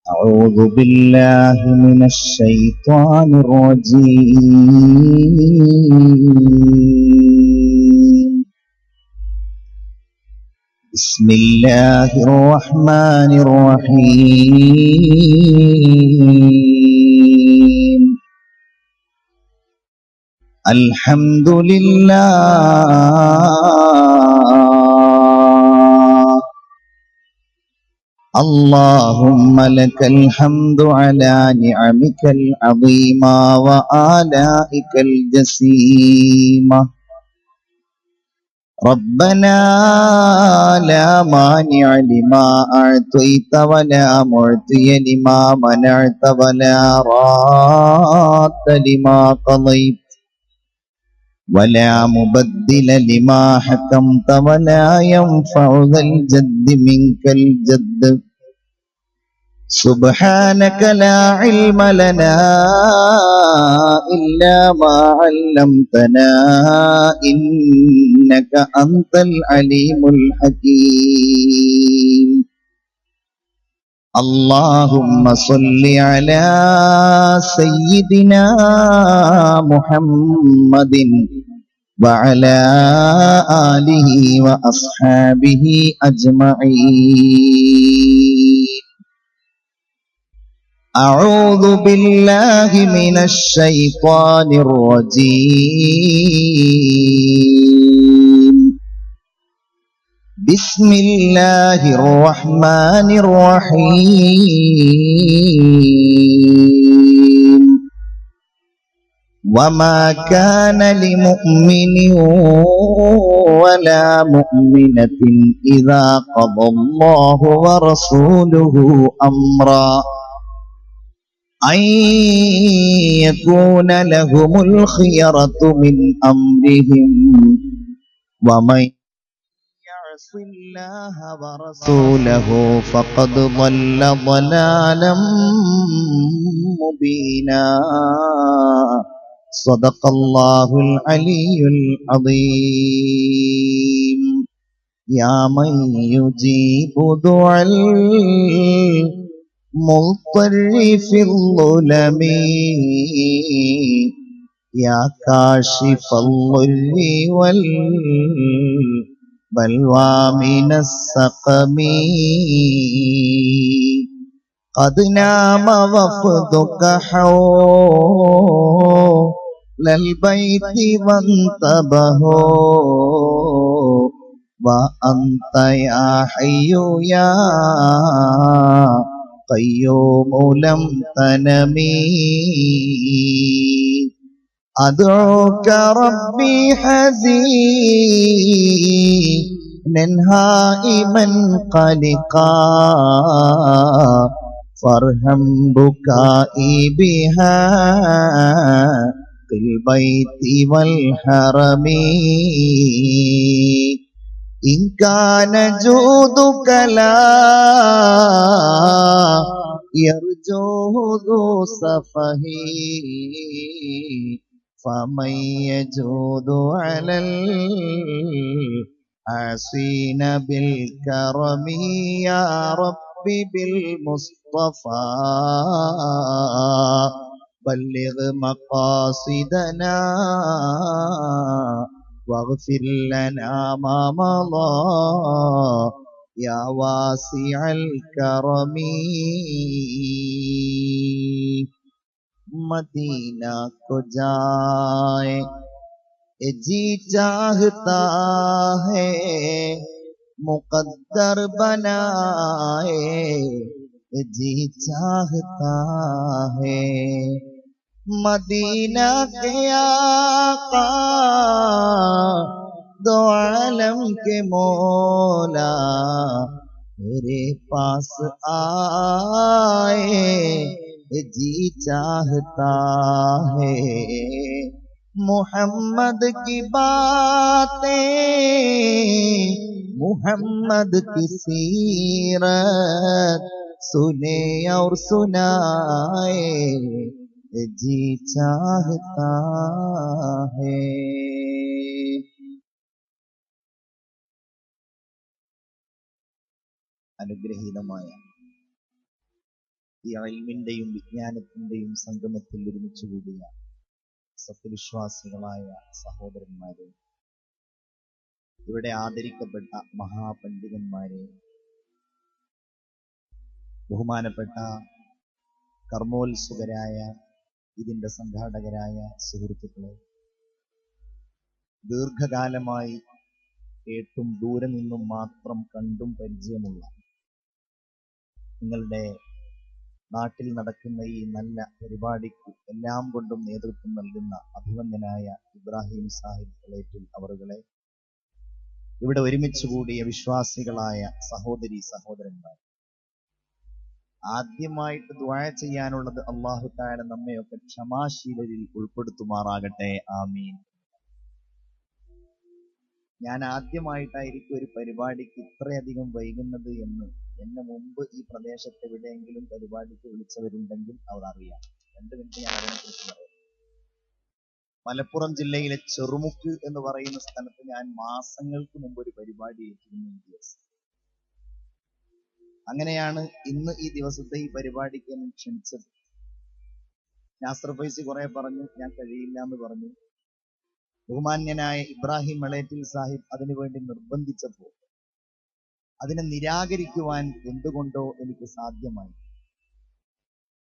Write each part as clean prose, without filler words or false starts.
أعوذ بالله من الشيطان الرجيم. بسم الله الرحمن الرحيم. الحمد لله اللهم لك الحمد على نعمك العظيمة وآلائك الجسيمة. ربنا لا مانع لما أعطيت ولا معطي لما منعت ولا راد لما قضيت ولا مبدل لما حكمت ولا ينفع ذا الجد منك الجد. سبحانك لا علم لنا إلا ما علمتنا إنك أنت العليم الحكيم. اللهم صل على سيدنا محمد وعلى آله وأصحابه أجمعين. أعوذ بالله من الشيطان الرجيم. بسم الله الرحمن الرحيم. وما كان لمؤمن ولا مؤمنة إذا قضى الله ورسوله أمرا أن يكون لهم الخيرة من أمرهم ومن يعص الله ورسوله فقد ضل ضلالا مبينا. صدق الله العلي العظيم. يا من يجيب دعاء المضطر في الظلم يا كاشف الضر والبلوى من السقم. قد نام وفدك حول البيت وانتبهوا وأنت يا حي يا قيوم لم تنمي. أدعوك ربي حزينا هائما قلقا فارحم بكائي بها في البيت والحرم. إن كان جودك لا يرجوه ذو سفه فمن يجود على العاصين بالكرم. يا رب بالمصطفى بلغ مقاصدنا واغفر لنا ما مضى يا واسع الكرم. Medina को जाए जी चाहता है मुकद्दर बनाए जी चाहता है. मदीना के आका दो आलम के मौला मेरे पास आए जी चाहता है. मुहम्मद की बातें मुहम्मद की सीरत सुने और सुनाए जी चाहता है. അനുഗ്രഹീതമായ ഈ ഇൽമിന്റെയും വിജ്ഞാനത്തിന്റെയും സംഗമത്തിൽ ഒരുമിച്ച് കൂടിയ സത്യവിശ്വാസികളായ സഹോദരന്മാരെ, ഇവിടെ ആദരിക്കപ്പെട്ട മഹാപണ്ഡിതന്മാരെ, ബഹുമാനപ്പെട്ട കർമ്മോത്സുകരായ ഇതിന്റെ സംഘാടകരായ സുഹൃത്തുക്കളെ, ദീർഘകാലമായി കേട്ടും ദൂരെ നിന്നും മാത്രം കണ്ടും പരിചയമുള്ള നിങ്ങളുടെ നാട്ടിൽ നടക്കുന്ന ഈ നല്ല പരിപാടിക്ക് എല്ലാം കൊണ്ടും നേതൃത്വം നൽകുന്ന അഭിവന്ദനായ ഇബ്രാഹിം സാഹിബ് കളേറ്റിൽ അവറുകളെ, ഇവിടെ ഒരുമിച്ച് കൂടിയ വിശ്വാസികളായ സഹോദരി സഹോദരന്മാർ, ആദ്യമായിട്ട് ദുആ ചെയ്യാനുള്ളത് അല്ലാഹു തആല നമ്മയൊക്കെ ക്ഷമാശീലരിൽ ഉൾപ്പെടുത്തുമാറാകട്ടെ. ആമീൻ. ഞാൻ ആദ്യമായിട്ടായിരിക്കും ഒരു പരിപാടിക്ക് ഇത്രയധികം വൈകുന്നത് എന്ന് എന്നെ മുമ്പ് ഈ പ്രദേശത്ത് എവിടെയെങ്കിലും പരിപാടിക്ക് വിളിച്ചവരുണ്ടെങ്കിൽ അവർ അറിയാം. 2 മിനിറ്റ് ഞാൻ അതിനെക്കുറിച്ച് പറയാം. മലപ്പുറം ജില്ലയിലെ ചെറുമുക്ക് എന്ന് പറയുന്ന സ്ഥലത്ത് ഞാൻ മാസങ്ങൾക്ക് മുമ്പ് ഒരു പരിപാടി ഏറ്റിരുന്നു. ഈ ദിവസം അങ്ങനെയാണ് ഇന്ന് ഈ ദിവസത്തെ ഈ പരിപാടിക്ക് എന്നെ ക്ഷണിച്ചത്. നാസർ ഫൈസി കുറെ പറഞ്ഞു, ഞാൻ കഴിയില്ല എന്ന് പറഞ്ഞു. ബഹുമാന്യനായ ഇബ്രാഹിം മളേറ്റിൽ സാഹിബ് അതിനുവേണ്ടി നിർബന്ധിച്ചപ്പോൾ അതിനെ നിരാകരിക്കുവാൻ എന്തുകൊണ്ടോ എനിക്ക് സാധ്യമായി.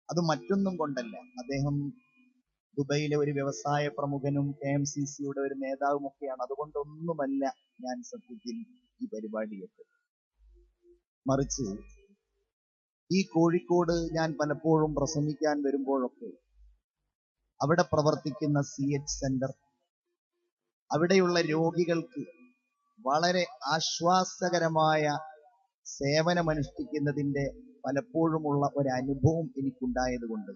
അത് മറ്റൊന്നും കൊണ്ടല്ല, അദ്ദേഹം ദുബൈയിലെ ഒരു വ്യവസായ പ്രമുഖനും KMCCയുടെ ഒരു നേതാവുമൊക്കെയാണ്. അതുകൊണ്ടൊന്നുമല്ല ഞാൻ സത്യത്തിൽ ഈ പരിപാടിയെത്തി. മറിച്ച് ഈ കോഴിക്കോട് ഞാൻ പലപ്പോഴും പ്രസംഗിക്കാൻ വരുമ്പോഴൊക്കെ അവിടെ പ്രവർത്തിക്കുന്ന CH സെന്റർ, അവിടെയുള്ള രോഗികൾക്ക് വളരെ ആശ്വാസകരമായ സേവനമനുഷ്ഠിക്കുന്നതിന്റെ പലപ്പോഴുമുള്ള ഒരു അനുഭവം എനിക്കുണ്ടായതുകൊണ്ട്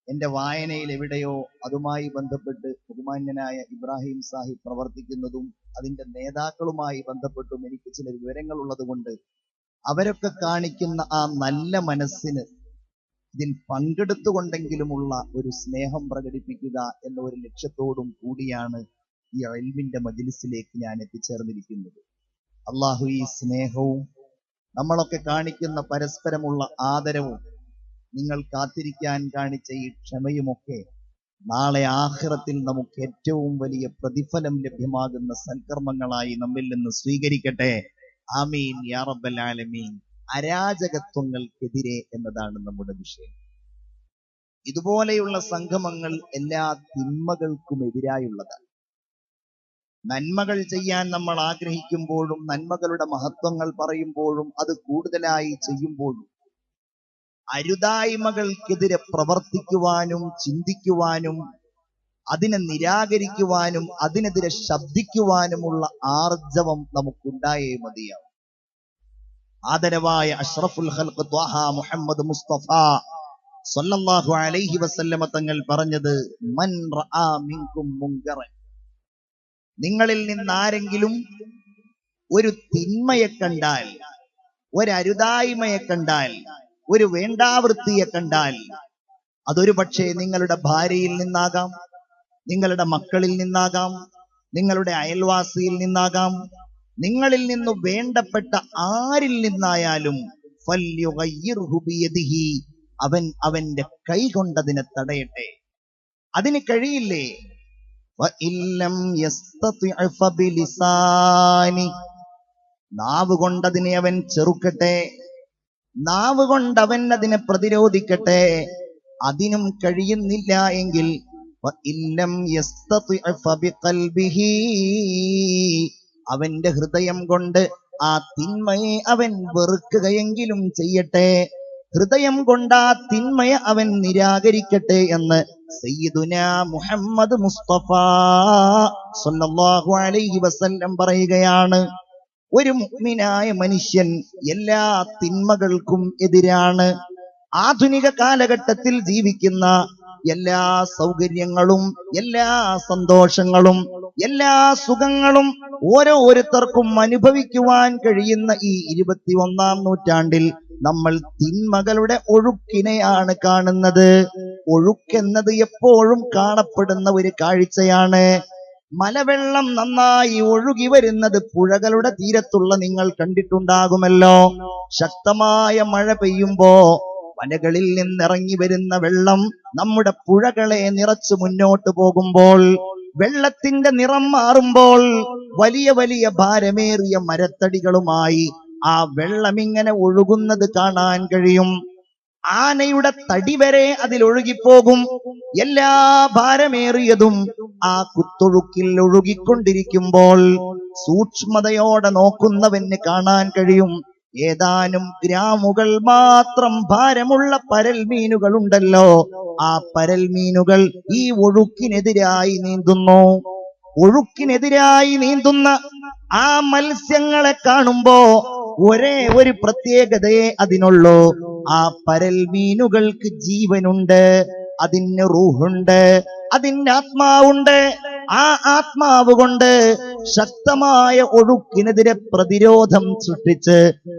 എന്റെ വായനയിൽ എവിടെയോ അതുമായി ബന്ധപ്പെട്ട് ബഹുമാന്യനായ ഇബ്രാഹിം സാഹിബ് പ്രവർത്തിക്കുന്നതും അതിന്റെ നേതാക്കളുമായി ബന്ധപ്പെട്ടും എനിക്ക് ചില വിവരങ്ങൾ ഉള്ളത് കൊണ്ട് അവരൊക്കെ കാണിക്കുന്ന ആ നല്ല മനസ്സിന് ഇതിൽ പങ്കെടുത്തുകൊണ്ടെങ്കിലുമുള്ള ഒരു സ്നേഹം പ്രകടിപ്പിക്കുക എന്ന ഒരു ലക്ഷ്യത്തോടും കൂടിയാണ് ഈ ഇൽമിന്റെ മജ്‌ലിസിലേക്ക് ഞാൻ എത്തിച്ചേർന്നിരിക്കുന്നത്. അള്ളാഹു ഈ സ്നേഹവും നമ്മളൊക്കെ കാണിക്കുന്ന പരസ്പരമുള്ള ആദരവും നിങ്ങൾ കാത്തിരിക്കാൻ കാണിച്ച ഈ ക്ഷമയുമൊക്കെ നാളെ ആഖിറത്തിൽ നമുക്ക് ഏറ്റവും വലിയ പ്രതിഫലം ലഭ്യമാകുന്ന സൽക്കർമ്മങ്ങളായി നമ്മിൽ നിന്ന് സ്വീകരിക്കട്ടെ. ആമീൻ യാ റബ്ബൽ ആലമീൻ. അരാജകത്വങ്ങൾക്കെതിരെ എന്നതാണ് നമ്മുടെ വിഷയം. ഇതുപോലെയുള്ള സംഗമങ്ങൾ എല്ലാ തിന്മകൾക്കും എതിരായുള്ളതാണ്. നന്മകൾ ചെയ്യാൻ നമ്മൾ ആഗ്രഹിക്കുമ്പോഴും നന്മകളുടെ മഹത്വങ്ങൾ പറയുമ്പോഴും അത് കൂടുതലായി ചെയ്യുമ്പോഴും അരുതായ്മകൾക്കെതിരെ പ്രവർത്തിക്കുവാനും ചിന്തിക്കുവാനും അതിനെ നിരാകരിക്കുവാനും അതിനെതിരെ ശബ്ദിക്കുവാനുമുള്ള ആർജവം നമുക്കുണ്ടായേ മതിയാവും. ആദരവായ അഷ്റഫുൽ ഖൽഖ് ത്വാഹ മുഹമ്മദ് മുസ്തഫ സ്വല്ലല്ലാഹു അലൈഹി വസല്ലമ തങ്ങൾ പറഞ്ഞത്, മൻ റആ മിൻകും മുൻകറൻ, നിങ്ങളിൽ നിന്നാരെങ്കിലും ഒരു തിന്മയെ കണ്ടാൽ, ഒരു അരുതായ്മയെ കണ്ടാൽ, ഒരു വേണ്ടാവൃത്തിയെ കണ്ടാൽ, അതൊരു പക്ഷേ നിങ്ങളുടെ ഭാര്യയിൽ നിന്നാകാം, നിങ്ങളുടെ മക്കളിൽ നിന്നാകാം, നിങ്ങളുടെ അയൽവാസിയിൽ നിന്നാകാം, നിങ്ങളിൽ നിന്ന് വേണ്ടപ്പെട്ട ആരിൽ നിന്നായാലും ഫല്യുഗയ്യിർഹു ബിയദിഹി, അവൻ അവന്റെ കൈ കൊണ്ടതിനെ തടയട്ടെ. അതിന് കഴിയില്ലേ, വഇല്ലം യസ്തതിഅ ഫബിലിസാനി, നാവ് കൊണ്ടതിനെ അവൻ ചെറുക്കട്ടെ, നാവ് കൊണ്ടവൻ അതിനെ പ്രതിരോധിക്കട്ടെ. അതിനും കഴിയുന്നില്ല എങ്കിൽ വഇല്ലം യസ്തതിഅ ഫബിഖൽബിഹി, അവന്റെ ഹൃദയം കൊണ്ട് ആ തിന്മയെ അവൻ വെറുക്കുകയെങ്കിലും ചെയ്യട്ടെ, ഹൃദയം കൊണ്ട് ആ തിന്മയെ അവൻ നിരാകരിക്കട്ടെ എന്ന് സയ്യിദുനാ മുഹമ്മദ് മുസ്തഫ സ്വല്ലല്ലാഹു അലൈഹി വസല്ലം പറയുകയാണ്. ഒരു മുഅ്മിനായ മനുഷ്യൻ എല്ലാ തിന്മകൾക്കും എതിരാണ്. ആധുനിക കാലഘട്ടത്തിൽ ജീവിക്കുന്ന എല്ലാ സൗകര്യങ്ങളും എല്ലാ സന്തോഷങ്ങളും എല്ലാ സുഖങ്ങളും ഓരോരുത്തർക്കും അനുഭവിക്കുവാൻ കഴിയുന്ന ഈ 21-ാം നൂറ്റാണ്ടിൽ നമ്മൾ തിന്മകളുടെ ഒഴുക്കിനെയാണ് കാണുന്നത്. ഒഴുക്കെന്നത് എപ്പോഴും കാണപ്പെടുന്ന ഒരു കാഴ്ചയാണ്. മലവെള്ളം നന്നായി ഒഴുകി വരുന്നത് പുഴകളുടെ തീരത്തുള്ള നിങ്ങൾ കണ്ടിട്ടുണ്ടാകുമല്ലോ. ശക്തമായ മഴ പെയ്യുമ്പോ മലകളിൽ നിന്നിറങ്ങി വരുന്ന വെള്ളം നമ്മുടെ പുഴകളെ നിറച്ചു മുന്നോട്ട് പോകുമ്പോൾ, വെള്ളത്തിന്റെ നിറം മാറുമ്പോൾ വലിയ വലിയ ഭാരമേറിയ മരത്തടികളുമായി ആ വെള്ളം ഇങ്ങനെ ഒഴുകുന്നത് കാണാൻ കഴിയും. ആനയുടെ തടി വരെ അതിലൊഴുകിപ്പോകും. എല്ലാ ഭാരമേറിയതും ആ കുത്തൊഴുക്കിൽ ഒഴുകിക്കൊണ്ടിരിക്കുമ്പോൾ സൂക്ഷ്മതയോടെ നോക്കുന്നവന് കാണാൻ കഴിയും, ഏതാനും ഗ്രാമുകൾ മാത്രം ഭാരമുള്ള പരൽ മീനുകൾ ഉണ്ടല്ലോ, ആ പരൽ മീനുകൾ ഈ ഒഴുക്കിനെതിരായി നീന്തുന്നു. ഒഴുക്കിനെതിരായി നീന്തുന്ന ആ മത്സ്യങ്ങളെ കാണുമ്പോ ഒരേ ഒരു പ്രത്യേകതയെ അതിനുള്ളൂ, ആ പരൽ മീനുകൾക്ക് ജീവനുണ്ട്, അതിന് റൂഹുണ്ട്, അതിന് ആത്മാവുണ്ട്. ആ ആത്മാവ് കൊണ്ട് ശക്തമായ ഒഴുക്കിനെതിരെ പ്രതിരോധം സൃഷ്ടിച്ച്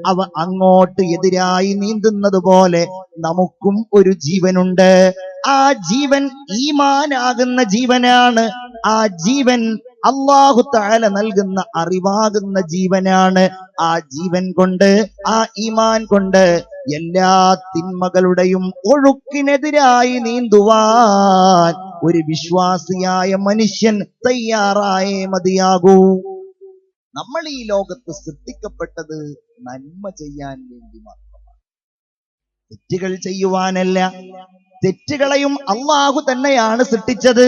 അവ അങ്ങോട്ട് എതിരായി നീന്തുന്നത് പോലെ നമുക്കും ഒരു ജീവനുണ്ട്. ആ ജീവൻ ഈമാനാകുന്ന ജീവനാണ്. ആ ജീവൻ അല്ലാഹു തആല നൽകുന്ന അറിവാകുന്ന ജീവനാണ്. ആ ജീവൻ കൊണ്ട്, ആ ഈമാൻ കൊണ്ട് എല്ലാ തിന്മകളുടെയും ഒഴുക്കിനെതിരായി നീന്തുവാൻ ഒരു വിശ്വാസിയായ മനുഷ്യൻ തയ്യാറായേ മതിയാകൂ. നമ്മൾ ഈ ലോകത്ത് സൃഷ്ടിക്കപ്പെട്ടത് നന്മ ചെയ്യാൻ വേണ്ടി മാത്രമാണ്, തെറ്റുകൾ ചെയ്യുവാനല്ല. തെറ്റുകളെയും അല്ലാഹു തന്നെയാണ് സൃഷ്ടിച്ചത്.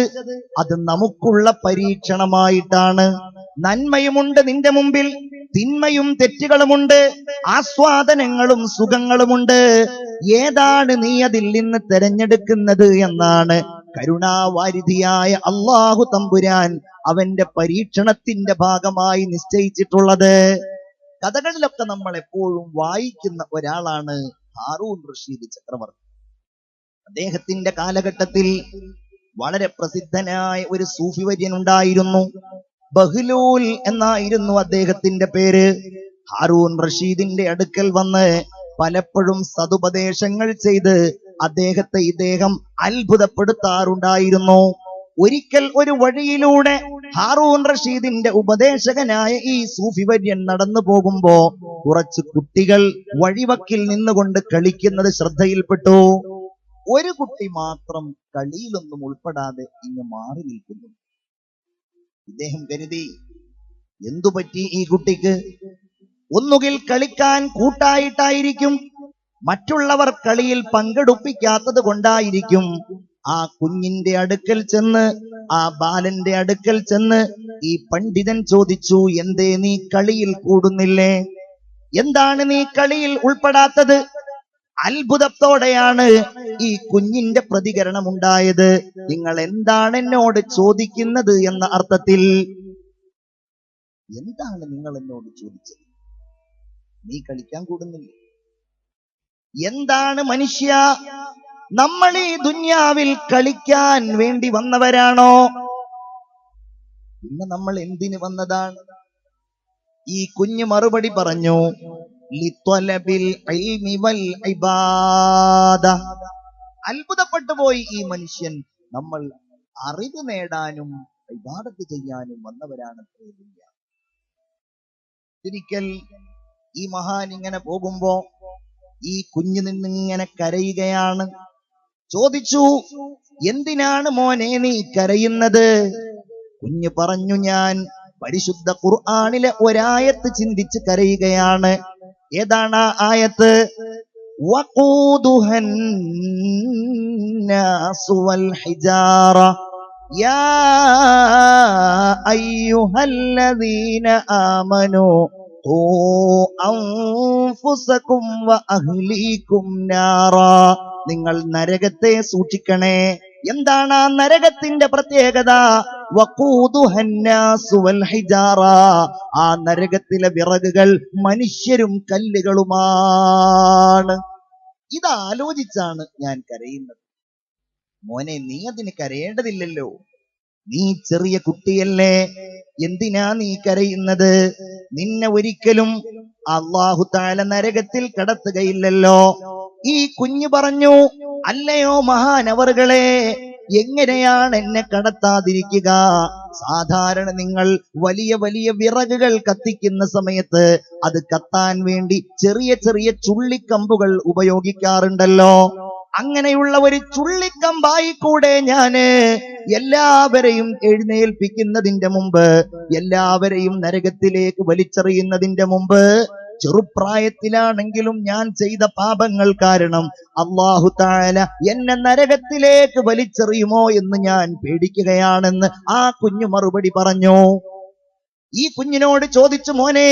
അത് നമുക്കുള്ള പരീക്ഷണമായിട്ടാണ്. നന്മയുമുണ്ട് നിന്റെ മുമ്പിൽ, തിന്മയും തെറ്റുകളുമുണ്ട്, ആസ്വാദനങ്ങളും സുഖങ്ങളുമുണ്ട്. ഏതാണ് നീ അതിൽ നിന്ന് തെരഞ്ഞെടുക്കുന്നത് എന്നാണ് കരുണാവാരിധിയായ അല്ലാഹു തമ്പുരാൻ അവന്റെ പരീക്ഷണത്തിന്റെ ഭാഗമായി നിശ്ചയിച്ചിട്ടുള്ളത്. കഥകളിലൊക്കെ നമ്മൾ എപ്പോഴും വായിക്കുന്ന ഒരാളാണ് ഹാറൂൻ റഷീദ് ചക്രവർത്തി. അദ്ദേഹത്തിന്റെ കാലഘട്ടത്തിൽ വളരെ പ്രസിദ്ധനായ ഒരു സൂഫി വര്യൻ ഉണ്ടായിരുന്നു. ബഹ്ലൂൽ എന്നായിരുന്നു അദ്ദേഹത്തിന്റെ പേര്. ഹാറൂൻ റഷീദിന്റെ അടുക്കൽ വന്ന് പലപ്പോഴും സതുപദേശങ്ങൾ ചെയ്ത് അദ്ദേഹത്തെ ഇദ്ദേഹം അത്ഭുതപ്പെടുത്താറുണ്ടായിരുന്നു. ഒരിക്കൽ ഒരു വഴിയിലൂടെ ഹാറൂൻ റഷീദിന്റെ ഉപദേശകനായ ഈ സൂഫി വര്യൻ നടന്നു പോകുമ്പോ കുറച്ച് കുട്ടികൾ വഴിവക്കിൽ നിന്നുകൊണ്ട് കളിക്കുന്നത് ശ്രദ്ധയിൽപ്പെട്ടു. ഒരു കുട്ടി മാത്രം കളിയിലൊന്നും ഉൾപ്പെടാതെ ഇങ്ങ് മാറി നിൽക്കുന്നു. ഇദ്ദേഹം കരുതി, എന്തുപറ്റി ഈ കുട്ടിക്ക്? ഒന്നുകിൽ കളിക്കാൻ കൂട്ടായിട്ടായിരിക്കും, മറ്റുള്ളവർ കളിയിൽ പങ്കെടുപ്പിക്കാത്തത് കൊണ്ടായിരിക്കും. ആ കുഞ്ഞിന്റെ അടുക്കൽ ചെന്ന്, ആ ബാലന്റെ അടുക്കൽ ചെന്ന് ഈ പണ്ഡിതൻ ചോദിച്ചു, എന്തേ നീ കളിയിൽ കൂടുന്നില്ലേ? എന്താണ് നീ കളിയിൽ ഉൾപ്പെടാത്തത്? അത്ഭുതത്തോടെയാണ് ഈ കുഞ്ഞിന്റെ പ്രതികരണം ഉണ്ടായത്. നിങ്ങൾ എന്താണ് എന്നോട് ചോദിക്കുന്നത് എന്ന അർത്ഥത്തിൽ. എന്താണ് നിങ്ങൾ എന്നോട് ചോദിച്ചത്? നീ കളിക്കാൻ കൂടുന്നില്ല. എന്താണ് മനുഷ്യ, നമ്മൾ ഈ ദുനിയാവിൽ കളിക്കാൻ വേണ്ടി വന്നവരാണോ? പിന്നെ നമ്മൾ എന്തിന് വന്നതാണ്? ഈ കുഞ്ഞ് മറുപടി പറഞ്ഞു, ലിത്വലബിൽ ഇൽമി വൽ ഇബാദ. അത്ഭുതപ്പെട്ടു പോയി ഈ മനുഷ്യൻ. നമ്മൾ അറിവ് നേടാനും ഇബാദത്ത് ചെയ്യാനും വന്നവരാണ്. ഒരിക്കൽ ഈ മഹാൻ ഇങ്ങനെ പോകുമ്പോ ഈ കുഞ്ഞു നിന്നിങ്ങനെ കരയുകയാണ്. ചോദിച്ചു, എന്തിനാണ് മോനെ നീ കരയുന്നത്? കുഞ്ഞ് പറഞ്ഞു, ഞാൻ പരിശുദ്ധ ഖുർആനിലെ ഒരായത്ത് ചിന്തിച്ച് കരയുകയാണ്. ഏതാണ് ആ ആയത്ത്? വഖൂദുഹൻ നാസു വൽ ഹിജാറ യാ അയ്യുഹല്ലദീന ആമനൂ ഖൂ അൻഫുസകും വ അഹ്ലീകും നാറാ. നിങ്ങൾ നരകത്തെ സൂക്ഷിക്കണേ. എന്താണ് ആ നരകത്തിന്റെ പ്രത്യേകത? വഖൂദുഹൻ നാസു വൽ ഹിജാറ. ആ നരകത്തിലെ വിറകുകൾ മനുഷ്യരും കല്ലുകളുമാണ്. ഇതാലോചിച്ചാണ് ഞാൻ കരയുന്നത്. മോനെ, നീ അതിന് കരയേണ്ടതില്ലല്ലോ. നീ ചെറിയ കുട്ടിയല്ലേ, എന്തിനാ നീ കരയുന്നത്? നിന്നെ ഒരിക്കലും അല്ലാഹു തആല നരകത്തിൽ കടത്തുകയില്ലല്ലോ. ഈ കുഞ്ഞു പറഞ്ഞു, അല്ലയോ മഹാനവറുകളെ, എങ്ങനെയാണ് എന്നെ കടത്താതിരിക്കുക? സാധാരണ നിങ്ങൾ വലിയ വലിയ വിറകുകൾ കത്തിക്കുന്ന സമയത്ത് അത് കത്താൻ വേണ്ടി ചെറിയ ചെറിയ ചുള്ളിക്കമ്പുകൾ ഉപയോഗിക്കാറുണ്ടല്ലോ. അങ്ങനെയുള്ള ഒരു ചുള്ളിക്കമ്പായി കൂടെ ഞാന് എല്ലാവരെയും എഴുന്നേൽപ്പിക്കുന്നതിന്റെ മുമ്പ്, എല്ലാവരെയും നരകത്തിലേക്ക് വലിച്ചെറിയുന്നതിന്റെ മുമ്പ്, ചെറുപ്രായത്തിലാണെങ്കിലും ഞാൻ ചെയ്ത പാപങ്ങൾ കാരണം അല്ലാഹു തആല എന്നെ നരകത്തിലേക്ക് വലിച്ചെറിയുമോ എന്ന് ഞാൻ പേടിക്കുകയാണെന്ന് ആ കുഞ്ഞു മറുപടി പറഞ്ഞു. ഈ കുഞ്ഞിനോട് ചോദിച്ചു, മോനെ,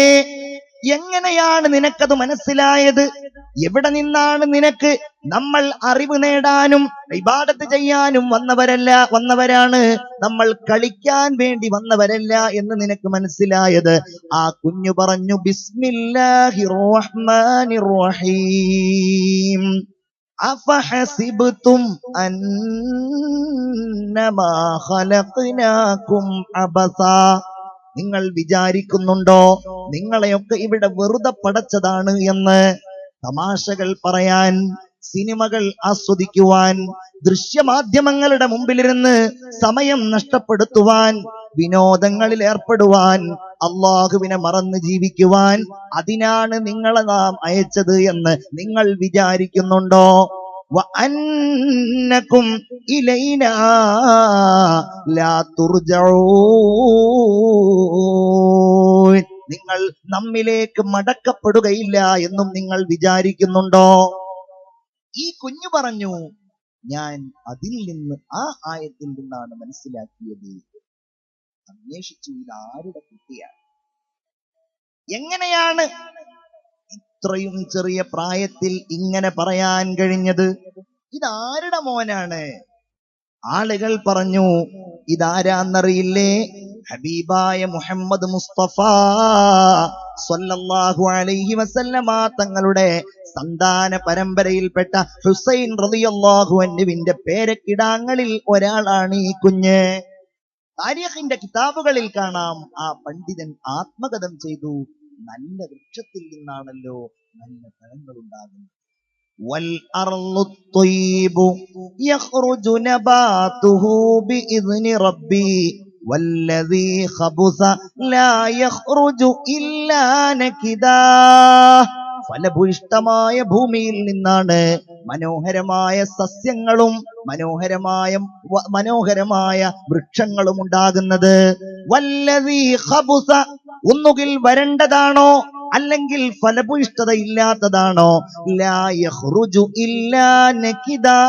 എങ്ങനെയാണ് നിനക്കത് മനസ്സിലായത്? എവിടെ നിന്നാണ് നിനക്ക്? നമ്മൾ അറിവ് നേടാനും ഇബാദത്ത് ചെയ്യാനും വന്നവരാണ്, നമ്മൾ കളിക്കാൻ വേണ്ടി വന്നവരല്ല എന്ന് നിനക്ക് മനസ്സിലായത്? ആ കുഞ്ഞു പറഞ്ഞു, ബിസ്മില്ലാഹിർ റഹ്മാനിർ റഹീം അഫഹസിബ്തും അന്നമാ ഖലഖ്നാകും അബസാ. നിങ്ങൾ വിചാരിക്കുന്നുണ്ടോ നിങ്ങളെയൊക്കെ ഇവിടെ വെറുതെ പടച്ചതാണ് എന്ന്? തമാശകൾ പറയാൻ, സിനിമകൾ ആസ്വദിക്കുവാൻ, ദൃശ്യമാധ്യമങ്ങളുടെ മുമ്പിലിരുന്ന് സമയം നഷ്ടപ്പെടുത്തുവാൻ, വിനോദങ്ങളിൽ ഏർപ്പെടുവാൻ, അള്ളാഹുവിനെ മറന്ന് ജീവിക്കുവാൻ, അതിനാണ് നിങ്ങളെ നാം അയച്ചത് എന്ന് നിങ്ങൾ വിചാരിക്കുന്നുണ്ടോ? വഅന്നകും ഇലൈനാ ലാ തുർജഊൻ. നിങ്ങൾ നമ്മിലേക്ക് മടക്കപ്പെടുകയില്ല എന്നും നിങ്ങൾ വിചാരിക്കുന്നുണ്ടോ? ഈ കുഞ്ഞു പറഞ്ഞു, ഞാൻ അതിൽ നിന്ന്, ആ ആയത്തിൽ നിന്നാണ് മനസ്സിലാക്കിയത്. അന്വേഷിച്ചു, ഇത് ആരുടെ കുട്ടിയാണ്? എങ്ങനെയാണ് ഇത്രയും ചെറിയ പ്രായത്തിൽ ഇങ്ങനെ പറയാൻ കഴിഞ്ഞത്? ഇതാരുടെ മോനാണ്? ആളുകൾ പറഞ്ഞു, ഇതാരാന്നറിയില്ലേ? ഹബീബായ മുഹമ്മദ് മുസ്തഫ സ്വല്ലല്ലാഹു അലൈഹി വസല്ലമ തങ്ങളുടെ സന്താന പരമ്പരയിൽപ്പെട്ട ഹുസൈൻ റളിയല്ലാഹു അൻഹുവിന്റെ പേരക്കിടാങ്ങളിൽ ഒരാളാണ് ഈ കുഞ്ഞ്. താരീഖിന്റെ കിതാബുകളിൽ കാണാം, ആ പണ്ഡിതൻ ആത്മകഥം ചെയ്തു, നല്ല വൃക്ഷത്തിൽ നിന്നാണല്ലോ നല്ല ഫലങ്ങൾ ഉണ്ടാകുന്നത്. والأرض الطيب يخرج نباته بإذن ربي والذي خبث لا يخرج إلا نكدا. ഫലഭൂയിഷ്ടമായ ഭൂമിയിൽ നിന്നാണ് മനോഹരമായ സസ്യങ്ങളും മനോഹരമായ വൃക്ഷങ്ങളും ഉണ്ടാകുന്നത്. വല്ലദീ ഖബുസ, ഒന്നുകിൽ വരണ്ടതാണോ അല്ലെങ്കിൽ ഫലഭൂയിഷ്ഠത ഇല്ലാത്തതാണോ? ലാ യഖ്റുജു ഇല്ലാ നകിദാ,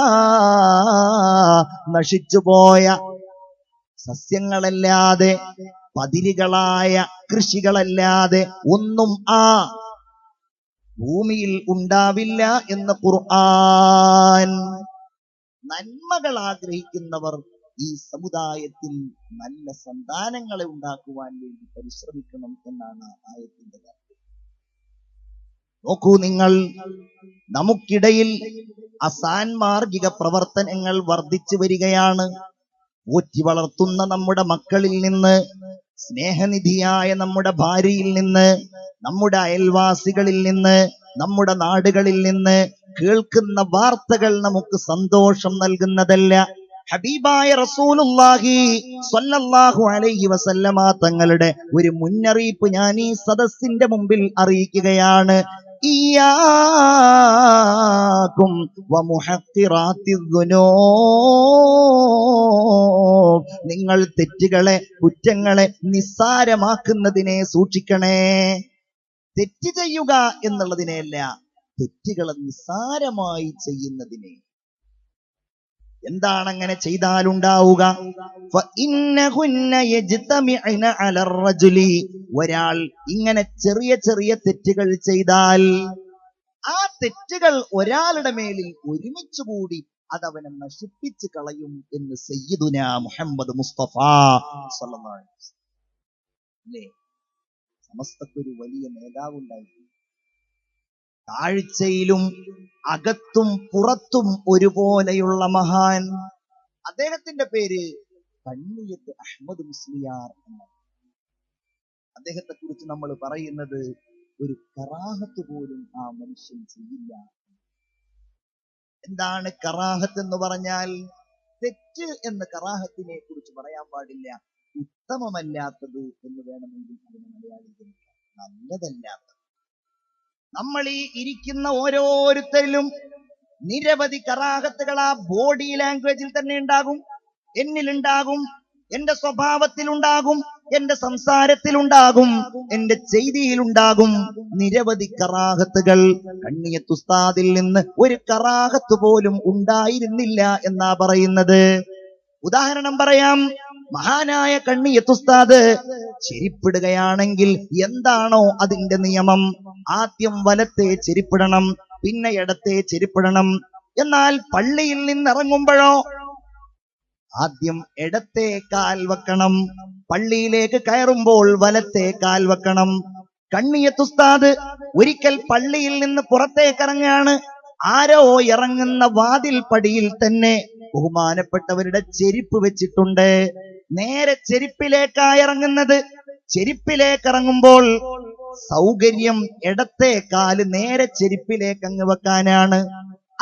നശിച്ചുപോയ സസ്യങ്ങളല്ലാതെ, പതിരുകളായ കൃഷികളല്ലാതെ ഒന്നും ആ ഭൂമിയിൽ ഉണ്ടാവില്ല എന്ന് ഖുർആൻ. നന്മകൾ ആഗ്രഹിക്കുന്നവർ ഈ സമുദായത്തിൽ നല്ല സന്താനങ്ങളെ ഉണ്ടാക്കുവാൻ വേണ്ടി പരിശ്രമിക്കണം എന്നാണ് ആയത്തിന്റെ കാര്യം. നോക്കൂ നിങ്ങൾ, നമുക്കിടയിൽ അസാൻമാർഗിക പ്രവർത്തനങ്ങൾ വർദ്ധിച്ചു വരികയാണ്. ഊറ്റി വളർത്തുന്ന നമ്മുടെ മക്കളിൽ നിന്ന്, സ്നേഹനിധിയായ നമ്മുടെ ഭാര്യയിൽ നിന്ന്, നമ്മുടെ അയൽവാസികളിൽ നിന്ന്, നമ്മുടെ നാടുകളിൽ നിന്ന് കേൾക്കുന്ന വാർത്തകൾ നമുക്ക് സന്തോഷം നൽകുന്നതല്ല. ഹബീബായ റസൂലുള്ളാഹി സ്വല്ലല്ലാഹു അലൈഹി വസല്ലമ തങ്ങളുടെ ഒരു മുന്നറിയിപ്പ് ഞാൻ ഈ സദസ്സിന്റെ മുമ്പിൽ അറിയിക്കുകയാണ്. ഇയ്യാകും വമുഹഖിറാത്തിദ്ദുനൂബ്, നിങ്ങൾ തെറ്റുകളെ, കുറ്റങ്ങളെ നിസ്സാരമാക്കുന്നതിനെ സൂക്ഷിക്കണേ. തെറ്റ് ചെയ്യുക എന്നുള്ളതിനെയല്ല, തെറ്റുകളെ നിസ്സാരമായി ചെയ്യുന്നതിനെ. എന്താണ് അങ്ങനെ ചെയ്താലുണ്ടാവുക? ഒരാൾ ഇങ്ങനെ ചെറിയ ചെറിയ തെറ്റുകൾ ചെയ്താൽ, ആ തെറ്റുകൾ ഒരാളുടെ മേലിൽ ഒരുമിച്ചുകൂടി അതവനെ നശിപ്പിച്ച് കളയും എന്ന് സയ്യിദുനാ മുഹമ്മദ് മുസ്തഫ സ്വല്ലല്ലാഹു അലൈഹി വസല്ലം. സമസ്തക്കൊരു വലിയ നേതാവുണ്ടായിരുന്നു. താഴ്ചയിലും അകത്തും പുറത്തും ഒരുപോലെയുള്ള മഹാൻ. അദ്ദേഹത്തിന്റെ പേര് കണ്ണിയത്ത് അഹ്മദ് മുസ്ലിയാർ എന്നാണ്. അദ്ദേഹത്തെ കുറിച്ച് നമ്മൾ പറയുന്നത്, ഒരു കറാഹത്ത് പോലും ആ മനുഷ്യൻ ചെയ്യില്ല. എന്താണ് കറാഹത്ത് എന്ന് പറഞ്ഞാൽ? തെറ്റ് എന്ന് കറാഹത്തിനെ കുറിച്ച് പറയാൻ പാടില്ല. ഉത്തമമല്ലാത്തത് എന്ന് വേണമെങ്കിൽ അതിനെ മലയാളീകരിക്കാം. നല്ലതല്ലാത്തത്. നമ്മൾ ഈ ഇരിക്കുന്ന ഓരോരുത്തരിലും നിരവധി കറാഹത്തുകൾ ആ ബോഡി ലാംഗ്വേജിൽ തന്നെ ഉണ്ടാകും, എന്നിലുണ്ടാകും, എന്റെ സ്വഭാവത്തിലുണ്ടാകും, എന്റെ സംസാരത്തിലുണ്ടാകും, എന്റെ ചെയ്തിയിലുണ്ടാകും. നിരവധി കറാഹത്തുകൾ. കണ്ണിയത്ത് ഉസ്താദിൽ നിന്ന് ഒരു കറാഹത്ത് പോലും ഉണ്ടായിരുന്നില്ല എന്നാ പറയുന്നത്. ഉദാഹരണം പറയാം. മഹാനായ കണ്ണിയത്ത് ഉസ്താദ് ചെരിപ്പിടുകയാണെങ്കിൽ എന്താണോ അതിന്റെ നിയമം, ആദ്യം വലത്തെ ചെരിപ്പിടണം, പിന്നെ ഇടത്തെ ചെരിപ്പിടണം. എന്നാൽ പള്ളിയിൽ നിന്നിറങ്ങുമ്പോഴോ ആദ്യം ഇടത്തെ കാൽ വെക്കണം, പള്ളിയിലേക്ക് കയറുമ്പോൾ വലത്തെ കാൽ വെക്കണം. കണ്ണിയത്ത് ഉസ്താദ് ഒരിക്കൽ പള്ളിയിൽ നിന്ന് പുറത്തേക്കിറങ്ങാണ്. ആരോ ഇറങ്ങുന്ന വാതിൽ പടിയിൽ തന്നെ ബഹുമാനപ്പെട്ടവരുടെ ചെരിപ്പ് വെച്ചിട്ടുണ്ട്. നേരെ ചെരിപ്പിലേക്കാണ് ഇറങ്ങുന്നത്. ചെരിപ്പിലേക്ക് ഇറങ്ങുമ്പോൾ സൗകര്യം ഇടത്തെ കാല് നേരെ ചെരിപ്പിലേക്ക് അങ്ങ് വെക്കാനാണ്.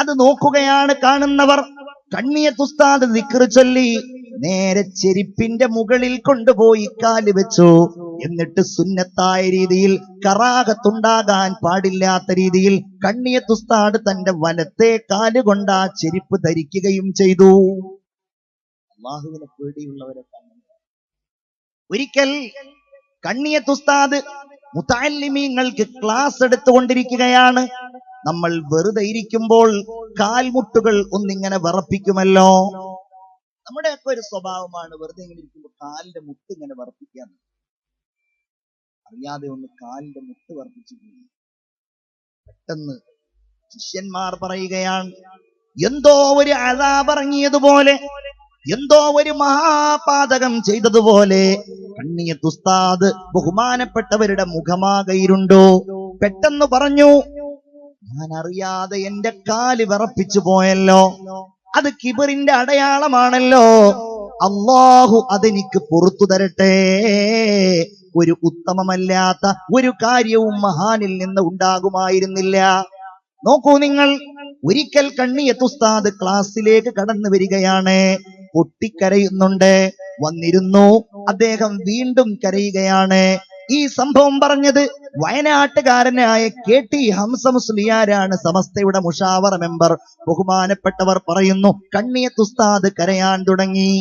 അത് നോക്കുകയാണ് കാണുന്നവർ. കണ്ണിയത്ത് ഉസ്താദ് ദിക്ർ ചൊല്ലി നേരെ ചെരിപ്പിന്റെ മുകളിൽ കൊണ്ടുപോയി കാല് വെച്ചു. എന്നിട്ട് സുന്നത്തായ രീതിയിൽ, കറാഹത്തുണ്ടാകാൻ പാടില്ലാത്ത രീതിയിൽ കണ്ണിയത്ത് ഉസ്താദ് തന്റെ വലത്തെ കാല് കൊണ്ട് ആ ചെരിപ്പ് ധരിക്കുകയും ചെയ്തു. അല്ലാഹുവിനെ പേടിയുള്ളവരെ ഒരിക്കൽ കണ്ണിയത്ത് ഉസ്താദ് മുതഅല്ലിമീങ്ങൾക്ക് ക്ലാസ് എടുത്തുകൊണ്ടിരിക്കുകയാണ്. നമ്മൾ വെറുതെ ഇരിക്കുമ്പോൾ കാൽമുട്ടുകൾ ഒന്നിങ്ങനെ വിറപ്പിക്കുമല്ലോ. നമ്മുടെയൊക്കെ ഒരു സ്വഭാവമാണ് വെറുതെ ഇങ്ങനെ ഇരിക്കുമ്പോൾ കാലിന്റെ മുട്ട് ഇങ്ങനെ വിറപ്പിക്കാൻ. അറിയാതെ ഒന്ന് കാലിന്റെ മുട്ട് വിറപ്പിച്ചു പോയി. പെട്ടെന്ന് ശിഷ്യന്മാർ പറയുകയാണ്, എന്തോ ഒരു അദാബ് ഇറങ്ങിയതുപോലെ, എന്തോ ഒരു മഹാപാതകം ചെയ്തതുപോലെ കണ്ണിയത്ത് ഉസ്താദ് ബഹുമാനപ്പെട്ടവരുടെ മുഖമാകയിരുണ്ടോ. പെട്ടെന്ന് പറഞ്ഞു, ഞാൻ അറിയാതെ എന്റെ കാല് വിറപ്പിച്ചു പോയല്ലോ, അത് കിബറിന്റെ അടയാളമാണല്ലോ. അല്ലാഹു അതെനിക്ക് പുറത്തു തരട്ടെ. ഒരു ഉത്തമമല്ലാത്ത ഒരു കാര്യവും മഹാനിൽ നിന്ന് ഉണ്ടാകുമായിരുന്നില്ല. നോക്കൂ നിങ്ങൾ, ഒരിക്കൽ കണ്ണിയത്ത് ഉസ്താദ് ക്ലാസ്സിലേക്ക് കടന്നു വരികയാണ്. പൊട്ടിക്കരയുന്നുണ്ട്. വന്നിരുന്നു. അദ്ദേഹം വീണ്ടും കരയുകയാണ്. ഈ സംഭവം പറഞ്ഞത് വയനാട്ടുകാരനായ KT ഹംസ മുസ്ലിയാരാണ്, സമസ്തയുടെ മുഷാവറ മെമ്പർ. ബഹുമാനപ്പെട്ടവർ പറയുന്നു, കണ്ണിയത്ത് ഉസ്താദ് കരയാൻ തുടങ്ങി.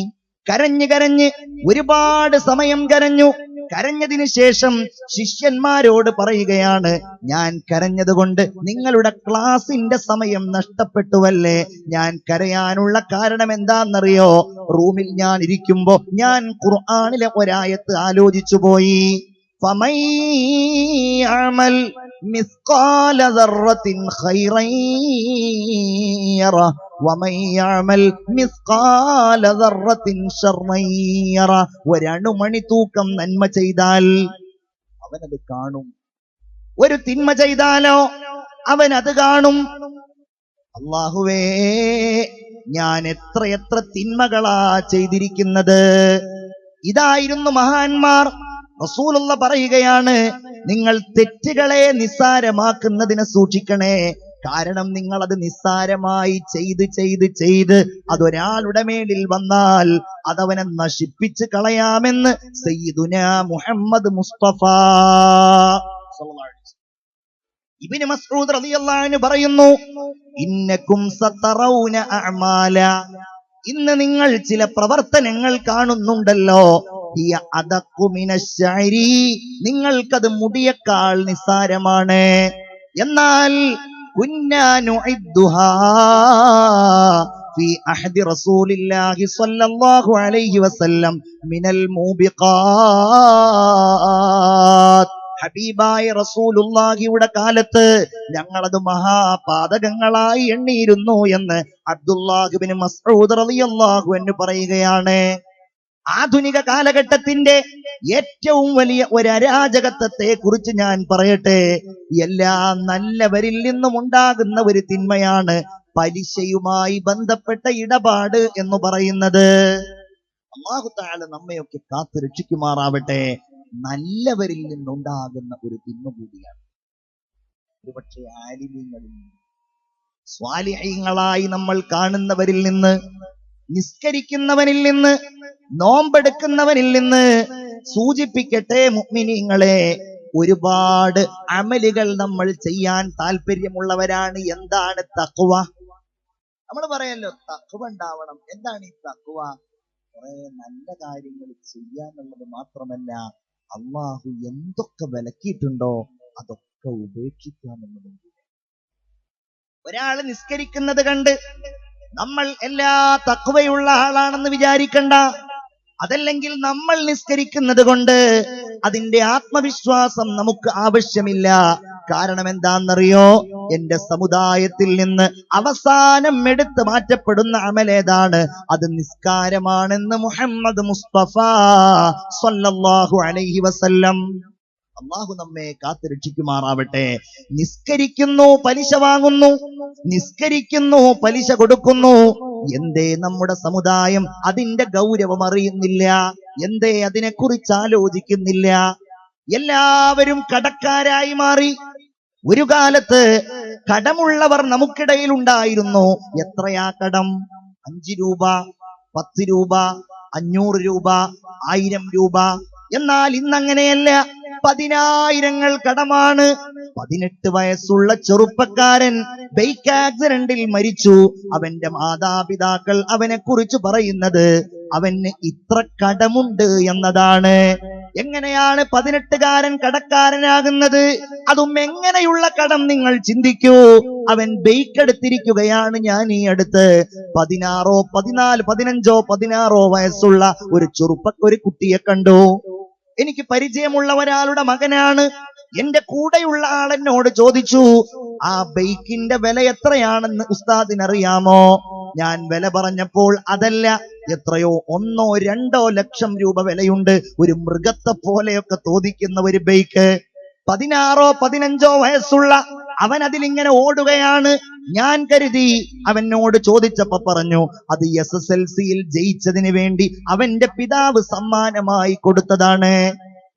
കരഞ്ഞ് കരഞ്ഞ് ഒരുപാട് സമയം കരഞ്ഞു. കരഞ്ഞതിന് ശേഷം ശിഷ്യന്മാരോട് പറയുകയാണ്, ഞാൻ കരഞ്ഞതുകൊണ്ട് നിങ്ങളുടെ ക്ലാസിന്റെ സമയം നഷ്ടപ്പെട്ടുവല്ലേ. ഞാൻ കരയാനുള്ള കാരണം എന്താണെന്നറിയോ? റൂമിൽ ഞാൻ ഇരിക്കുമ്പോ ഞാൻ ഖുർആനിലെ ഒരായത്ത് ആലോചിച്ചു പോയി. فَمَن يَعْمَلْ مِثْقَالَ ذَرَّةٍ خَيْرًا يَرَهُ وَمَن يَعْمَلْ مِثْقَالَ ذَرَّةٍ شَرًّا يَرَهُ. ഒരണുമണി തൂക്കം നന്മ ചെയ്താൽ അവനത് കാണും, ഒരു തിന്മ ചെയ്താലോ അവനത് കാണും. അല്ലാഹുവേ, ഞാൻ എത്രയെത്ര തിന്മകളാ ചെയ്തിരിക്കുന്നത്. ഇതായിരുന്നു മഹാന്മാർ. റസൂലുള്ള പറയുകയാണ്, നിങ്ങൾ തെറ്റുകളെ നിസ്സാരമാക്കുന്നതിനെ സൂക്ഷിക്കണേ. കാരണം നിങ്ങൾ അത് നിസ്സാരമായി ചെയ്ത് ചെയ്ത് ചെയ്ത് അതൊരാളുടെ മേലിൽ വന്നാൽ അതവനെ നശിപ്പിച്ച് കളയാമെന്ന് സയ്യിദുനാ മുഹമ്മദ് മുസ്തഫ ഇബ്നു മസ്ഊദ് റളിയല്ലാഹു അൻഹു പറയുന്നു, ഇന്നകും സതറൗന അഅമാല. ഇന്ന് നിങ്ങൾ ചില പ്രവർത്തനങ്ങൾ കാണുന്നുണ്ടല്ലോ, ഹിയ അദഖു മിനശ്ശഅരി, നിങ്ങൾക്കത് മുടിയേക്കാൾ നിസ്സാരമാണ്. എന്നാൽ കുന്നാ നുഇദ്ദുഹാ ഫീ അഹദി റസൂലില്ലാഹി സ്വല്ലല്ലാഹു അലൈഹി വസല്ലം മിനൽ മൂബിഖാത്ത്. ഹബീബായ റസൂലുള്ളാഹിയുടെ കാലത്ത് ഞങ്ങളത് മഹാപാതകങ്ങളായി എണ്ണിയിരുന്നു എന്ന് അബ്ദുല്ലാഹ് ഇബ്നു മസ്ഊദ് റളിയല്ലാഹു അൻഹു പറയുകയാണ്. ആധുനിക കാലഘട്ടത്തിന്റെ ഏറ്റവും വലിയ ഒരു അരാജകത്വത്തെ കുറിച്ച് ഞാൻ പറയട്ടെ. എല്ലാ നല്ലവരിൽ നിന്നും ഉണ്ടാകുന്ന ഒരു തിന്മയാണ് പലിശയുമായി ബന്ധപ്പെട്ട ഇടപാട് എന്ന് പറയുന്നത്. അല്ലാഹു തആല നമ്മയൊക്കെ കാത്തു രക്ഷിക്കുമാറാവട്ടെ. നല്ലവരിൽ നിന്നുണ്ടാകുന്ന ഒരു തിന്മ കൂടിയാണ്. ഒരുപക്ഷെ ആലിമീങ്ങളിൽ നിന്ന്, സ്വാലിഹീങ്ങളായി നമ്മൾ കാണുന്നവരിൽ നിന്ന്, നിസ്കരിക്കുന്നവനിൽ നിന്ന്, നോമ്പെടുക്കുന്നവനിൽ നിന്ന് സൂചിപ്പിക്കട്ടെ മുഅ്മിനീങ്ങളെ, ഒരുപാട് അമലുകൾ നമ്മൾ ചെയ്യാൻ താല്പര്യമുള്ളവരാണ്. എന്താണ് തഖ്വ? നമ്മൾ പറയല്ലോ തഖ്വ ഉണ്ടാവണം. എന്താണ് ഈ തഖ്വ? കുറെ നല്ല കാര്യങ്ങൾ ചെയ്യാന്നുള്ളത് മാത്രമല്ല, അള്ളാഹു എന്തൊക്കെ വിലക്കിയിട്ടുണ്ടോ അതൊക്കെ ഉപേക്ഷിക്കാന്നുള്ളതും. ഒരാള് നിസ്കരിക്കുന്നത് കണ്ട് നമ്മൾ എല്ലാ തഖ്വയുള്ള ആളാണെന്ന് വിചാരിക്കണ്ട. അതല്ലെങ്കിൽ നമ്മൾ നിസ്കരിക്കുന്നത് കൊണ്ട് അതിന്റെ ആത്മവിശ്വാസം നമുക്ക് ആവശ്യമില്ല. കാരണം എന്താണെന്നറിയോ? എന്റെ സമുദായത്തിൽ നിന്ന് അവസാനം എടുത്ത് മാറ്റപ്പെടുന്ന അമലേതാണ്? അത് നിസ്കാരമാണെന്ന് മുഹമ്മദ് മുസ്തഫ സ്വല്ലല്ലാഹു അലൈഹി വസല്ലം. അള്ളാഹു നമ്മെ കാത്തുരക്ഷിക്കുമാറാവട്ടെ. നിസ്കരിക്കുന്നു, പലിശ വാങ്ങുന്നു, നിസ്കരിക്കുന്നു, പലിശ കൊടുക്കുന്നു. എന്തേ നമ്മുടെ സമുദായം അതിന്റെ ഗൗരവം അറിയുന്നില്ല? എന്തേ അതിനെക്കുറിച്ച് ആലോചിക്കുന്നില്ല? എല്ലാവരും കടക്കാരായി മാറി. ഒരു കാലത്ത് കടമുള്ളവർ നമുക്കിടയിൽ ഉണ്ടായിരുന്നു. എത്രയാ കടം? 5 രൂപ, 10 രൂപ, 500 രൂപ, 1000 രൂപ. എന്നാൽ ഇന്നങ്ങനെയല്ല, 10,000 കടമാണ്. 18 വയസ്സുള്ള ചെറുപ്പക്കാരൻ ബൈക്ക് ആക്സിഡന്റിൽ മരിച്ചു. അവന്റെ മാതാപിതാക്കൾ അവനെ കുറിച്ച് പറയുന്നത് അവന് ഇത്ര കടമുണ്ട് എന്നതാണ്. എങ്ങനെയാണ് 18കാരൻ കടക്കാരനാകുന്നത്? അതും എങ്ങനെയുള്ള കടം നിങ്ങൾ ചിന്തിക്കൂ. അവൻ ബൈക്ക് എടുത്തിരിക്കുകയാണ്. ഞാൻ ഈ അടുത്ത് 16, 14, 15, 16 വയസ്സുള്ള ഒരു കുട്ടിയെ കണ്ടു. എനിക്ക് പരിചയമുള്ള ഒരാളുടെ മകനാണ്. എന്റെ കൂടെയുള്ള ആളെന്നോട് ചോദിച്ചു, ആ ബൈക്കിന്റെ വില എത്രയാണെന്ന് ഉസ്താദിനറിയാമോ? ഞാൻ വില പറഞ്ഞപ്പോൾ അതല്ല, എത്രയോ 1-2 ലക്ഷം രൂപ വിലയുണ്ട്. ഒരു മൃഗത്തെ പോലെയൊക്കെ തോന്നിക്കുന്ന ഒരു ബൈക്ക്. 16, 15 വയസ്സുള്ള അവൻ അതിലിങ്ങനെ ഓടുകയാണ്. ഞാൻ കരുതി, അവനോട് ചോദിച്ചപ്പോ പറഞ്ഞു, അത് SSLCയിൽ ജയിച്ചതിന് വേണ്ടി അവന്റെ പിതാവ് സമ്മാനമായി കൊടുത്തതാണ്.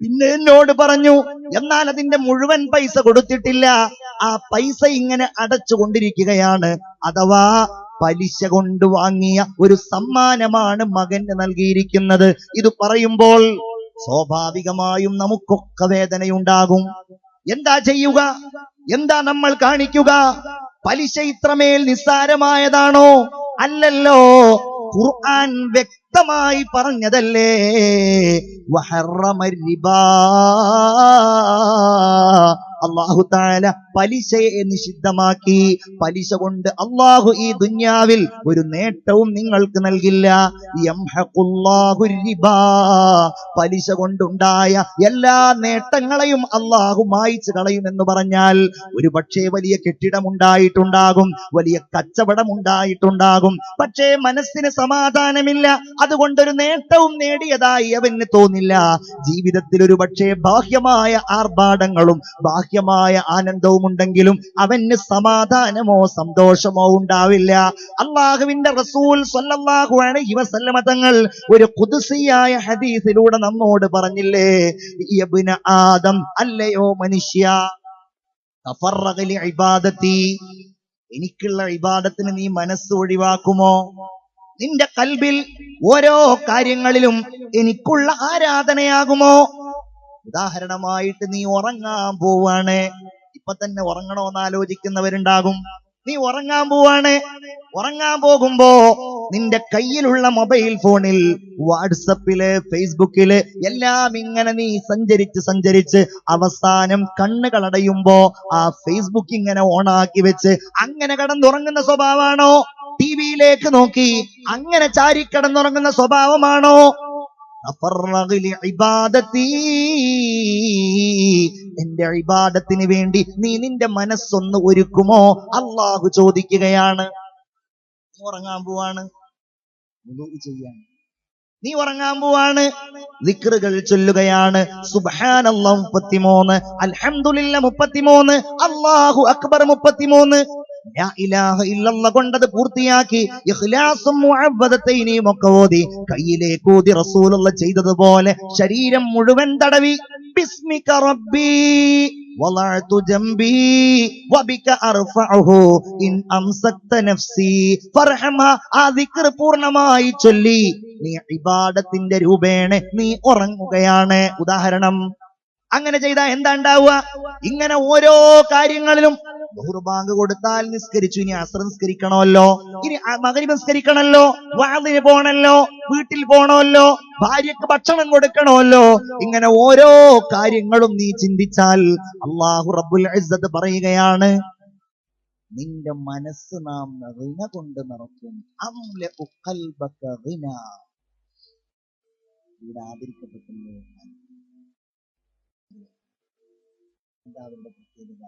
പിന്നെ എന്നോട് പറഞ്ഞു, എന്നാൽ അതിന്റെ മുഴുവൻ പൈസ കൊടുത്തിട്ടില്ല, ആ പൈസ ഇങ്ങനെ അടച്ചുകൊണ്ടിരിക്കുകയാണ്. അഥവാ പലിശ കൊണ്ട് വാങ്ങിയ ഒരു സമ്മാനമാണ് മകന് നൽകിയിരിക്കുന്നത്. ഇത് പറയുമ്പോൾ സ്വാഭാവികമായും നമുക്കൊക്കെ വേദനയുണ്ടാകും. എന്താ ചെയ്യുക? എന്താ നമ്മൾ കാണിക്കുക? പലിശ ഇത്രമേൽ നിസ്സാരമായതാണോ? അല്ലല്ലോ. ഖുർആൻ വ്യക്തമായി പറഞ്ഞതല്ലേ, വഹറമ റിബാ. അല്ലാഹു തആല പലിശയെ നിഷിദ്ധമാക്കി. പലിശ കൊണ്ട് അല്ലാഹു ഈ ദുനിയാവിൽ ഒരു നേട്ടവും നിങ്ങൾക്ക് നൽകില്ല. യംഹഖുല്ലാഹു റിബാ. പലിശ കൊണ്ടുണ്ടായ എല്ലാ നേട്ടങ്ങളെയും അല്ലാഹു മായ്ച്ചു കളയുമെന്ന് പറഞ്ഞാൽ, ഒരു പക്ഷേ വലിയ കെട്ടിടമുണ്ടായിട്ടുണ്ടാകും, വലിയ കച്ചവടമുണ്ടായിട്ടുണ്ടാകും, പക്ഷേ മനസ്സിന് സമാധാനമില്ല. അതുകൊണ്ടൊരു നേട്ടവും നേടിയതായി അവന് തോന്നില്ല. ജീവിതത്തിൽ ഒരു പക്ഷേ ബാഹ്യമായ ആർഭാടങ്ങളും ബാഹ്യമായ ആനന്ദവും ഉണ്ടെങ്കിലും അവന് സമാധാനമോ സന്തോഷമോ ഉണ്ടാവില്ല. അല്ലാഹുവിന്റെ റസൂൽ സ്വല്ലല്ലാഹു അലൈഹി വസല്ലമ തങ്ങൾ ഒരു ഖുദ്സിയായ ഹദീസിലൂടെ നമ്മോട് പറഞ്ഞില്ലേ, ഇബ്ന ആദം, അല്ലയോ മനുഷ്യ, തഫറഗ ലി ഇബാദത്തി, എനിക്കുള്ള ഇബാദത്തിന് നീ മനസ്സ് ഒഴിവാക്കുമോ? നിന്റെ കൽബിൽ ഓരോ കാര്യങ്ങളിലും എനിക്കുള്ള ആരാധനയാകുമോ? ഉദാഹരണമായിട്ട്, നീ ഉറങ്ങാൻ പോവാണ്. ഇപ്പൊ തന്നെ ഉറങ്ങണോന്ന് ആലോചിക്കുന്നവരുണ്ടാകും. നീ ഉറങ്ങാൻ പോവാണ്. ഉറങ്ങാൻ പോകുമ്പോ നിന്റെ കയ്യിലുള്ള മൊബൈൽ ഫോണിൽ വാട്സപ്പില്, ഫേസ്ബുക്കില് എല്ലാം ഇങ്ങനെ നീ സഞ്ചരിച്ച് അവസാനം കണ്ണുകളടയുമ്പോ ആ ഫേസ്ബുക്ക് ഇങ്ങനെ ഓണാക്കി വെച്ച് അങ്ങനെ കിടന്നുറങ്ങുന്ന സ്വഭാവമാണോ? ടിവിയിലേക്ക് നോക്കി അങ്ങനെ ചാരിക്കിടന്നുറങ്ങുന്ന സ്വഭാവമാണോ? എന്റെ ഇബാദത്തിന് വേണ്ടി നീ നിന്റെ മനസ്സൊന്ന് ഒരുക്കുമോ? അല്ലാഹു ചോദിക്കുകയാണ്. നീ ഉറങ്ങാൻ പോവാണ്, വുളൂ ചെയ്യാൻ. നീ ഉറങ്ങാൻ പോവാണ്, ദിക്റുകൾ ചൊല്ലുകയാണ്. സുബ്ഹാനല്ലാഹ് 33, അൽഹംദുലില്ലാഹ് 33, അല്ലാഹു അക്ബർ 33, ലാ ഇലാഹ ഇല്ലല്ലാഹ് കൊണ്ടത് പൂർത്തിയാക്കി ഇഖ്ലാസും മുഅവ്വദതൈനിയും ഒക്കെ ഓതി കയ്യിലേക്ക് ഊതി റസൂലുള്ള ചെയ്തതുപോലെ ശരീരം മുഴുവൻ തടവി ബിസ്മിക റബ്ബി വളഅതു ജംബി വബിക അർഫഉഹു ഇൻ അംസക്ത നഫ്സി ഫർഹമ. ആ ദിക്ർ പൂർണ്ണമായി ചൊല്ലി നീ ഇബാദത്തിന്റെ രൂപേണ നീ ഉറങ്ങുകയാണ്. ഉദാഹരണം, അങ്ങനെ ചെയ്താൽ എന്താ ഉണ്ടാവുക? ഇങ്ങനെ ഓരോ കാര്യങ്ങളിലും ദുഹർ ബാങ്ക് കൊടുത്താൽ നിസ്കരിച്ചു, ഇനി അസ്ർ നിസ്കരിക്കണമല്ലോ, ഇനി മഗ്രിബ് നിസ്കരിക്കണമല്ലോ, വഅദിന് പോണല്ലോ, വീട്ടിൽ പോണമല്ലോ, ഭാര്യക്ക് ഭക്ഷണം കൊടുക്കണമല്ലോ. ഇങ്ങനെ ഓരോ കാര്യങ്ങളും നീ ചിന്തിച്ചാൽ അല്ലാഹു റബ്ബുൽ ഇസ്സത്ത് പറയുകയാണ്, നിന്റെ മനസ്സ് നാം ഗിന കൊണ്ട് നിറക്കും. അംലഉ ഖൽബക ഗിന. ഇവിടെ ആദരിക്കപ്പെട്ടുള്ളൂ. എന്താ അവരുടെ പ്രത്യേകത?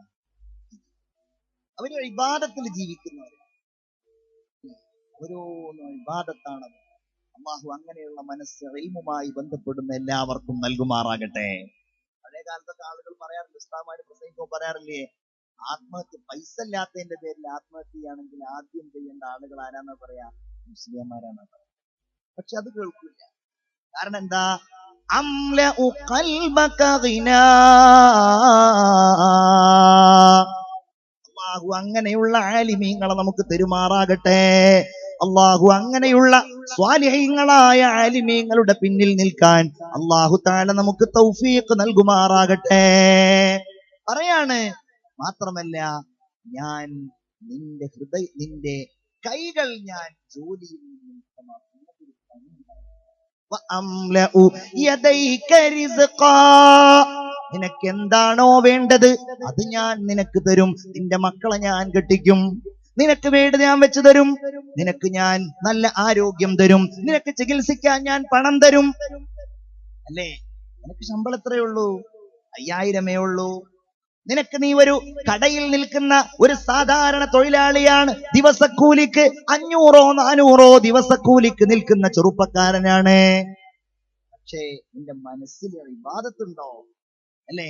അവര് ഇബാദത്തിൽ ജീവിക്കുന്നവരാണ്. ഓരോന്നും ഇബാദത്താണത്. അല്ലാഹു അങ്ങനെയുള്ള മനസ്സ് ഇൽമുമായി ബന്ധപ്പെടുന്ന എല്ലാവർക്കും നൽകുമാറാകട്ടെ. പഴയ കാലത്തൊക്കെ ആളുകൾ പറയാറുണ്ട്, ഉസ്താദ്മാര് പ്രസംഗിക്കുമ്പോൾ പറയാറില്ലേ, ആത്മഹത്യ, പൈസ ഇല്ലാത്തതിന്റെ പേരിൽ ആത്മഹത്യ ചെയ്യുകയാണെങ്കിൽ ആദ്യം ചെയ്യേണ്ട ആളുകൾ ആരാന്നാ പറയാ? മുസ്ലിംമാരാന്നാ പറയാ. പക്ഷെ അത് കേൾക്കില്ല. കാരണം എന്താ? അംലഉ ഖൽബക ഗിനാ. അല്ലാഹു അങ്ങനെയുള്ള ആലിമീങ്ങളെ നമുക്ക് തെരുമാറാകട്ടെ. അല്ലാഹു അങ്ങനെയുള്ള സ്വാലിഹീങ്ങളായ ആലിമീങ്ങളുടെ പിന്നിൽ നിൽക്കാൻ അല്ലാഹു തആല നമുക്ക് തൗഫീഖ് നൽകുമാറാകട്ടെ. പറയാണ്, മാത്രമല്ല ഞാൻ നിന്റെ കൈകൾ ഞാൻ ജോലിയിൽ നിനക്ക് എന്താണോ വേണ്ടത് അത് ഞാൻ നിനക്ക് തരും. നിന്റെ മക്കളെ ഞാൻ കെട്ടിക്കും, നിനക്ക് വേണ്ടി ഞാൻ വെച്ചു തരും, നിനക്ക് ഞാൻ നല്ല ആരോഗ്യം തരും, നിനക്ക് ചികിത്സിക്കാൻ ഞാൻ പണം തരും. അല്ലേ? നിനക്ക് ശമ്പളം എത്രയേ ഉള്ളൂ? 5000 ഉള്ളൂ. നിനക്ക്, നീ ഒരു കടയിൽ നിൽക്കുന്ന ഒരു സാധാരണ തൊഴിലാളിയാണ്, ദിവസക്കൂലിക്ക് 500-400 ദിവസക്കൂലിക്ക് നിൽക്കുന്ന ചെറുപ്പക്കാരനാണ്. പക്ഷേ നിന്റെ മനസ്സിൽ ഇബാദത്തുണ്ടോ? അല്ലേ?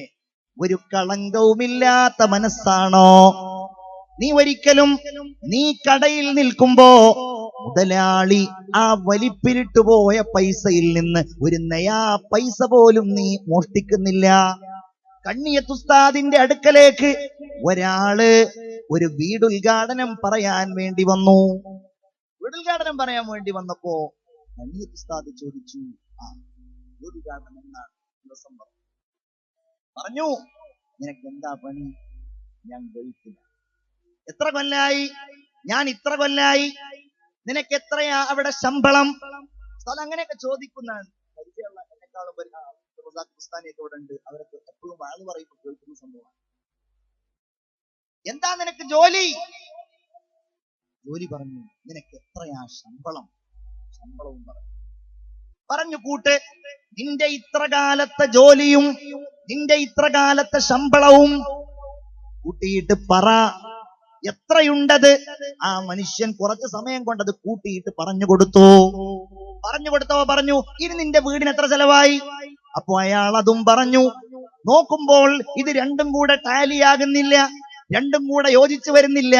ഒരു കളങ്കവുമില്ലാത്ത മനസ്സാണോ? നീ ഒരിക്കലും, നീ കടയിൽ നിൽക്കുമ്പോ മുതലാളി ആ വലിപ്പിലിട്ട് പോയ പൈസയിൽ നിന്ന് ഒരു നയാ പൈസ പോലും നീ മോഷ്ടിക്കുന്നില്ല. കണ്ണിയത്ത് ഉസ്താദിന്റെ അടുക്കലേക്ക് ഒരാള് ഒരു വീടുദ്ഘാടനം പറയാൻ വേണ്ടി വന്നു. വീടുദ്ഘാടനം പറയാൻ വേണ്ടി വന്നപ്പോ കണ്ണിയത്ത് ഉസ്താദ് ചോദിച്ചു, വീടുദ്ഘാടനം എന്നാണ് ദിവസം പറഞ്ഞു, നിനക്ക് എന്താ പണി? ഞാൻ ഗൾഫില്ല. എത്ര കൊല്ലായി? ഞാൻ ഇത്ര കൊല്ലായി. നിനക്ക് എത്രയാ അവിടെ ശമ്പളം? ഉസ്താദ് അങ്ങനെയൊക്കെ ചോദിക്കുന്നതാണ്. പരിചയമുള്ള എന്നെക്കാളും ഉസ്താദിയൊക്കെ ഇവിടെ ഉണ്ട്. അവരൊക്കെ എപ്പോഴും വാഴ പറയുമ്പോൾ കേൾക്കുന്ന സംഭവമാണ്. എന്താ നിനക്ക് ജോലി? ജോലി പറഞ്ഞു. നിനക്ക് എത്രയാ ശമ്പളം? ശമ്പളവും പറഞ്ഞു കൂട്ട്. നിന്റെ ഇത്ര കാലത്തെ ജോലിയും നിന്റെ ഇത്ര കാലത്തെ ശമ്പളവും കൂട്ടിയിട്ട് പറ, എത്രയുണ്ടത്? ആ മനുഷ്യൻ കുറച്ച് സമയം കൊണ്ടത് കൂട്ടിയിട്ട് പറഞ്ഞു കൊടുത്തോ പറഞ്ഞു, ഇനി നിന്റെ വീടിന് എത്ര ചെലവായി? അപ്പൊ അയാൾ അതും പറഞ്ഞു. നോക്കുമ്പോൾ ഇത് രണ്ടും കൂടെ ടാലിയാകുന്നില്ല, രണ്ടും കൂടെ യോജിച്ചു വരുന്നില്ല.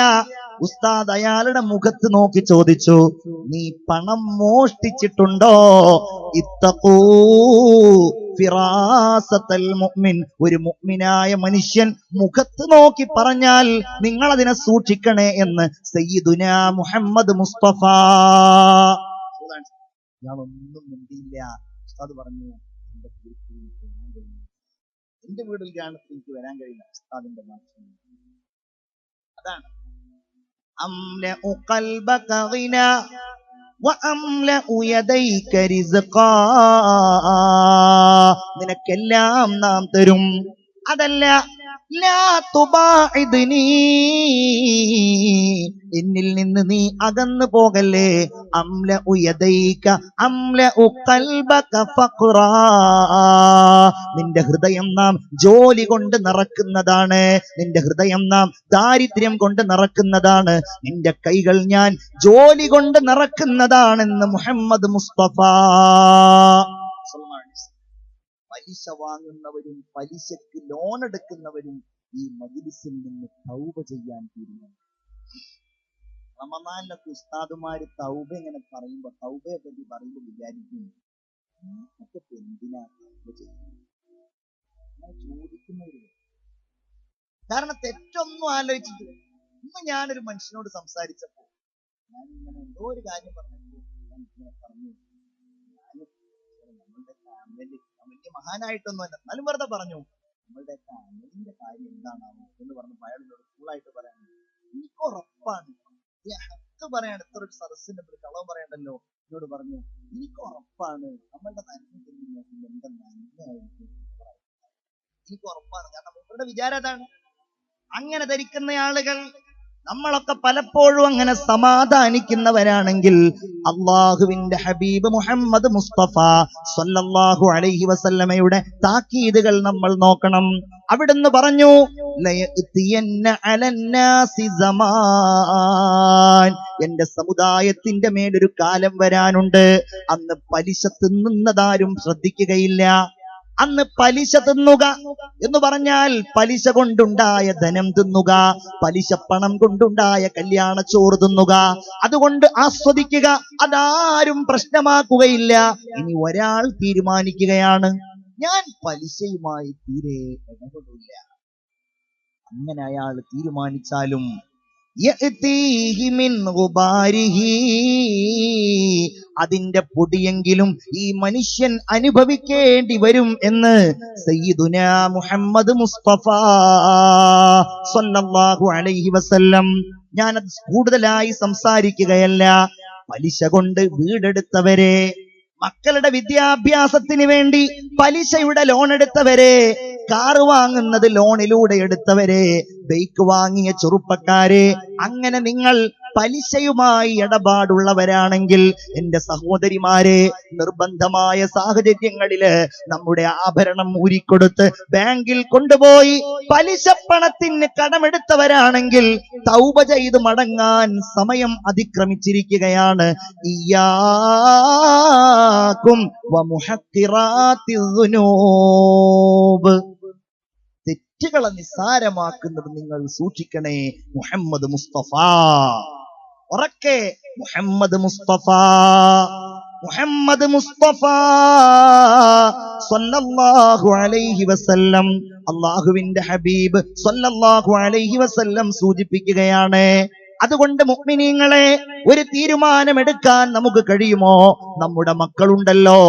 ഉസ്താദ് അയാളുടെ മുഖത്ത് നോക്കി ചോദിച്ചു, നീ പണം മോഷ്ടിച്ചിട്ടുണ്ടോ? ഇത്തഖൂ ഫിറാസത്തൽ മുഅ്മിൻ. ഒരു മുഅ്മിനായ മനുഷ്യൻ മുഖത്ത് നോക്കി പറഞ്ഞാൽ നിങ്ങൾ അതിനെ സൂക്ഷിക്കണേ എന്ന് സയ്യിദുനാ മുഹമ്മദ് മുസ്തഫ. ഞാനൊന്നും മിണ്ടിയില്ല. ഉസ്താദ് പറഞ്ഞു, എന്റെ വീട്ടിൽ ഗ്രാമത്തിൽ എനിക്ക് വരാൻ കഴിയില്ല. ഉസ്താദിന്റെ ഭാഷ അതാണ്. അംലഉ ഖൽബക ഗിനാ വഅംലഉ യദൈക റിസ്ഖാ. നിനക്കെല്ലാം നാം തരും. അതല്ല, ലാ തുബാഇദ്നീ, എന്നിൽ നിന്ന് നീ അകന്നു പോകല്ലേ. അംലഉ യദൈക അംലഉ ഖൽബക ഫഖ്റാ. നിന്റെ ഹൃദയം നാം ജോലി കൊണ്ട് നിറക്കുന്നതാണ്. നിന്റെ ഹൃദയം നാം ദാരിദ്ര്യം കൊണ്ട് നിറക്കുന്നതാണ്. നിന്റെ കൈകൾ ഞാൻ ജോലി കൊണ്ട് നിറക്കുന്നതാണെന്ന് മുഹമ്മദ് മുസ്തഫ. പലിശ വാങ്ങുന്നവരും പലിശക്ക് ലോൺ എടുക്കുന്നവരും ഈ മജ്‌ലിസിൽ നിന്ന് തൗബ ചെയ്യാൻ തീരുമാനിച്ചു. റമദാനിലൊക്കെ ഉസ്താദുമാര് തൗബ ഇങ്ങനെ പറയുമ്പോ, തൗബയെ പറ്റി പറയുമ്പോൾ വിചാരിക്കും, എന്തിനാ തൗബ ചെയ്യുന്നത്? ചോദിക്കുന്നവര് കാരണം തെറ്റൊന്നും ആലോചിച്ചിട്ട്. ഇന്ന് ഞാനൊരു മനുഷ്യനോട് സംസാരിച്ചപ്പോ ഞാനിങ്ങനെ എന്തോ ഒരു കാര്യം പറഞ്ഞപ്പോൾ ഞാൻ ഇങ്ങനെ പറഞ്ഞു, നമ്മളുടെ ഫാമിലി വലിയ മഹാനായിട്ടൊന്നുമല്ല, എന്നാലും വെറുതെ പറഞ്ഞു, നമ്മളുടെ ഫാമിലിന്റെ കാര്യം എന്താണാവോ എന്ന് പറഞ്ഞു. അയാളിനോട് കൂളായിട്ട് പറയാൻ, എനിക്ക് ഉറപ്പാണ് പറയാണ്, ഇത്ര ഒരു സദസ്സിന്റെ കളവ് പറയണ്ടല്ലോ, എന്നോട് പറഞ്ഞു, എനിക്ക് ഉറപ്പാണ് നമ്മളുടെ നന്മ എന്റെ നന്മയായിരിക്കും, എനിക്ക് ഉറപ്പാണ്. കാരണം ഇവരുടെ വിചാരം അതാണ്. അങ്ങനെ ധരിക്കുന്ന ആളുകൾ, നമ്മളൊക്കെ പലപ്പോഴും അങ്ങനെ സമാധാനിക്കുന്നവരാണെങ്കിൽ അള്ളാഹുവിന്റെ ഹബീബ് മുഹമ്മദ് മുസ്തഫ സ്വല്ലല്ലാഹു അലൈഹി വസല്ലമയുടെ താക്കീതുകൾ നമ്മൾ നോക്കണം. അവിടുന്ന് പറഞ്ഞു, ലയഅതിയന്ന അലന്നാസി സമാൻ, എന്റെ സമുദായത്തിന്റെ മേലൊരു കാലം വരാനുണ്ട്, അന്ന് പലിശ തിന്നുന്നതാരും ശ്രദ്ധിക്കുകയില്ല. അന്ന് പലിശ തിന്നുക എന്ന് പറഞ്ഞാൽ പലിശ കൊണ്ടുണ്ടായ ധനം തിന്നുക, പലിശ പണം കൊണ്ടുണ്ടായ കല്യാണ ചോറ് തിന്നുക, അതുകൊണ്ട് ആസ്വദിക്കുക, അതാരും പ്രശ്നമാക്കുകയില്ല. ഇനി ഒരാൾ തീരുമാനിക്കുകയാണ്, ഞാൻ പലിശയുമായി തീരെ ഇടപെടില്ല. അങ്ങനെ അയാൾ തീരുമാനിച്ചാലും അതിന്റെ പൊടിയെങ്കിലും ഈ മനുഷ്യൻ അനുഭവിക്കേണ്ടി വരും എന്ന് സയ്യിദുനാ മുഹമ്മദ് മുസ്തഫ സ്വല്ലല്ലാഹു അലൈഹി വസല്ലം. ഞാനത് കൂടുതലായി സംസാരിക്കുകയല്ല. പലിശ കൊണ്ട് വീടെടുത്തവരെ, മക്കളുടെ വിദ്യാഭ്യാസത്തിന് വേണ്ടി പലിശയുടെ ലോൺ എടുത്തവരെ, കാറ് വാങ്ങുന്നത് ലോണിലൂടെ എടുത്തവരെ, ബൈക്ക് വാങ്ങിയ ചെറുപ്പക്കാരെ, അങ്ങനെ നിങ്ങൾ പലിശയുമായി ഇടപാടുള്ളവരാണെങ്കിൽ എന്റെ സഹോദരിമാരെ, നിർബന്ധമായ സാഹചര്യങ്ങളില് നമ്മുടെ ആഭരണം ഊരിക്കൊടുത്ത് ബാങ്കിൽ കൊണ്ടുപോയി പലിശ പണത്തിന് കടമെടുത്തവരാണെങ്കിൽ തൗബ ചെയ്ത് മടങ്ങാൻ സമയം അതിക്രമിച്ചിരിക്കുകയാണ്. ഇയ്യാകും വമുഹഖിറാത്തിദ് ദുനൂബ്, തെറ്റുകളെ നിസ്സാരമാക്കുന്നത് നിങ്ങൾ സൂക്ഷിക്കണേ. മുഹമ്മദ് മുസ്തഫ, ഉറക്കെ മുഹമ്മദ് മുസ്തഫ, മുഹമ്മദ് മുസ്തഫ സ്വല്ലല്ലാഹു അലൈഹി വസല്ലം, അല്ലാഹുവിന്റെ ഹബീബ് സ്വല്ലല്ലാഹു അലൈഹി വസല്ലം സൂചിപ്പിക്കുകയാണ്. അതുകൊണ്ട് മുഅ്മിനീങ്ങളെ, ഒരു തീരുമാനമെടുക്കാൻ നമുക്ക് കഴിയുമോ? നമ്മുടെ മക്കളുണ്ടല്ലോ,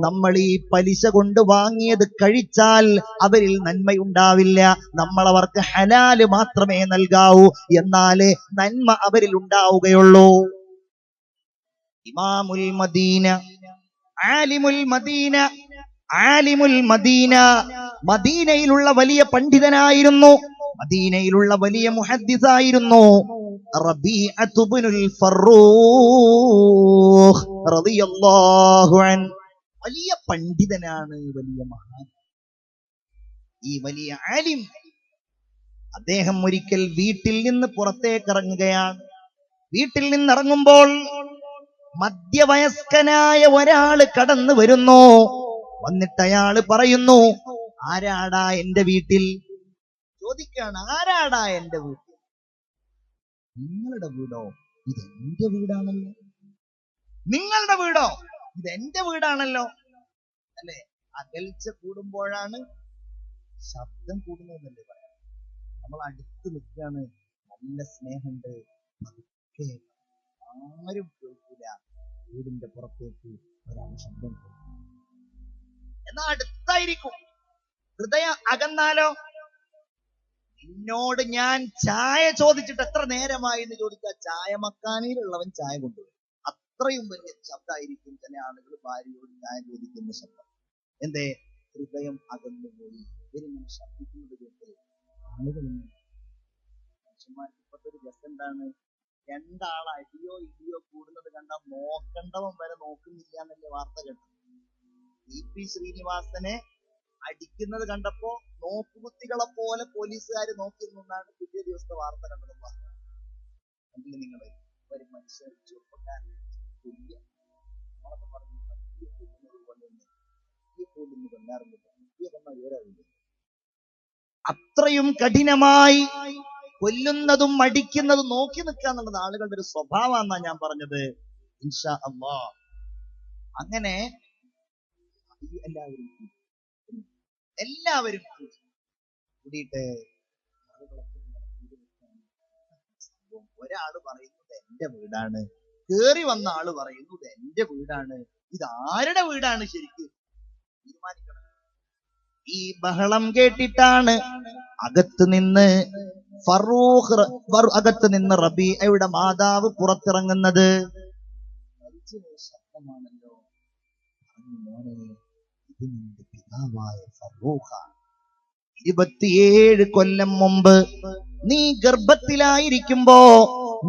നമ്മൾ ഈ പലിശ കൊണ്ട് വാങ്ങിയത് കഴിച്ചാൽ അവരിൽ നന്മയുണ്ടാവില്ല. നമ്മൾ അവർക്ക് ഹലാല് മാത്രമേ നൽകാവൂ, എന്നാലേ നന്മ അവരിൽ ഉണ്ടാവുകയുള്ളൂ. ഇമാമുൽ മദീന, ആലിമുൽ മദീന, ആലിമുൽ മദീന, മദീനയിലുള്ള വലിയ പണ്ഡിതനായിരുന്നു, മദീനയിലുള്ള വലിയ മുഹദ്ദിസായിരുന്നു റബീഅത്ത് ഇബ്നുൽ ഫറൂഖ് റളിയല്ലാഹു അൻഹു. വലിയ പണ്ഡിതനാണ്, വലിയ മഹാൻ, ഈ വലിയ ആലിം. അദ്ദേഹം ഒരിക്കൽ വീട്ടിൽ നിന്ന് പുറത്തേക്ക് ഇറങ്ങുകയാണ്. വീട്ടിൽ നിന്നിറങ്ങുമ്പോൾ മധ്യവയസ്കനായ ഒരാള് കടന്നു വരുന്നു. വന്നിട്ട് അയാള് പറയുന്നു, ആരാടാ എന്റെ വീട്ടിൽ? ചോദിക്കാണ്, ആരാടാ എന്റെ വീട്ടിൽ? നിങ്ങളുടെ വീടോ? ഇതെന്റെ വീടാണല്ലോ. നിങ്ങളുടെ വീടോ? ഇതെന്റെ വീടാണല്ലോ. അല്ലെ, അകൽച്ച കൂടുമ്പോഴാണ് ശബ്ദം കൂടുന്നതെന്നല്ലേ പറയാം. നമ്മൾ അടുത്ത് നിൽക്കുകയാണ്, നല്ല സ്നേഹമുണ്ട്, പതുക്കെ, ആരും കേൾക്കില്ല, വീടിന്റെ പുറത്തേക്ക് ഒരാൾ ശബ്ദം കേൾക്കും. എന്നാ അടുത്തായിരിക്കും. ഹൃദയം അകന്നാലോ? നിന്നോട് ഞാൻ ചായ ചോദിച്ചിട്ട് എത്ര നേരമായി എന്ന് ചോദിച്ചാൽ ചായ മക്കാനിയിലുള്ളവൻ ചായ കൊണ്ടുവരും. അത്രയും വലിയ ശബ്ദമായിരിക്കും ചില ആളുകൾ ഭാര്യയോട് ചായ ചോദിക്കുന്ന ശബ്ദം. എന്തേ? ഹൃദയം അകന്നുപോയി. ഇവരിങ്ങനെ ശബ്ദിക്കുന്നത് കേട്ട് ആളുകൾ, മനുഷ്യന്മാർക്ക് ഇപ്പോഴത്തെ ഒരു രസം എന്താണ്? രണ്ടാൾ അടിയോ ഇടിയോ കൂടുന്നത് കണ്ടാൽ നോക്കണ്ടവൻ വരെ നോക്കുന്നില്ല എന്നല്ലേ വാർത്ത കേട്ടത്. EP ശ്രീനിവാസനെ അടിക്കുന്നത് കണ്ടപ്പോ നോക്കുകുത്തികളെ പോലെ പോലീസുകാർ നോക്കിയിരുന്നാണ് പിറ്റേ ദിവസത്തെ വാർത്ത കണ്ടത്. അതിൽ നിങ്ങള് ഒരു മനുഷ്യർ ചെറുപ്പക്കാരൻ തുല്യ, നമ്മളൊക്കെ പറഞ്ഞു കൊല്ലുന്നത് പോലെ കൊല്ലുന്നു കൊല്ലാറുണ്ട്, വിവരമില്ല. അത്രയും കഠിനമായി കൊല്ലുന്നതും അടിക്കുന്നതും നോക്കി നിൽക്കുക എന്നുള്ളത് ആളുകളുടെ ഒരു സ്വഭാവമാണെന്നാ ഞാൻ പറഞ്ഞത്. ഇൻഷാ അല്ലാഹ് അങ്ങനെ എല്ലാവരും കൂടിയിട്ട് ആളുകൾ ഒരാള് പറയുന്നത് എന്റെ വീടാണ്, കേറി വന്ന ആള് പറയുന്നത് എന്റെ വീടാണ്. ഇത് ആരുടെ വീടാണ് ശരിക്ക് തീരുമാനിക്കണം. ഈ ബഹളം കേട്ടിട്ടാണ് അകത്ത് നിന്ന് അകത്ത് നിന്ന് റബീഅയുടെ മാതാവ് പുറത്തിറങ്ങുന്നത്. ശബ്ദമാണല്ലോ. മോനെ, ഇത് നിന്റെ പിതാവായ ഫറൂഖാണ്. 27 കൊല്ലം മുമ്പ് നീ ഗർഭത്തിലായിരിക്കുമ്പോ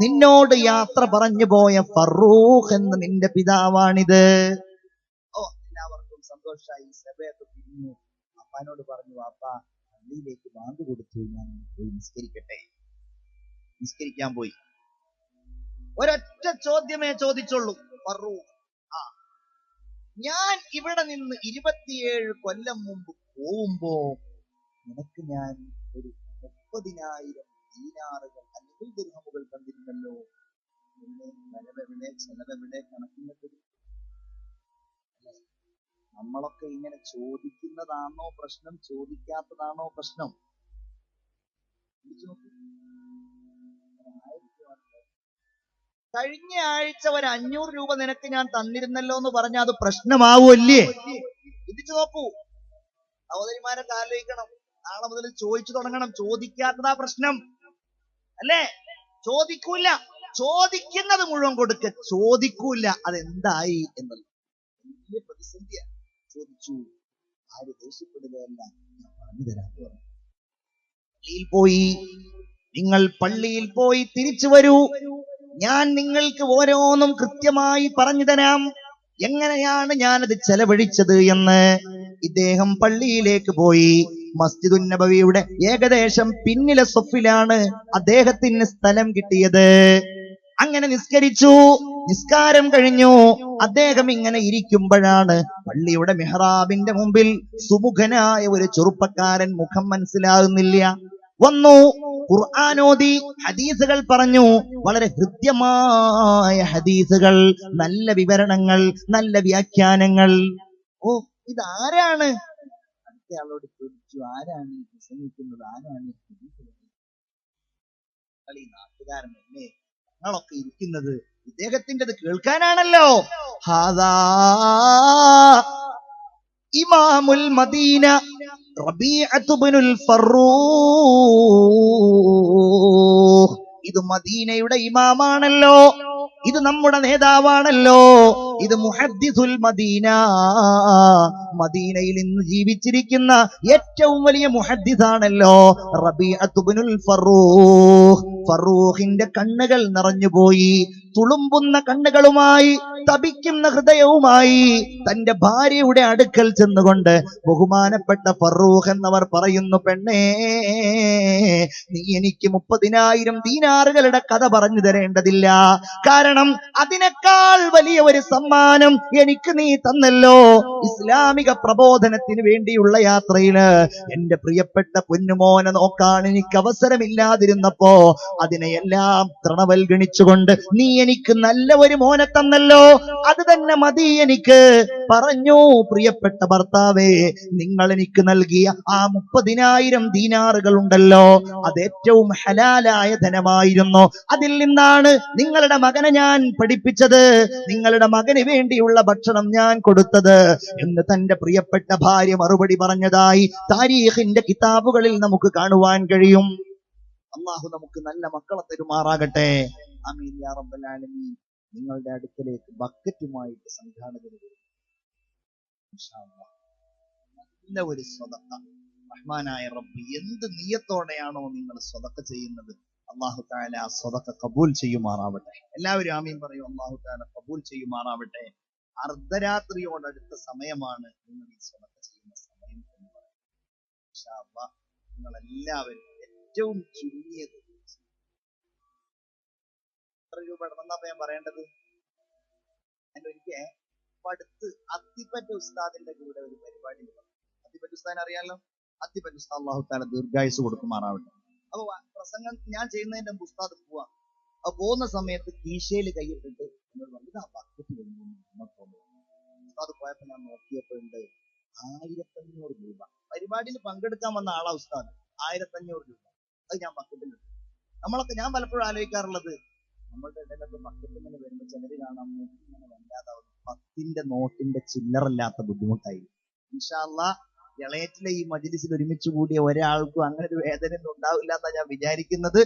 നിന്നോട് യാത്ര പറഞ്ഞു പോയ ഫറൂഖ് എന്ന നിന്റെ പിതാവാണിത്. എല്ലാവർക്കും സന്തോഷായി. സഭയൊക്കെ പിരിഞ്ഞു. അപ്പാനോട് പറഞ്ഞു, വാപ്പാ പള്ളിയിലേക്ക് ബാങ്ക് കൊടുത്തു, ഞാൻ പോയി നിസ്കരിക്കട്ടെ. നിസ്കരിക്കാൻ പോയി. ഒരൊറ്റ ചോദ്യമേ ചോദിച്ചുള്ളൂ. ഫറൂഖ്, ഞാൻ ഇവിടെ നിന്ന് 27 കൊല്ലം മുമ്പ് പോവുമ്പോ നിനക്ക് ഞാൻ ഒരു 30,000 ദീനാറുകൾ അല്ലെങ്കിൽ ദിർഹമുകൾ തന്നിരുന്നല്ലോ. ചെലവെവിടെ, ചെലവെവിടെ, കണക്കിനൊക്കെ. നമ്മളൊക്കെ ഇങ്ങനെ ചോദിക്കുന്നതാണോ പ്രശ്നം, ചോദിക്കാത്തതാണോ പ്രശ്നം? കഴിഞ്ഞ ആഴ്ച ഒരു 500 രൂപ നിനക്ക് ഞാൻ തന്നിരുന്നല്ലോ എന്ന് പറഞ്ഞാൽ അത് പ്രശ്നമാവൂല്ലേ? ചിന്തിച്ചു നോക്കൂ സഹോദരിമാരൊക്കെ, ആലോചിക്കണം. നാളെ മുതൽ ചോദിച്ചു തുടങ്ങണം. ചോദിക്കാത്തതാ പ്രശ്നം അല്ലേ? ചോദിക്കൂല, ചോദിക്കുന്നത് മുഴുവൻ കൊടുക്ക. ചോദിക്കൂല, അതെന്തായി എന്നത് വലിയ പ്രതിസന്ധിയാണ്. ചോദിച്ചു, ആര് ദേഷ്യപ്പെടുകയല്ല, ഞാൻ പറഞ്ഞു തരാൻ പറഞ്ഞു. പള്ളിയിൽ പോയി, നിങ്ങൾ പള്ളിയിൽ പോയി തിരിച്ചു വരൂ, ഞാൻ നിങ്ങൾക്ക് ഓരോന്നും കൃത്യമായി പറഞ്ഞു തരാം, എങ്ങനെയാണ് ഞാനത് ചെലവഴിച്ചത് എന്ന്. ഇദ്ദേഹം പള്ളിയിലേക്ക് പോയി. മസ്ജിദുൻ നബവിയുടെ ഏകദേശം പിന്നിലെ സഫിലാണ് അദ്ദേഹത്തിന് സ്ഥലം കിട്ടിയത്. അങ്ങനെ നിസ്കരിച്ചു. നിസ്കാരം കഴിഞ്ഞു. അദ്ദേഹം ഇങ്ങനെ ഇരിക്കുമ്പോഴാണ് പള്ളിയുടെ മിഹ്റാബിന്റെ മുമ്പിൽ സുമുഖനായ ഒരു ചെറുപ്പക്കാരൻ, മുഖം മനസ്സിലാകുന്നില്ല, വന്നു. ഖുർആനോദി, ഹദീസുകൾ പറഞ്ഞു. വളരെ ഹൃദ്യമായ ഹദീസുകൾ, നല്ല വിവരണങ്ങൾ, നല്ല വ്യാഖ്യാനങ്ങൾ. ഇതാരാണ്? അടുത്ത ആളോട് ചോദിച്ചു, ആരാണ് പ്രസംഗിക്കുന്നത്, ആരാണ് ഈ നാട്ടുകാരനല്ലേ? ഞങ്ങളൊക്കെ ഇരിക്കുന്നത് ഇദ്ദേഹത്തിൻ്റെത് കേൾക്കാനാണല്ലോ. ഹാദാ ഇമാമുൽ മദീന റബീഅത്ത് ഇബ്നുൽ ഫറൂഖ്. ഇത് മദീനയുടെ ഇമാമാണല്ലോ, ഇത് നമ്മുടെ നേതാവാണല്ലോ, ഇത് മുഹദ്ദിസുൽ മദീന, മദീനയിൽ ഇന്ന് ജീവിച്ചിരിക്കുന്ന ഏറ്റവും വലിയ മുഹദ്ദിസാണല്ലോ റബീഅത്ത് ഇബ്നുൽ ഫറൂഖ്. ഫറൂഖിന്റെ കണ്ണുകൾ നിറഞ്ഞുപോയി. തുളുമ്പുന്ന കണ്ണുകളുമായി, തപിക്കുന്ന ഹൃദയവുമായി തന്റെ ഭാര്യയുടെ അടുക്കൽ ചെന്നുകൊണ്ട് ബഹുമാനപ്പെട്ട ഫറൂഖ് എന്നവർ പറയുന്നു, പെണ്ണേ, നീ എനിക്ക് 30,000 ദീനാറുകളുടെ കഥ പറഞ്ഞു തരേണ്ടതില്ല. കാരണം അതിനേക്കാൾ വലിയ ഒരു സമ്മാനം എനിക്ക് നീ തന്നല്ലോ. ഇസ്ലാമിക പ്രബോധനത്തിന് വേണ്ടിയുള്ള യാത്രയില് എന്റെ പ്രിയപ്പെട്ട പൊന്നുമോനെ നോക്കാൻ എനിക്ക് അവസരമില്ലാതിരുന്നപ്പോ അതിനെയെല്ലാം തൃണവൽഗണിച്ചുകൊണ്ട് നീ എനിക്ക് നല്ല ഒരു മോനെ തന്നല്ലോ. അത് തന്നെ മതി എനിക്ക്. പറഞ്ഞു, പ്രിയപ്പെട്ട ഭർത്താവേ, നിങ്ങൾ എനിക്ക് നൽകിയ ആ 30,000 ദീനാറുകൾ ഉണ്ടല്ലോ, അത് ഏറ്റവും ഹലാലായ ധനമായിരുന്നു. അതിൽ നിന്നാണ് നിങ്ങളുടെ മകനെ ഞാൻ പഠിപ്പിച്ചത്, നിങ്ങളുടെ മകന് വേണ്ടിയുള്ള ഭക്ഷണം ഞാൻ കൊടുത്തത് എന്ന് തന്റെ പ്രിയപ്പെട്ട ഭാര്യ മറുപടി പറഞ്ഞതായി താരീഖിന്റെ കിതാബുകളിൽ നമുക്ക് കാണുവാൻ കഴിയും. അല്ലാഹു നമുക്ക് നല്ല മക്കളെ തരുമാറാകട്ടെ. ആമീൻ യാ റബ്ബൽ ആലമീൻ. നിങ്ങളുടെ അടുക്കലേക്ക് ബക്കറ്റുമായിട്ട് സംഘാടകർ വരും. ഇൻഷാ അല്ലാഹ് നല്ല ഒരു സ്വതക്ക. റഹ്മാനായ റബ്ബി, എന്ത് നിയ്യത്തോടെയാണോ നിങ്ങൾ സ്വതക്ക ചെയ്യുന്നത്, അല്ലാഹു തആല ആ സ്വതക്ക കബൂൽ ചെയ്യുമാറാവട്ടെ. എല്ലാവരും ആമീൻ പറയൂ. അല്ലാഹു തആല കബൂൽ ചെയ്യുമാറാവട്ടെ. അർദ്ധരാത്രിയോടടുത്ത സമയമാണ് നിങ്ങൾ ഈ സ്വതക്ക ചെയ്യുന്ന സമയം എന്ന് പറയുന്നത്. ഇൻഷാ അല്ലാഹ് നിങ്ങൾ എല്ലാവരും ഏറ്റവും ചുരുങ്ങിയത് എത്ര രൂപ ഇടണമെന്നാ ഞാൻ പറയേണ്ടത്? ഒരിക്കൽ അടുത്ത് അത്തിപ്പറ്റ ഉസ്താദിന്റെ കൂടെ ഒരു പരിപാടി. അത്തിപ്പറ്റ ഉസ്താദിനെ അറിയാലോ? അത്തിപ്പറ്റ ഉസ്താദ് അല്ലാഹു തആല ദീർഘായുസ് കൊടുക്കുമാറാവട്ടെ. അപ്പൊ പ്രസംഗം ഞാൻ ചെയ്യുന്നതിന്റെ മുമ്പ് ഉസ്താദ് പോവാ. അപ്പൊ പോകുന്ന സമയത്ത് കീശയിൽ കൈയിട്ടിട്ട് എന്നോട് പറഞ്ഞു, ഇതാ ബക്കറ്റ് വരുന്നു. ഉസ്താദ് പോയപ്പോ ഞാൻ നോക്കിയപ്പോഴുണ്ട് 1,500 രൂപ. പരിപാടിയിൽ പങ്കെടുക്കാൻ വന്ന ആളാ ഉസ്താദ്. 1,500 രൂപ അത് ഞാൻ ബക്കറ്റിലിട്ടു. നമ്മളൊക്കെ, ഞാൻ പലപ്പോഴും ആലോചിക്കാറുള്ളത്, നമ്മളുടെ ഇടയിലൊക്കെ പക്കത്ത് ഇങ്ങനെ വരുമ്പോൾ ചിലര് കാണാൻ ഇങ്ങനെ വല്ലാതാവും. 10 നോട്ടിന്റെ ചില്ലറല്ലാത്ത ബുദ്ധിമുട്ടായി. ഇൻഷാ അല്ലാഹ് ഇളയറ്റിലെ ഈ മജ്‌ലിസിൽ ഒരുമിച്ച് കൂടിയ ഒരാൾക്കും അങ്ങനെ ഒരു വേദന ഒന്നും ഉണ്ടാവില്ല എന്നാ ഞാൻ വിചാരിക്കുന്നത്.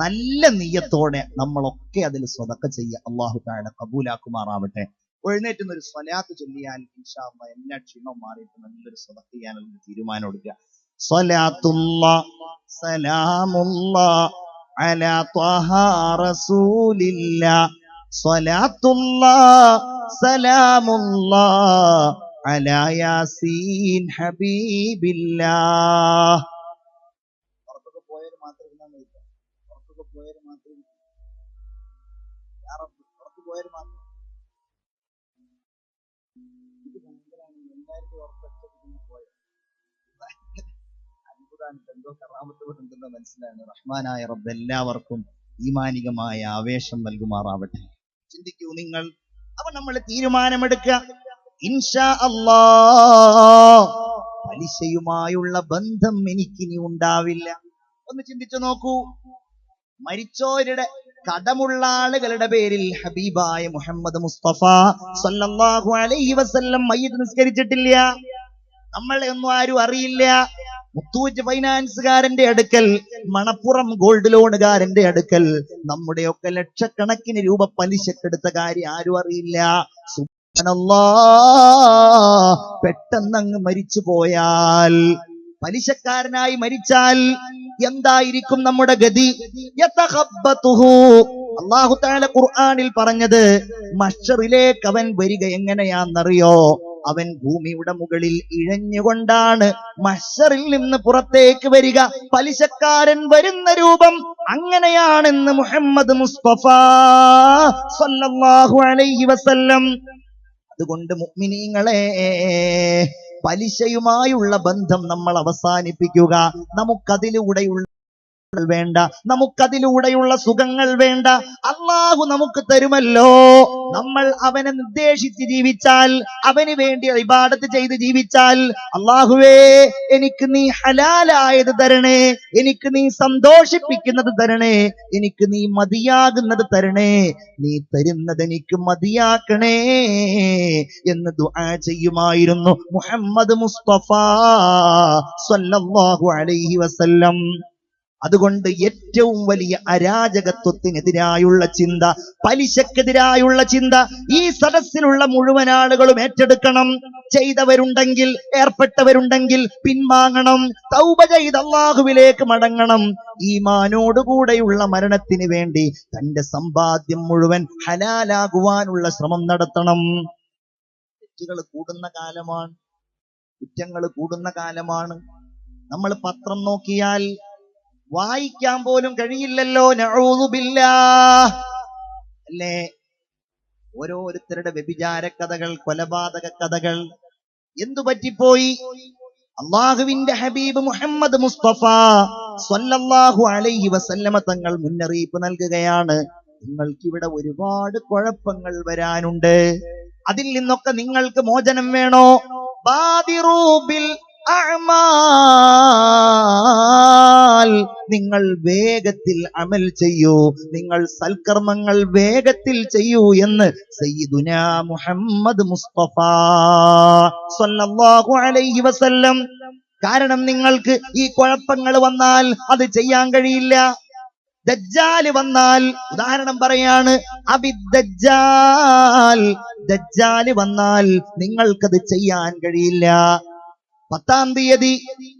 നല്ല നിയ്യത്തോടെ നമ്മളൊക്കെ അതിൽ സ്വതക്ക ചെയ്യുക. അല്ലാഹു തആല കബൂലാക്കുമാറാവട്ടെ. എഴുന്നേറ്റുന്ന ഒരു സ്വലാത്ത് ചൊല്ലിയാൽ ഇൻഷാ അല്ലാഹ് എല്ലാ ക്ഷീണവും മാറിയിട്ട് നല്ലൊരു സ്വതക്ക ചെയ്യാനുള്ള തീരുമാനം എടുക്കുക. സ്വലാത്തുല്ലാഹ് സലാമുല്ലാഹ് അലാ ത്വഹ റസൂലില്ലാഹ്. സ്വലാത്തുല്ലാഹ് സലാമുല്ലാഹ് അലാ യാസീൻ ഹബീബില്ലാഹ്. പുറത്തൊക്കെ പോയവര് മാത്രം ഇരുന്നാൽ മതി. പുറത്തൊക്കെ പോയവര് മാത്രം, പുറത്ത് പോയവര് മാത്രം. ഇത് ഭയങ്കരമാണ്. എല്ലാവരും ഉറപ്പൊറ്റ പോയത് അത്ഭുതമാണ്. എന്തോ കറാമത്ത് കൊണ്ടെന്ന് മനസ്സിലാണ്. റഹ്മാനായ റബ്ബ് എല്ലാവർക്കും ഈമാനികമായ ആവേശം നൽകുമാറാവട്ടെ. ചിന്തിക്കൂ നിങ്ങൾ. അപ്പൊ നമ്മൾ തീരുമാനമെടുക്കുക, ഇൻഷാ അല്ലാഹ് പലിശയുമായുള്ള ബന്ധം എനിക്കിനി ഉണ്ടാവില്ല. ഒന്ന് ചിന്തിച്ചു നോക്കൂ. മരിച്ചോരുടെ കടമുള്ള ആളുകളുടെ പേരിൽ ഹബീബായ മുഹമ്മദ് മുസ്തഫ സല്ലല്ലാഹു അലൈഹി വസല്ലം മയ്യിത്ത് നിസ്കരിച്ചിട്ടില്ല. നമ്മളെ ഒന്നും ആരും അറിയില്ല. മുത്തൂറ്റ് ഫൈനാൻസുകാരന്റെ അടുക്കൽ, മണപ്പുറം ഗോൾഡ് ലോണുകാരന്റെ അടുക്കൽ നമ്മുടെയൊക്കെ ലക്ഷക്കണക്കിന് രൂപ പലിശക്കെടുത്ത കാര്യം ആരും അറിയില്ല. സുബ്ഹാനല്ലാഹ്, പെട്ടെന്നങ്ങ് മരിച്ചു പോയാൽ, പലിശക്കാരനായി മരിച്ചാൽ എന്തായിരിക്കും നമ്മുടെ ഗതി? യതഖബ്ബതുഹു. അല്ലാഹു തആല ഖുർആനിൽ പറഞ്ഞത്, മഹ്ശറിലേക്ക് അവൻ വരിക എങ്ങനെയാണെന്നറിയോ? അവൻ ഭൂമിയുടെ മുകളിൽ ഇഴഞ്ഞുകൊണ്ടാണ് മഹ്ശറിൽ നിന്ന് പുറത്തേക്ക് വരിക. പലിശക്കാരൻ വരുന്ന രൂപം അങ്ങനെയാണെന്ന് മുഹമ്മദ് മുസ്തഫ സല്ലല്ലാഹു അലൈഹി വസല്ലം. അതുകൊണ്ട് മുഅ്മിനീങ്ങളെ, പലിശയുമായുള്ള ബന്ധം നമ്മൾ അവസാനിപ്പിക്കുക. നമുക്കതിലൂടെയുള്ള വേണ്ട, നമുക്കതിലൂടെയുള്ള സുഖങ്ങൾ വേണ്ട. അല്ലാഹു നമുക്ക് തരുമല്ലോ. നമ്മൾ അവനെ നിർദ്ദേശിച്ച് ജീവിച്ചാൽ, അവന് വേണ്ടി ഇബാദത്ത് ചെയ്ത് ജീവിച്ചാൽ, അല്ലാഹുവേ എനിക്ക് നീ ഹലാലായത് തരണേ, എനിക്ക് നീ സന്തോഷിപ്പിക്കുന്നത് തരണേ, എനിക്ക് നീ മതിയാകുന്നത് തരണേ, നീ തരുന്നത് എനിക്ക് മതിയാക്കണേ എന്ന് ദുആ ചെയ്യുമായിരുന്നു മുഹമ്മദ് മുസ്തഫ സല്ലല്ലാഹു അലൈഹി വസല്ലം. അതുകൊണ്ട് ഏറ്റവും വലിയ അരാജകത്വത്തിനെതിരായുള്ള ചിന്ത, പലിശക്കെതിരായുള്ള ചിന്ത ഈ സദസ്സിലുള്ള മുഴുവൻ ആളുകളും ഏറ്റെടുക്കണം. ചെയ്തവരുണ്ടെങ്കിൽ, ഏർപ്പെട്ടവരുണ്ടെങ്കിൽ പിൻവാങ്ങണം. തൗബ ചെയ്ത് അല്ലാഹുവിലേക്ക് മടങ്ങണം. ഈമാനോടുകൂടെയുള്ള മരണത്തിന് വേണ്ടി തന്റെ സമ്പാദ്യം മുഴുവൻ ഹലാലാകുവാനുള്ള ശ്രമം നടത്തണം. തെറ്റുകൾ കൂടുന്ന കാലമാണ്, കുറ്റങ്ങൾ കൂടുന്ന കാലമാണ്. നമ്മൾ പത്രം നോക്കിയാൽ വായിക്കാൻ പോലും കഴിയില്ലല്ലോ. നഊദു ബില്ലാഹ് അല്ലേ? ഓരോരുത്തരുടെ വ്യഭിചാര കഥകൾ, കൊലപാതക കഥകൾ. എന്തു പറ്റിപ്പോയി? അല്ലാഹുവിന്റെ ഹബീബ് മുഹമ്മദ് മുസ്തഫ സ്വല്ലല്ലാഹു അലൈഹി വസല്ലമ തങ്ങൾ മുന്നറിയിപ്പ് നൽകുകയാണ്, നിങ്ങൾക്കിവിടെ ഒരുപാട് കുഴപ്പങ്ങൾ വരാനുണ്ട്. അതിൽ നിന്നൊക്കെ നിങ്ങൾക്ക് മോചനം വേണോ? ബാദിറൂ ബിൽ അഅ്മാൽ, നിങ്ങൾ വേഗത്തിൽ അമൽ ചെയ്യൂ, നിങ്ങൾ സൽക്കർമ്മങ്ങൾ വേഗത്തിൽ ചെയ്യൂ എന്ന് സയ്യിദുനാ മുഹമ്മദ് മുസ്തഫ സ്വല്ലല്ലാഹു അലൈഹി വസല്ലം. കാരണം നിങ്ങൾക്ക് ഈ കുഴപ്പങ്ങൾ വന്നാൽ അത് ചെയ്യാൻ കഴിയില്ല. ദജ്ജാല് വന്നാൽ, ഉദാഹരണം പറയാണ്, അബിദ്ദജ്ജാൽ, ദജ്ജാല് വന്നാൽ നിങ്ങൾക്കത് ചെയ്യാൻ കഴിയില്ല. 10-ാം തീയതി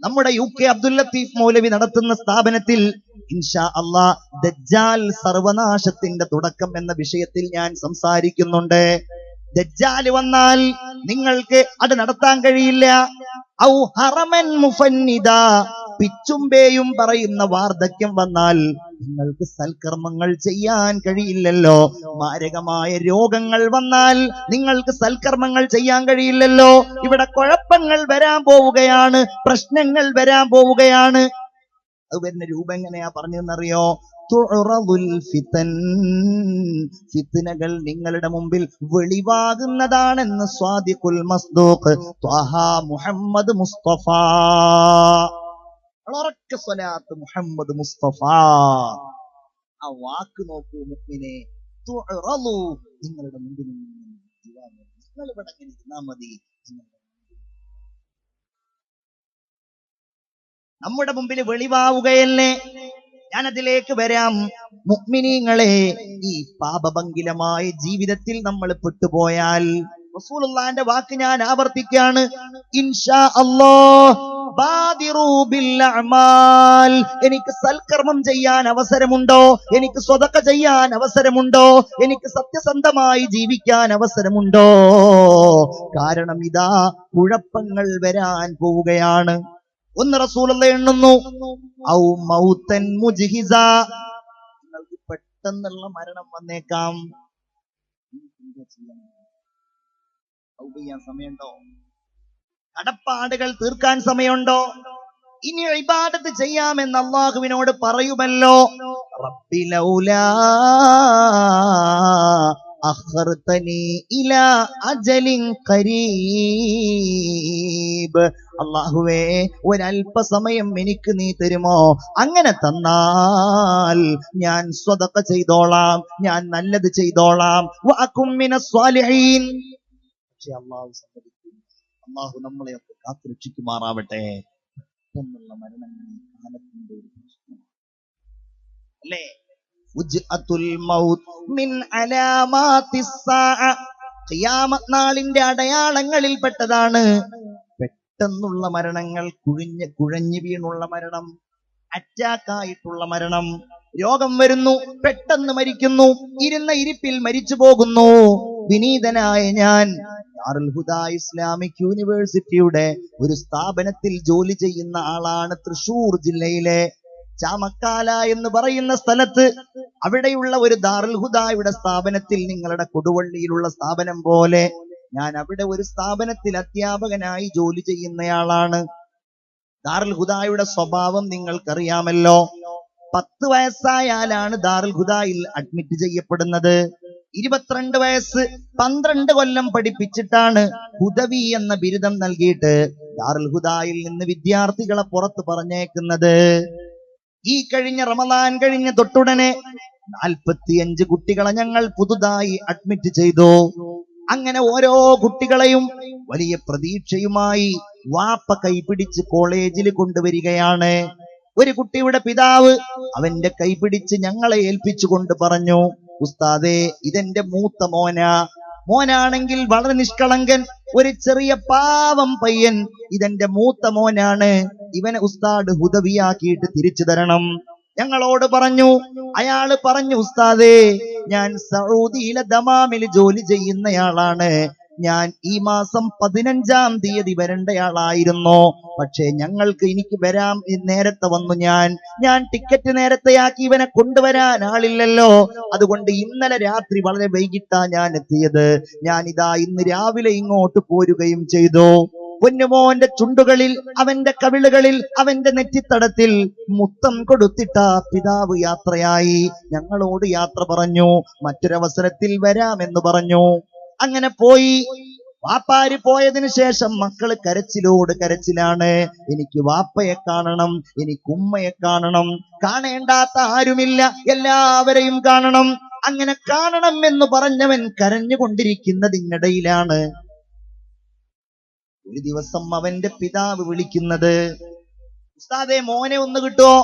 നമ്മുടെ UK അബ്ദുൽ ലത്തീഫ് മൗലവി നടത്തുന്ന സ്ഥാപനത്തിൽ ഇൻഷാ അല്ലാഹ് ദജ്ജാൽ സർവനാശത്തിന്റെ തുടക്കം എന്ന വിഷയത്തിൽ ഞാൻ സംസാരിക്കുന്നുണ്ട്. ദജ്ജാല് വന്നാൽ നിങ്ങൾക്ക് അത് നടത്താൻ കഴിയില്ല. ഔ ഹറമൻ മുഫന്നിദ, പിച്ചുംപേയും പറയുന്ന വാർദ്ധക്യം വന്നാൽ നിങ്ങൾക്ക് സൽക്കർമ്മങ്ങൾ ചെയ്യാൻ കഴിയില്ലല്ലോ. മാരകമായ രോഗങ്ങൾ വന്നാൽ നിങ്ങൾക്ക് സൽക്കർമ്മങ്ങൾ ചെയ്യാൻ കഴിയില്ലല്ലോ. ഇവിടെ കുഴപ്പങ്ങൾ വരാൻ പോവുകയാണ്, പ്രശ്നങ്ങൾ വരാൻ പോവുകയാണ്. അത് വരുന്ന രൂപം എങ്ങനെയാ പറഞ്ഞെന്നറിയോ? തുറദുൽ ഫിതൻ, ഫിത്നകൾ നിങ്ങളുടെ മുമ്പിൽ വെളിവാകുന്നതാണെന്ന് സ്വാദിഖുൽ മസ്ദൂഖ് ത്വഹ മുഹമ്മദ് മുസ്തഫ. ഉറക്കെ സ്വലാത്ത് മുഹമ്മദ് മുസ്തഫ. ആ വാക്ക് നോക്കൂ മുഅ്മിനെ, തുഅറളു, നിങ്ങളുടെ മുമ്പിൽ നിന്ന് നിങ്ങൾ ഇവിടെ ഇങ്ങനെ ഇരുന്നാ മതി. നമ്മുടെ മുമ്പിൽ വെളിവാവുകയല്ലേ. ഞാനതിലേക്ക് വരാം. മുഅ്മിനീങ്ങളെ, ഈ പാപഭംഗിലമായ ജീവിതത്തിൽ നമ്മൾ പെട്ടുപോയാൽ റസൂലുള്ളാഹിന്റെ വാക്ക് ഞാൻ ആവർത്തിക്കാണ്, ഇൻഷാ അല്ലാഹ് ബാദിറൂ ബിൽ അഅമാൽ. എനിക്ക് സൽക്കർമ്മം ചെയ്യാൻ അവസരമുണ്ടോ? എനിക്ക് സ്വതക്ക ചെയ്യാൻ അവസരമുണ്ടോ? എനിക്ക് സത്യസന്ധമായി ജീവിക്കാൻ അവസരമുണ്ടോ? കാരണം ഇതാ കുഴപ്പങ്ങൾ വരാൻ പോവുകയാണ്. ഒന്ന് റസൂലുള്ളാഹി എണ്ണുന്നു, ഔ മൗതൻ മുജ്ഹിസ, നിങ്ങൾക്ക് പെട്ടെന്നുള്ള മരണം വന്നേക്കാം. ചെയ്യാൻ സമയമുണ്ടോ? കടപ്പാടുകൾ തീർക്കാൻ സമയമുണ്ടോ? ഇനി ഇബാദത്ത് ചെയ്യാമെന്ന് അല്ലാഹുവിനോട് പറയുമല്ലോ. റബ്ബി ലൗലാ അഖർതനി ഇലാ അജലിൻ ഖരീബ്, അല്ലാഹുവേ ഒരല്പസമയം എനിക്ക് നീ തരുമോ? അങ്ങനെ തന്നാൽ ഞാൻ സ്വതഖ ചെയ്തോളാം, ഞാൻ നല്ലത് ചെയ്തോളാം. വഅകും മിനസ് സ്വാലിഹീൻ. പക്ഷെ അല്ലാഹു സമ്മതിക്കും. അല്ലാഹു നമ്മളെയൊക്കെ കാത്തുരക്ഷിക്കുമാറാവട്ടെ. പെട്ടെന്നുള്ള മരണങ്ങൾ കാലത്തിന്റെ ഒരു പ്രശ്നമാണ് അല്ലേ? ഉജ്അത്തുൽ മൗത്ത് മിൻ അലാമാത്തിസ് സാഅ, ഖിയാമത്ത് നാളിന്റെ അടയാളങ്ങളിൽ പെട്ടതാണ് പെട്ടെന്നുള്ള മരണങ്ങൾ. കുഴഞ്ഞു വീണുള്ള മരണം, അറ്റാക്കായിട്ടുള്ള മരണം. രോഗം വരുന്നു, പെട്ടെന്ന് മരിക്കുന്നു, ഇരുന്ന ഇരിപ്പിൽ മരിച്ചു പോകുന്നു. വിനീതനായ ഞാൻ ദാറുൽ ഹുദാ ഇസ്ലാമിക് യൂണിവേഴ്സിറ്റിയുടെ ഒരു സ്ഥാപനത്തിൽ ജോലി ചെയ്യുന്ന ആളാണ്. തൃശൂർ ജില്ലയിലെ ചാമക്കാല എന്ന് പറയുന്ന സ്ഥലത്ത് അവിടെയുള്ള ഒരു ദാറുൽ ഹുദായുടെ സ്ഥാപനത്തിൽ, നിങ്ങളുടെ കൊടുവള്ളിയിലുള്ള സ്ഥാപനം പോലെ ഞാൻ അവിടെ ഒരു സ്ഥാപനത്തിൽ അധ്യാപകനായി ജോലി ചെയ്യുന്നയാളാണ്. ദാറുൽ ഹുദായുടെ സ്വഭാവം നിങ്ങൾക്കറിയാമല്ലോ. 10 വയസ്സായാലാണ് ദാറുൽ ഹുദായിൽ അഡ്മിറ്റ് ചെയ്യപ്പെടുന്നത്. 22 വയസ്സ് 12 കൊല്ലം പഠിപ്പിച്ചിട്ടാണ് ഹുദവി എന്ന ബിരുദം നൽകിയിട്ട് ദാറുൽ ഹുദായിൽ നിന്ന് വിദ്യാർത്ഥികളെ പുറത്ത് പറഞ്ഞേക്കുന്നത്. ഈ കഴിഞ്ഞ റമദാൻ കഴിഞ്ഞ തൊട്ടുടനെ 45 കുട്ടികളെ ഞങ്ങൾ പുതുതായി അഡ്മിറ്റ് ചെയ്തു. അങ്ങനെ ഓരോ കുട്ടികളെയും വലിയ പ്രതീക്ഷയുമായി വാപ്പ കൈപിടിച്ച് കോളേജിൽ കൊണ്ടുവരികയാണ്. ഒരു കുട്ടിയുടെ പിതാവ് അവന്റെ കൈപിടിച്ച് ഞങ്ങളെ ഏൽപ്പിച്ചുകൊണ്ട് പറഞ്ഞു, ഉസ്താദേ, ഇതെന്റെ മൂത്ത മോനാണെങ്കിൽ വളരെ നിഷ്കളങ്കൻ, ഒരു ചെറിയ പാവം പയ്യൻ, ഇതെന്റെ മൂത്ത മോനാണ്, ഇവനെ ഉസ്താദ് ഹുദവിയാക്കിയിട്ട് തിരിച്ചു തരണം. ഞങ്ങളോട് പറഞ്ഞു. അയാള് പറഞ്ഞു, ഉസ്താദേ, ഞാൻ സൗദിയിലെ ദമാമിൽ ജോലി ചെയ്യുന്നയാളാണ്, ഞാൻ ഈ മാസം 15-ാം തീയതി വരേണ്ടയാളായിരുന്നു. പക്ഷേ എനിക്ക് വരാൻ നേരത്തെ വന്നു. ഞാൻ ടിക്കറ്റ് നേരത്തെയാക്കി, ഇവനെ കൊണ്ടുവരാൻ ആളില്ലല്ലോ. അതുകൊണ്ട് ഇന്നലെ രാത്രി വളരെ വൈകിട്ടാ ഞാൻ എത്തിയത്. ഞാനിതാ ഇന്ന് രാവിലെ ഇങ്ങോട്ട് പോരുകയും ചെയ്തു. പൊന്നുമോന്റെ ചുണ്ടുകളിൽ, അവന്റെ കവിളുകളിൽ, അവന്റെ നെറ്റിത്തടത്തിൽ മുത്തം കൊടുത്തിട്ട പിതാവ് യാത്രയായി. ഞങ്ങളോട് യാത്ര പറഞ്ഞു, മറ്റൊരവസരത്തിൽ വരാമെന്ന് പറഞ്ഞു. അങ്ങനെ പോയി. വാപ്പാര് പോയതിനു ശേഷം മക്കള് കരച്ചിലോട് കരച്ചിലാണ്. എനിക്ക് വാപ്പയെ കാണണം, എനിക്ക് ഉമ്മയെ കാണണം, കാണേണ്ടാത്ത ആരുമില്ല, എല്ലാവരെയും കാണണം. അങ്ങനെ കാണണം എന്ന് പറഞ്ഞവൻ കരഞ്ഞുകൊണ്ടിരിക്കുന്നതിനിടയിലാണ് ഒരു ദിവസം അവന്റെ പിതാവ് വിളിക്കുന്നത്, ഉസ്താദേ, മോനെ ഒന്ന് കിട്ടുമോ?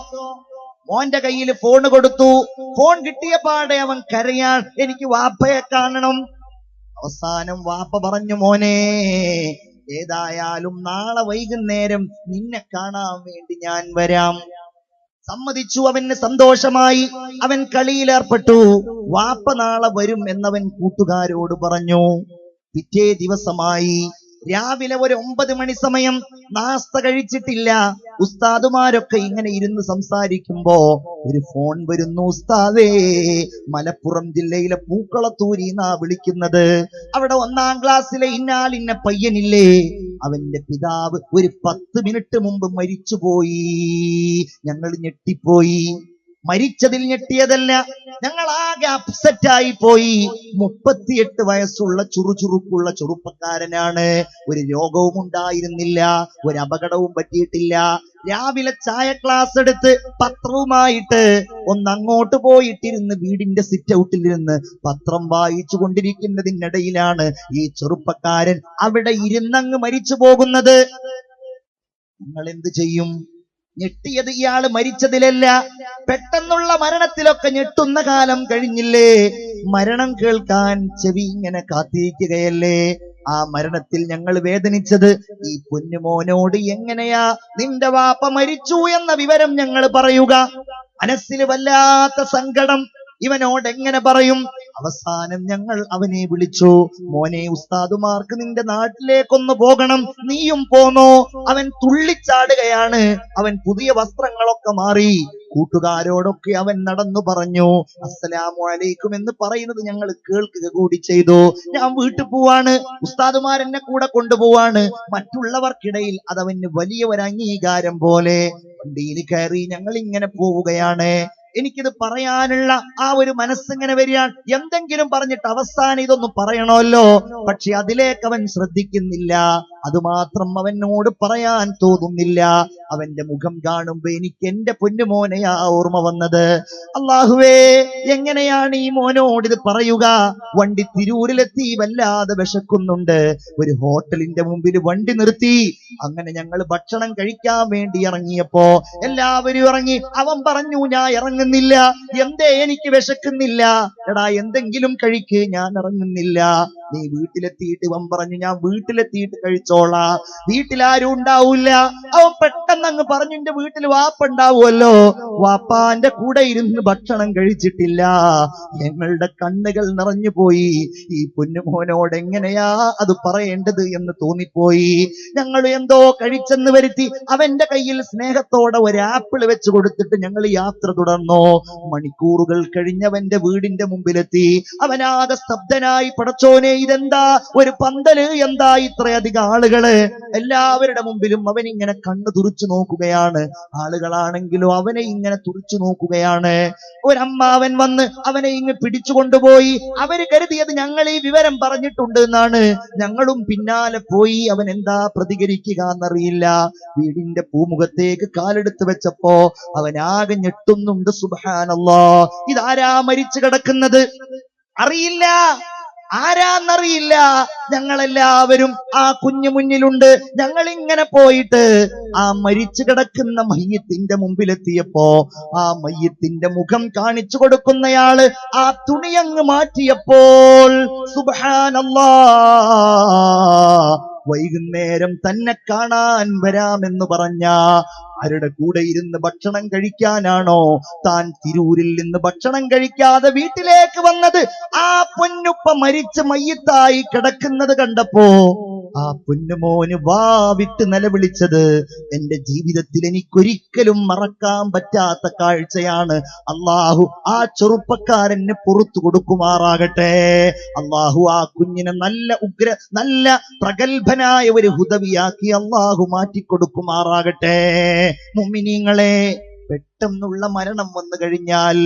മോന്റെ കയ്യിൽ ഫോൺ കൊടുത്തു. ഫോൺ കിട്ടിയ പാടെ അവൻ കരയാൻ, എനിക്ക് വാപ്പയെ കാണണം. അവസാനം വാപ്പ പറഞ്ഞു, മോനെ, ഏതായാലും നാളെ വൈകുന്നേരം നിന്നെ കാണാൻ വേണ്ടി ഞാൻ വരാം. സമ്മതിച്ചു. അവന് സന്തോഷമായി. അവൻ കളിയിലേർപ്പെട്ടു. വാപ്പ നാളെ വരും എന്നവൻ കൂട്ടുകാരോട് പറഞ്ഞു. പിറ്റേ ദിവസമായി. രാവിലെ ഒരു 9 മണി സമയം. നാസ്ത കഴിച്ചിട്ടില്ല. ഉസ്താദുമാരൊക്കെ ഇങ്ങനെ ഇരുന്ന് സംസാരിക്കുമ്പോ ഒരു ഫോൺ വരുന്നു. ഉസ്താദേ, മലപ്പുറം ജില്ലയിലെ പൂക്കളത്തൂരിന്നാ വിളിക്കുന്നത്. അവിടെ 1-ാം ക്ലാസ്സിലെ ഇന്ന പയ്യനില്ലേ, അവന്റെ പിതാവ് ഒരു 10 മിനിറ്റ് മുമ്പ് മരിച്ചുപോയി. ഞങ്ങൾ ഞെട്ടിപ്പോയി. മരിച്ചതിൽ ഞെട്ടിയതല്ല, ഞങ്ങൾ ആകെ അപ്സെറ്റായി പോയി. 38 വയസ്സുള്ള ചുറുചുറുക്കുള്ള ചെറുപ്പക്കാരനാണ്. ഒരു രോഗവും ഉണ്ടായിരുന്നില്ല, ഒരു അപകടവും പറ്റിയിട്ടില്ല. രാവിലെ ചായ ക്ലാസ് എടുത്ത് പത്രവുമായിട്ട് അങ്ങോട്ട് പോയിട്ടിരുന്ന് വീടിന്റെ സിറ്റ് ഔട്ടിലിരുന്ന് പത്രം വായിച്ചു കൊണ്ടിരിക്കുന്നതിനിടയിലാണ് ഈ ചെറുപ്പക്കാരൻ അവിടെ ഇരുന്നങ്ങ് മരിച്ചു പോകുന്നത്. നിങ്ങൾ എന്ത് ചെയ്യും? ഞെട്ടിയത് ഇയാള് മരിച്ചതിലല്ല, പെട്ടെന്നുള്ള മരണത്തിലൊക്കെ ഞെട്ടുന്ന കാലം കഴിഞ്ഞില്ലേ? മരണം കേൾക്കാൻ ചെവി ഇങ്ങനെ കാത്തിരിക്കുകയല്ലേ? ആ മരണത്തിൽ ഞങ്ങൾ വേദനിച്ചത് ഈ പൊന്നുമോനോട് എങ്ങനെയാ നിന്റെ വാപ്പ മരിച്ചു എന്ന വിവരം ഞങ്ങൾ പറയുക? മനസ്സിൽ വല്ലാത്ത സങ്കടം. ഇവനോട് എങ്ങനെ പറയും? അവസാനം ഞങ്ങൾ അവനെ വിളിച്ചു. മോനെ, ഉസ്താദുമാർക്ക് നിന്റെ നാട്ടിലേക്കൊന്ന് പോകണം, നീയും പോന്നോ? അവൻ തുള്ളിച്ചാടുകയാണ്. അവൻ പുതിയ വസ്ത്രങ്ങളൊക്കെ മാറി കൂട്ടുകാരോടൊക്കെ അവൻ നടന്നു പറഞ്ഞു. അസ്സലാമു അലൈക്കും എന്ന് പറയുന്നത് ഞങ്ങൾ കേൾക്കുക കൂടി ചെയ്തു. ഞാൻ വീട്ടിൽ പോവാണ്, ഉസ്താദുമാർ എന്നെ കൂടെ കൊണ്ടുപോവാണ്. മറ്റുള്ളവർക്കിടയിൽ അതവന് വലിയ ഒരു അംഗീകാരം പോലെ. വണ്ടിയിൽ കയറി ഞങ്ങൾ ഇങ്ങനെ പോവുകയാണ്. എനിക്കിത് പറയാനുള്ള ആ ഒരു മനസ്സിങ്ങനെ വരികയാണ്. എന്തെങ്കിലും പറഞ്ഞിട്ട് അവസാനം ഇതൊന്നും പറയണമല്ലോ, പക്ഷെ അതിലേക്ക് അവൻ ശ്രദ്ധിക്കുന്നില്ല. അതുമാത്രം അവനോട് പറയാൻ തോന്നുന്നില്ല. അവന്റെ മുഖം കാണുമ്പോ എനിക്ക് എന്റെ പൊന്നുമോനെയാ ഓർമ്മ വന്നത്. അല്ലാഹുവേ, എങ്ങനെയാണ് ഈ മോനോട് ഇത് പറയുക? വണ്ടി തിരൂരിലെത്തി, വല്ലാതെ വിശക്കുന്നുണ്ട്. ഒരു ഹോട്ടലിന്റെ മുമ്പിൽ വണ്ടി നിർത്തി. അങ്ങനെ ഞങ്ങൾ ഭക്ഷണം കഴിക്കാൻ വേണ്ടി ഇറങ്ങിയപ്പോ എല്ലാവരും ഇറങ്ങി. അവൻ പറഞ്ഞു, ഞാൻ ഇറങ്ങുന്നില്ല. എന്തേ? എനിക്ക് വിശക്കുന്നില്ല. എടാ, എന്തെങ്കിലും കഴിക്ക്, ഞാൻ ഇറങ്ങുന്നില്ല. നീ വീട്ടിലെത്തിയിട്ട്. അവൻ പറഞ്ഞു, ഞാൻ വീട്ടിലെത്തിയിട്ട് കഴിച്ചോളാം, വീട്ടിലാരും ഉണ്ടാവൂല. അവൻ പെട്ടെന്ന് അങ്ങ് പറഞ്ഞു, എന്റെ വീട്ടിൽ വാപ്പ ഉണ്ടാവുമല്ലോ, വാപ്പാന്റെ കൂടെ ഇരുന്ന് ഭക്ഷണം കഴിച്ചിട്ടില്ല. ഞങ്ങളുടെ കണ്ണുകൾ നിറഞ്ഞു പോയി. ഈ പൊന്നുമോനോട് എങ്ങനെയാ അത് പറയേണ്ടത് എന്ന് തോന്നിപ്പോയി. ഞങ്ങൾ എന്തോ കഴിച്ചെന്ന് വരുത്തി അവന്റെ കയ്യിൽ സ്നേഹത്തോടെ ഒരു ആപ്പിൾ വെച്ച് കൊടുത്തിട്ട് ഞങ്ങൾ യാത്ര തുടർന്നു. മണിക്കൂറുകൾ കഴിഞ്ഞവന്റെ വീടിന്റെ മുമ്പിലെത്തി. അവനാകെ സ്തബ്ധനായി. പടച്ചോനെ, ഇതെന്താ ഒരു പന്തല്? എന്താ ഇത്രയധികം ആളുകള്? എല്ലാവരുടെ മുമ്പിലും അവൻ ഇങ്ങനെ കണ്ണു തുറിച്ചു നോക്കുകയാണ്. ആളുകളാണെങ്കിലും അവനെ ഇങ്ങനെ തുറിച്ചു നോക്കുകയാണ്. ഒരമ്മാവൻ വന്ന് അവനെ ഇങ്ങ് പിടിച്ചു കൊണ്ടുപോയി. അവര് കരുതിയത് ഞങ്ങൾ ഈ വിവരം പറഞ്ഞിട്ടുണ്ട് എന്നാണ്. ഞങ്ങളും പിന്നാലെ പോയി. അവൻ എന്താ പ്രതികരിക്കുക എന്നറിയില്ല. വീടിന്റെ പൂമുഖത്തേക്ക് കാലെടുത്ത് വെച്ചപ്പോ അവനാകെ ഞെട്ടുന്നുണ്ട്. സുബ്ഹാനല്ലാഹ്, ഇതാരാ മരിച്ചു കിടക്കുന്നത്? അറിയില്ല, ആരാന്നറിയില്ല. ഞങ്ങളെല്ലാവരും ആ കുഞ്ഞു മുന്നിലുണ്ട്. ഞങ്ങൾ ഇങ്ങനെ പോയിട്ട് ആ മരിച്ചു കിടക്കുന്ന മയ്യത്തിന്റെ മുമ്പിലെത്തിയപ്പോ ആ മയ്യത്തിന്റെ മുഖം കാണിച്ചു കൊടുക്കുന്നയാള് ആ തുണിയങ്ങ് മാറ്റിയപ്പോൾ സുബ്ഹാനല്ലാഹ്, വൈകുന്നേരം തന്നെ കാണാൻ വരാമെന്ന് പറഞ്ഞ ആരുടെ കൂടെ ഇരുന്ന് ഭക്ഷണം കഴിക്കാനാണോ താൻ തിരൂരിൽ നിന്ന് ഭക്ഷണം കഴിക്കാതെ വീട്ടിലേക്ക് വന്നത്? ആ പൊന്നുപ്പ മരിച്ച് മയ്യത്തായി കിടക്കുന്നത് കണ്ടപ്പോ ആ പൊന്നുമോന് വാവിട്ട് നിലവിളിച്ചത് എന്റെ ജീവിതത്തിൽ എനിക്കൊരിക്കലും മറക്കാൻ പറ്റാത്ത കാഴ്ചയാണ്. അള്ളാഹു ആ ചെറുപ്പക്കാരന് പുറത്തു കൊടുക്കുമാറാകട്ടെ. അള്ളാഹു ആ കുഞ്ഞിനെ നല്ല പ്രഗത്ഭനായ ഒരു ഹുദവിയാക്കി അള്ളാഹു മാറ്റിക്കൊടുക്കുമാറാകട്ടെ. മുഅ്മിനീങ്ങളെ, പെട്ടെന്നുള്ള മരണം വന്നു കഴിഞ്ഞാൽ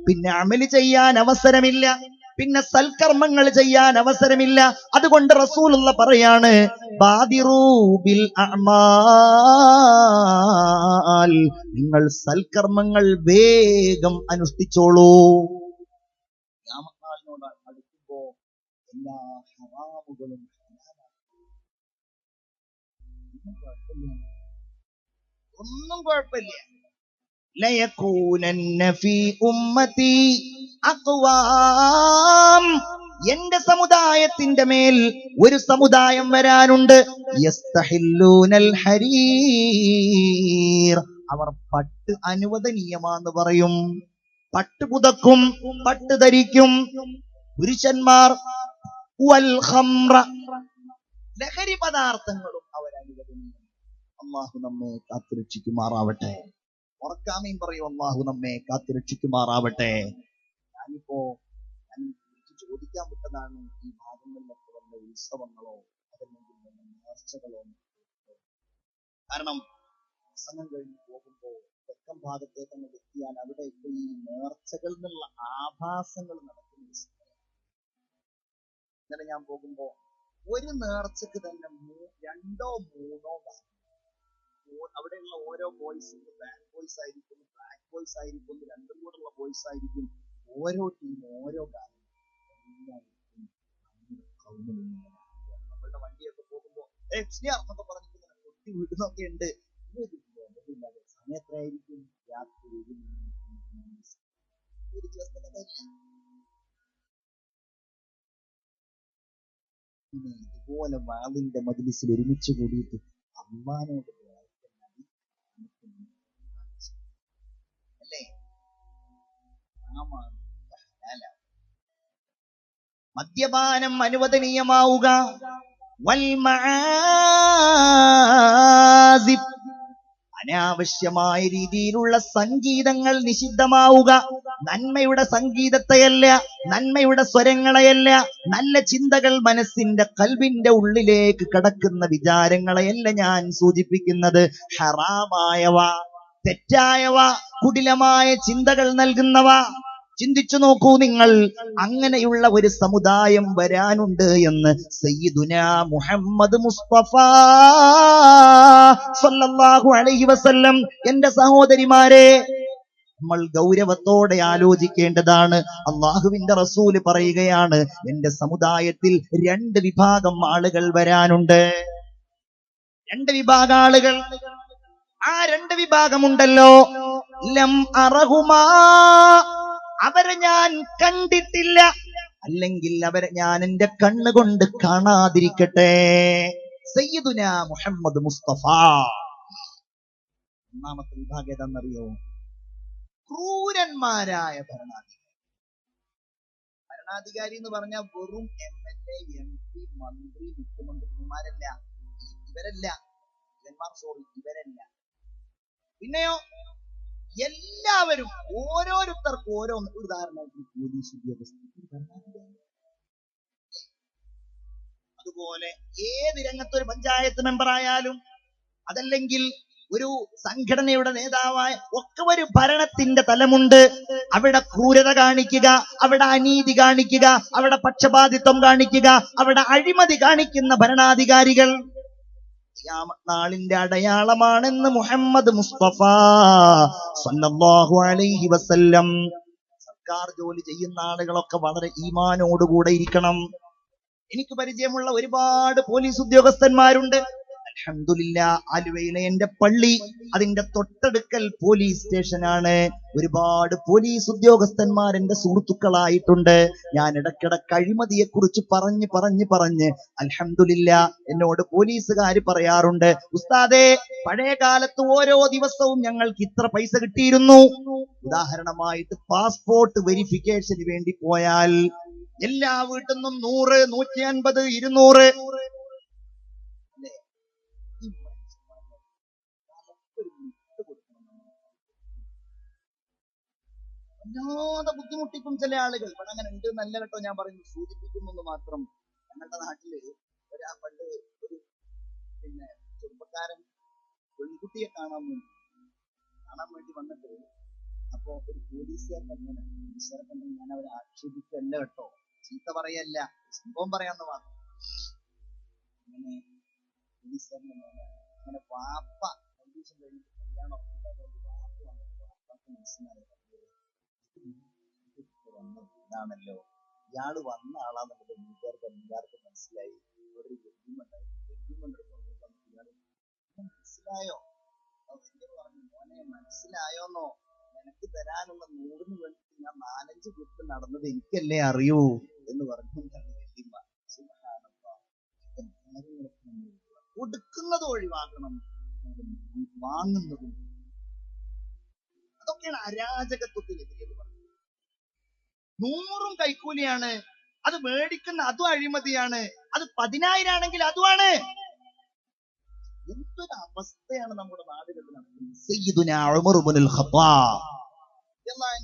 പിന്നെ അമല് ചെയ്യാൻ അവസരമില്ല, പിന്നെ സൽക്കർമ്മങ്ങൾ ചെയ്യാൻ അവസരമില്ല. അതുകൊണ്ട് റസൂലുള്ള പറയാണ്, ബാദിറൂ ബിൽ അഅമാൽ, നിങ്ങൾ സൽക്കർമ്മങ്ങൾ വേഗം അനുഷ്ഠിച്ചോളൂ. ഖിയാമത്ത് അടുക്കുമ്പോ എല്ലാ ഹറാമുകളും ഒന്നും കുഴപ്പമില്ല. ലയകൂനന്ന ഫീ ഉമ്മതി അഖ്വാം, എന്റെ സമുദായത്തിന്റെ മേൽ ഒരു സമുദായം വരാനുണ്ട്. യസ്തഹില്ലൂനൽ ഹരീർ, അവർ പട്ട് അനുവദനീയമാന്ന് പറയും, പട്ട് പുതക്കും, പട്ട് ധരിക്കും പുരുഷന്മാർ. വൽ ഖംറ, ലഹരി പദാർത്ഥങ്ങളും അവരനുവദനീയം. അല്ലാഹു നമ്മെ കാത്തുരക്ഷിക്കുമാറാവട്ടെ. ഉറക്കാമീൻ പറയും, അല്ലാഹു നമ്മെ കാത്തുരക്ഷിക്കുമാറാവട്ടെ. ഞാനിപ്പോ ചോദിക്കാൻ വിട്ടതാണ്, ഈ ഭാഗങ്ങളിലൊക്കെ വല്ല ഉത്സവങ്ങളോ അതല്ലെങ്കിൽ നേർച്ചകളോ. കാരണം പ്രസംഗം കഴിഞ്ഞ് പോകുമ്പോ തെക്കൻ ഭാഗത്തേക്ക് അങ്ങ് എത്തിയാൽ അവിടെ ഇപ്പൊ ഈ നേർച്ചകളിൽ നിന്നുള്ള ആഭാസങ്ങൾ നടക്കുന്ന സമയം. ഇന്നലെ ഞാൻ പോകുമ്പോ ഒരു നേർച്ചക്ക് തന്നെ 2 or 3 അവിടെയുള്ള ഓരോ ബോയ്സും ബാഡ് ബോയ്സ് ആയിരിക്കും, ബ്ലാക്ക് ബോയ്സ് ആയിരിക്കും, രണ്ടും കൂടെയുള്ള ബോയ്സ് ആയിരിക്കും. ഓരോ ടീം ഓരോ കാര്യം നമ്മളുടെ വണ്ടിയൊക്കെ പോകുമ്പോ എന്നൊക്കെ പറഞ്ഞിട്ട് ഇങ്ങനെ കൊട്ടി വീട്ടുന്നൊക്കെ ഉണ്ട്. സമയം എത്രയായിരിക്കും? രാത്രി 1 മണി. ഒരു ദിവസത്തെ ഇതുപോലെ വാളിന്റെ മജ്‌ലിസിൽ ഒരുമിച്ച് കൂടിയിട്ട് അമ്മാനോട് അല്ലേ? മദ്യപാനം അനുവദനീയമാവുക, അനാവശ്യമായ രീതിയിലുള്ള സംഗീതങ്ങൾ നിഷിദ്ധമാവുക. നന്മയുടെ സംഗീതത്തെയല്ല, നന്മയുടെ സ്വരങ്ങളെയല്ല, നല്ല ചിന്തകൾ മനസ്സിന്റെ കൽബിന്റെ ഉള്ളിലേക്ക് കടക്കുന്ന വിചാരങ്ങളെയല്ല ഞാൻ സൂചിപ്പിക്കുന്നത്. ഹറാമായവ, തെറ്റായവ, കുടിലമായ ചിന്തകൾ നൽകുന്നവ. ചിന്തിച്ചു നോക്കൂ നിങ്ങൾ, അങ്ങനെയുള്ള ഒരു സമുദായം വരാനുണ്ട് എന്ന് സയ്യിദുനാ മുഹമ്മദ് മുസ്തഫ സല്ലല്ലാഹു അലൈഹി വസല്ലം. എന്റെ സഹോദരിമാരെ, നമ്മൾ ഗൗരവത്തോടെ ആലോചിക്കേണ്ടതാണ്. അള്ളാഹുവിന്റെ റസൂല് പറയുകയാണ്, എന്റെ സമുദായത്തിൽ 2 വിഭാഗം ആളുകൾ വരാനുണ്ട്. 2 വിഭാഗം ആളുകൾ. ആ 2 വിഭാഗമുണ്ടല്ലോ, ലം അറഹുമാ, അവരെ ഞാൻ കണ്ടിട്ടില്ല, അല്ലെങ്കിൽ അവരെ ഞാൻ എന്റെ കണ്ണുകൊണ്ട് കാണാതിരിക്കട്ടെ. സയ്യിദുനാ മുഹമ്മദ് മുസ്തഫ. ഒന്നാമത്തെ വിഭാഗം ഏതാണെന്നറിയോ? ക്രൂരന്മാരായ ഭരണാധികാരി എന്ന് പറഞ്ഞാൽ വെറും MLA, MP, മന്ത്രി, മുഖ്യമന്ത്രിമാരല്ല, ഇവരല്ല. ഇവരല്ല. പിന്നെയോ എല്ലാവരും, ഓരോരുത്തർക്കും ഓരോ. ഉദാഹരണത്തിന് പോലീസ് ഉദ്യോഗസ്ഥർ, അതുപോലെ ഏത് രംഗത്തൊരു പഞ്ചായത്ത് മെമ്പർ ആയാലും, അതല്ലെങ്കിൽ ഒരു സംഘടനയുടെ നേതാവായ ഒക്കെ ഒരു ഭരണത്തിന്റെ തലമുണ്ട്. അവിടെ ക്രൂരത കാണിക്കുക, അവിടെ അനീതി കാണിക്കുക, അവിടെ പക്ഷപാതിത്വം കാണിക്കുക, അവിടെ അഴിമതി കാണിക്കുന്ന ഭരണാധികാരികൾ നാളിന്റെ അടയാളമാണെന്ന് മുഹമ്മദ് മുസ്തഫ സല്ലല്ലാഹു അലൈഹി വസല്ലം. സർക്കാർ ജോലി ചെയ്യുന്ന ആളുകളൊക്കെ വളരെ ഈമാനോടുകൂടെ ഇരിക്കണം. എനിക്ക് പരിചയമുള്ള ഒരുപാട് പോലീസ് ഉദ്യോഗസ്ഥന്മാരുണ്ട്. അൽഹംദുലില്ലാഹ്, ആലുവയിലെ എന്റെ പള്ളി, അതിന്റെ തൊട്ടടുക്കൽ പോലീസ് സ്റ്റേഷനാണ്. ഒരുപാട് പോലീസ് ഉദ്യോഗസ്ഥന്മാർ എന്റെ സുഹൃത്തുക്കളായിട്ടുണ്ട്. ഞാൻ ഇടയ്ക്കിടയ്ക്ക് അഴിമതിയെ കുറിച്ച് പറഞ്ഞ് അൽഹംദുലില്ലാഹ് എന്നോട് പോലീസുകാര് പറയാറുണ്ട്, ഉസ്താദേ, പഴയ കാലത്ത് ഓരോ ദിവസവും ഞങ്ങൾക്ക് ഇത്ര പൈസ കിട്ടിയിരുന്നു. ഉദാഹരണമായിട്ട് പാസ്പോർട്ട് വെരിഫിക്കേഷന് വേണ്ടി പോയാൽ എല്ലാ വീട്ടിൽ നിന്നും 100, 150, 200. വല്ലാതെ ബുദ്ധിമുട്ടിക്കും ചില ആളുകൾ. ഇവിടെ അങ്ങനെ ഉണ്ട് നല്ല കേട്ടോ, ഞാൻ പറയുന്നു, സൂചിപ്പിക്കുന്നു മാത്രം. ഞങ്ങളുടെ നാട്ടില് പണ്ട് ഒരു ചെറുപ്പക്കാരൻ പെൺകുട്ടിയെ കാണാൻ വേണ്ടി വന്നിട്ട്, അപ്പൊ ഒരു പോലീസുകാരൻ കണ്ടെങ്കിൽ ഞാൻ അവരെ ആക്ഷേപിക്കല്ല കേട്ടോ, ചീത്ത പറയല്ല, സംഭവം പറയാന്ന് മാത്രം. അങ്ങനെ പോലീസുകാരൻ അങ്ങനെ വാപ്പ കണ്ടീഷൻ കഴിഞ്ഞിട്ട് കല്യാണം മനസ്സിലായി ഇതാണല്ലോ, ഇയാള് വന്ന ആളാന്നുള്ളത് എല്ലാവർക്കും മനസ്സിലായി. ഒരു മനസ്സിലായോ? പറഞ്ഞു, മോനെ മനസ്സിലായോന്നോ? നിനക്ക് തരാനുള്ള 100 വേണ്ടി ഞാൻ 4-5 വീട്ടിൽ നടന്നത് എനിക്കല്ലേ അറിയൂ എന്ന് പറഞ്ഞു. കൊടുക്കുന്നത് ഒഴിവാക്കണം, വാങ്ങുന്നതും. അതൊക്കെയാണ് അരാജകത്വത്തിനെതിരെ പറയുന്നത്. 100 കൈക്കൂലിയാണ്, അത് മേടിക്കുന്ന അതും അഴിമതിയാണ്, അത് 10,000 ആണെങ്കിൽ അതുമാണ്. എന്തൊരു അവസ്ഥയാണ് നമ്മുടെ നാടുകളിൽ നടക്കുന്നത്. സയ്യിദുനാ ഉമർ ഇബ്നുൽ ഖത്താബ്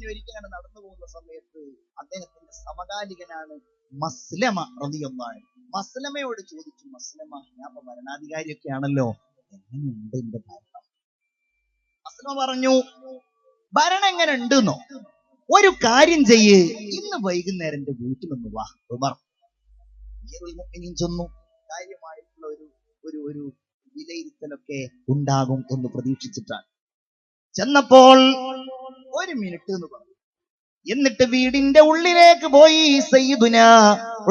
ഒരിക്കലാണ് നടന്നു പോകുന്ന സമയത്ത് അദ്ദേഹത്തിന്റെ സമകാലികനാണ് മസ്ലമ റളിയല്ലാഹു അൻഹു. മസ്ലമയോട് ചോദിച്ചു, മസ്ലമ, ഞാൻ ഇപ്പൊ ഭരണാധികാരിയൊക്കെ ആണല്ലോ, എങ്ങനെയുണ്ട് എന്റെ ഭരണം? മസ്ലമ പറഞ്ഞു, ഭരണം എങ്ങനെ ഉണ്ടെന്നോ, ഒരു കാര്യം ചെയ്യ്, ഇന്ന് വൈകുന്നേരം എന്റെ വീട്ടിൽ നിന്ന് വാ. ഉമർ ചെന്നു. കാര്യമായിട്ടുള്ള ഒരു ഒരു വിലയിരുത്തലൊക്കെ ഉണ്ടാകും എന്ന് പ്രതീക്ഷിച്ചിട്ടാണ് ചെന്നപ്പോൾ 1 മിനിറ്റ് എന്ന് പറഞ്ഞു. എന്നിട്ട് വീടിന്റെ ഉള്ളിലേക്ക് പോയി സയ്യിദുന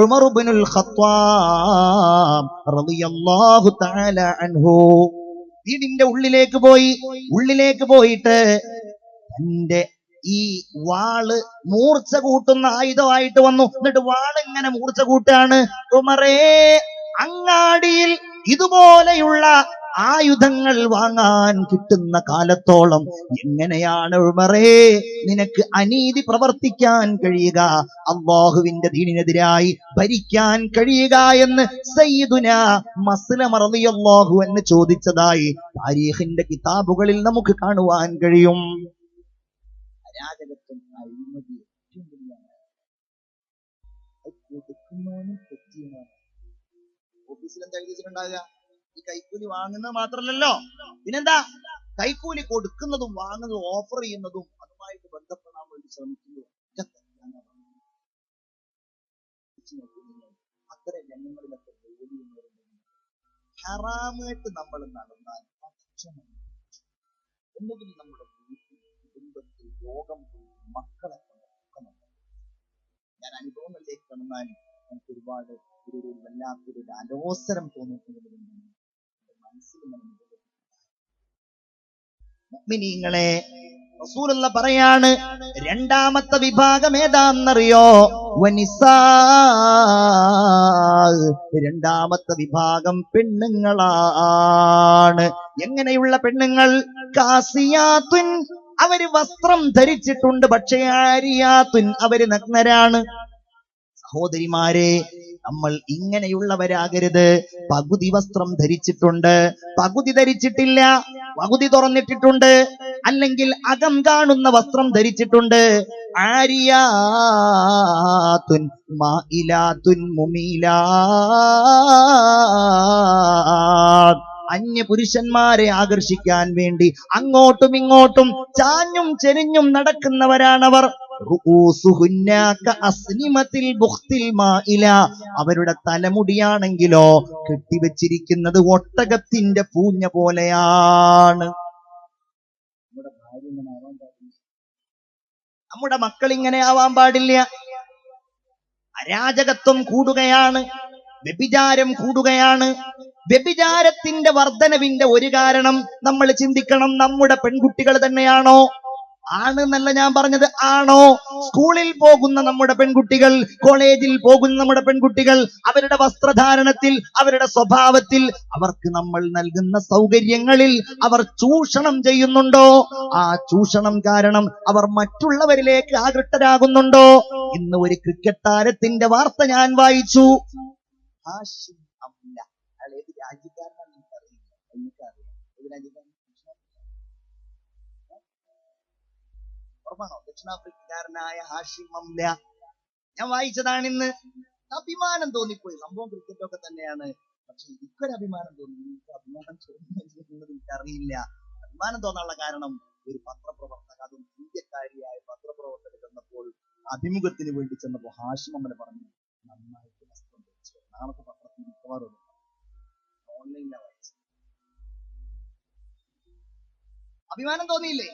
ഉമർ ഇബ്നുൽ ഖത്താബ് റളിയല്ലാഹു തആല അൻഹു വീടിന്റെ ഉള്ളിലേക്ക് പോയിട്ട് തന്റെ ഈ വാള് മൂർച്ച കൂട്ടുന്ന ആയുധമായിട്ട് വന്നു. എന്നിട്ട് വാള് ഇങ്ങനെ മൂർച്ച കൂട്ടാണ്. ഉമറേ, അങ്ങാടിയിൽ ഇതുപോലെയുള്ള ആയുധങ്ങൾ വാങ്ങാൻ കിട്ടുന്ന കാലത്തോളം എങ്ങനെയാണ് ഉമറേ നിനക്ക് അനീതി പ്രവർത്തിക്കാൻ കഴിയുക, അല്ലാഹുവിന്റെ ദീനിനെതിരായി ഭരിക്കാൻ കഴിയുക എന്ന് സയ്യിദുന മസ്ലമ റളിയല്ലാഹു അൻഹു ചോദിച്ചതായി താരീഖിന്റെ കിതാബുകളിൽ നമുക്ക് കാണുവാൻ കഴിയും. അരാജകത്വം, അഴിമതി ഏറ്റവും വലിയ ഓഫീസിൽ എന്താ എഴുതിയിട്ടുണ്ടാകുക? ഈ കൈക്കൂലി വാങ്ങുന്നത് മാത്രമല്ലല്ലോ, പിന്നെന്താ കൈക്കൂലി കൊടുക്കുന്നതും വാങ്ങുന്നതും ഓഫർ ചെയ്യുന്നതും അതുമായിട്ട് ബന്ധപ്പെടാൻ വേണ്ടി ശ്രമിക്കുന്നതും അത്തരം രംഗങ്ങളിലൊക്കെ ജോലി ഹറാമായിട്ട് നമ്മൾ നടന്നാൽ ഒന്നുകിൽ നമ്മുടെ വീട്ടിൽ, കുടുംബത്തിൽ, രോഗം, മക്കളെ ഞാൻ അനുഭവങ്ങളിലേക്ക് കടന്നാൽ നമുക്ക് ഒരുപാട് ഒരു വല്ലാത്തൊരു അലോസരം തോന്നിക്കുന്നത് മനസ്സിൽ മുഅ്മിനീങ്ങളെ, റസൂലുള്ള പറയാണ്, രണ്ടാമത്തെ വിഭാഗം ഏതാണെന്നറിയോ? വനിസാ, രണ്ടാമത്തെ വിഭാഗം പെണ്ണുങ്ങളാണ്. എങ്ങനെയുള്ള പെണ്ണുങ്ങൾ? കാസിയാത്തുൻ, അവര് വസ്ത്രം ധരിച്ചിട്ടുണ്ട്, പക്ഷേ ആരിയാത്തുൻ, അവര് നഗ്നരാണ്. സഹോദരിമാരെ, നമ്മൾ ഇങ്ങനെയുള്ളവരാകരുത്. പകുതി വസ്ത്രം ധരിച്ചിട്ടുണ്ട്, പകുതി ധരിച്ചിട്ടില്ല, പകുതി തുറന്നിട്ടിട്ടുണ്ട്, അല്ലെങ്കിൽ അകം കാണുന്ന വസ്ത്രം ധരിച്ചിട്ടുണ്ട്. ആരിയാത്തുൻ മായിലാത്തുൻ മുമീലാത്ത്, അന്യ പുരുഷന്മാരെ ആകർഷിക്കാൻ വേണ്ടി അങ്ങോട്ടും ഇങ്ങോട്ടും ചാഞ്ഞും ചെരിഞ്ഞും നടക്കുന്നവരാണവർ. അവരുടെ തലമുടിയാണെങ്കിലോ കെട്ടിവെച്ചിരിക്കുന്നത് ഒട്ടകത്തിന്റെ പൂഞ്ഞ പോലെയാണ്. നമ്മുടെ മക്കൾ ഇങ്ങനെ ആവാൻ പാടില്ല. അരാജകത്വം കൂടുകയാണ്, വ്യഭിചാരം കൂടുകയാണ്. വ്യഭിചാരത്തിന്റെ വർധനവിന്റെ ഒരു കാരണം നമ്മൾ ചിന്തിക്കണം, നമ്മുടെ പെൺകുട്ടികൾ തന്നെയാണോ? ആണെന്നല്ല ഞാൻ പറഞ്ഞത്, ആണോ? സ്കൂളിൽ പോകുന്ന നമ്മുടെ പെൺകുട്ടികൾ, കോളേജിൽ പോകുന്ന നമ്മുടെ പെൺകുട്ടികൾ, അവരുടെ വസ്ത്രധാരണത്തിൽ, അവരുടെ സ്വഭാവത്തിൽ, അവർക്ക് നമ്മൾ നൽകുന്ന സൗകര്യങ്ങളിൽ അവർ ചൂഷണം ചെയ്യുന്നുണ്ടോ? ആ ചൂഷണം കാരണം അവർ മറ്റുള്ളവരിലേക്ക് ആകൃഷ്ടരാകുന്നുണ്ടോ? ഇന്ന് ഒരു ക്രിക്കറ്റ് താരത്തിന്റെ വാർത്ത ഞാൻ വായിച്ചു. ഹാഷിം അംല, അയാൾ ഏത് രാജ്യക്കാരനാണ് എനിക്കറിയില്ല. ഏത് രാജ്യക്കാരൻ? ദക്ഷിണാഫ്രിക്കക്കാരനായ ഹാഷിം അംല. ഞാൻ വായിച്ചതാണ് ഇന്ന്. അഭിമാനം തോന്നിപ്പോയി. സംഭവം ക്രിക്കറ്റൊക്കെ തന്നെയാണ്, പക്ഷെ എനിക്കൊരു അഭിമാനം തോന്നി. എനിക്ക് അഭിമാനം തോന്നുന്നത് എനിക്കറിയില്ല. അഭിമാനം തോന്നാനുള്ള കാരണം, ഒരു പത്രപ്രവർത്തക, അതും ഇന്ത്യക്കാരിയായ പത്രപ്രവർത്തകർ ചെന്നപ്പോൾ, അഭിമുഖത്തിന് വേണ്ടി ചെന്നപ്പോൾ ഹാഷിം അംല പറഞ്ഞു, നന്നായിട്ട് വസ്ത്രം ധരിച്ചു. നാളത്തെ പത്രത്തിൽ മിക്കവാറും ഓൺലൈനിലാണ് വായിച്ചത്. അഭിമാനം തോന്നിയില്ലേ?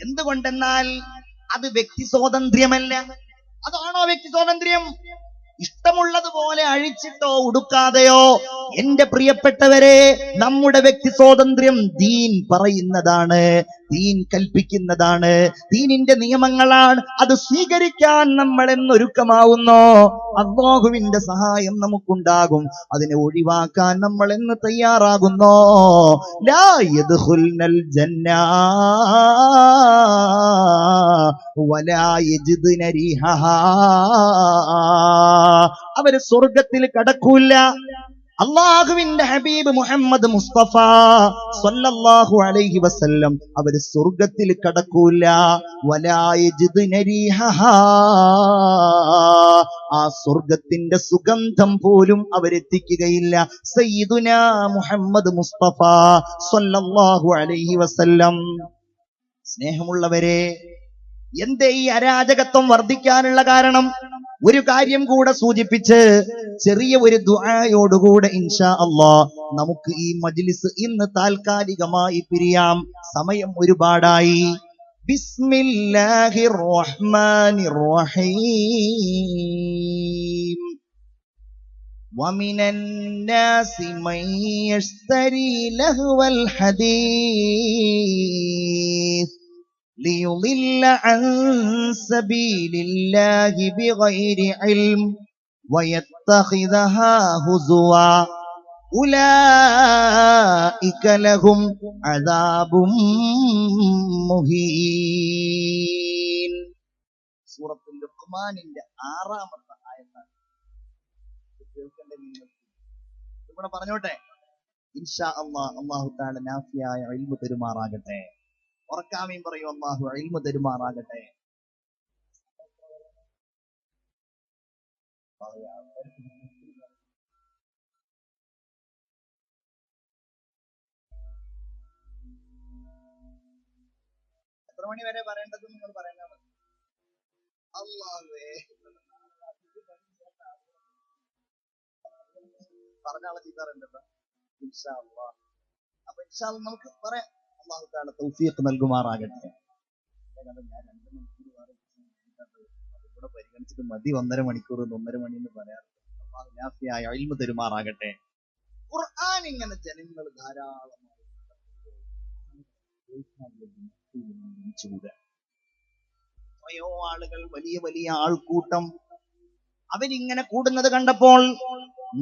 എന്തുകൊണ്ടെന്നാൽ അത് വ്യക്തി സ്വാതന്ത്ര്യമല്ല. അതാണോ വ്യക്തി സ്വാതന്ത്ര്യം? ഇഷ്ടമുള്ളതുപോലെ അഴിച്ചിട്ടോ ഉടുക്കാതെയോ. എന്റെ പ്രിയപ്പെട്ടവരെ, നമ്മുടെ വ്യക്തി സ്വാതന്ത്ര്യം ദീൻ പറയുന്നതാണ്, ദീൻ കൽപ്പിക്കുന്നതാണ്, ദീനിന്റെ നിയമങ്ങളാണ്. അത് സ്വീകരിക്കാൻ നമ്മൾ എന്നൊരുക്കമാവുന്നോ, അല്ലാഹുവിന്റെ സഹായം നമുക്കുണ്ടാകും. അതിനെ ഒഴിവാക്കാൻ നമ്മൾ എന്ന് തയ്യാറാകുന്നോ, ലാ യദ്ഖുൽനൽ ജന്നാ വലാ യജിദ്ന റിഹഹാ, അവര് സ്വർഗത്തിൽ കടക്കൂല. അള്ളാഹുവിന്റെ ഹബീബ് മുഹമ്മദ് മുസ്തഫ സ്വല്ലല്ലാഹു അലൈഹി വസല്ലം അവര് സ്വർഗത്തിൽ കടക്കൂല. വലാ യജിദ്ന റിഹഹാ, ആ സ്വർഗത്തിന്റെ സുഗന്ധം പോലും അവരെത്തിക്കുകയില്ല. സയ്യിദുനാ മുഹമ്മദ് മുസ്തഫ സ്വല്ലല്ലാഹു അലൈഹി വസല്ലം. സ്നേഹമുള്ളവരെ, എന്തേ ഈ അരാജകത്വം വർദ്ധിക്കാനുള്ള കാരണം? ഒരു കാര്യം കൂടെ സൂചിപ്പിച്ച് ചെറിയ ഒരു ദുആയോടുകൂടെ ഇൻഷാ അല്ലാഹ് നമുക്ക് ഈ മജ്ലിസ് ഇന്ന് താൽക്കാലികമായി പിരിയാം. സമയം ഒരുപാടായി. ബിസ്മില്ലാഹിർ റഹ്മാനിർ റഹീം. വമിനൻ നാസി മൻ യശ്തരി ലഹ്വൽ ഹദീസ് ليضل عن سبيل الله بغير علم ويتخذها هزوا أولئك لهم عذاب مهين. സൂറത്തുൽ ലുഖ്മാനിന്റെ 6-ാമത്തെ ആയത്താണ്. കേൾക്കണ്ടേ നിങ്ങൾ? ഇവിടെ പറഞ്ഞോട്ടെ. ഇൻഷാ അല്ലാഹ് അല്ലാഹു തആല നാഫിയായ ഇൽമു തരുമാറാകട്ടെ. ഉറക്കാമീൻ പറയൂ. അല്ലാഹു ഇൽമു തരുമാറാകട്ടെ. എത്ര മണി വരെ പറയേണ്ടത് നിങ്ങൾ പറയുന്നത്? അല്ലാഹുവേ, പറഞ്ഞ ആളെ ചീത്ത പറയണ്ടല്ലോ. ഇൻഷാ അല്ലാഹ്. അപ്പൊ ഇൻഷാ അല്ലാഹ് നമുക്ക് പറയാം. അല്ലാഹു തആല തൗഫീഖ് നൽകുമാറാകട്ടെ. ഞാൻ 2 മണിക്കൂർ ഇവിടെ പരിഗണിച്ചിട്ട് മതി. 1.5 മണിക്കൂർ 1.5 മണി എന്ന് പറയാറ്. അല്ലാഹു നാഫിയായ ഇൽമു തരുമാറാകട്ടെ. ഖുർആൻ ഇങ്ങനെ ജനങ്ങൾ ധാരാളമായി എത്രയോ ആളുകൾ, വലിയ വലിയ ആൾക്കൂട്ടം അവരിങ്ങനെ കൂടുന്നത് കണ്ടപ്പോൾ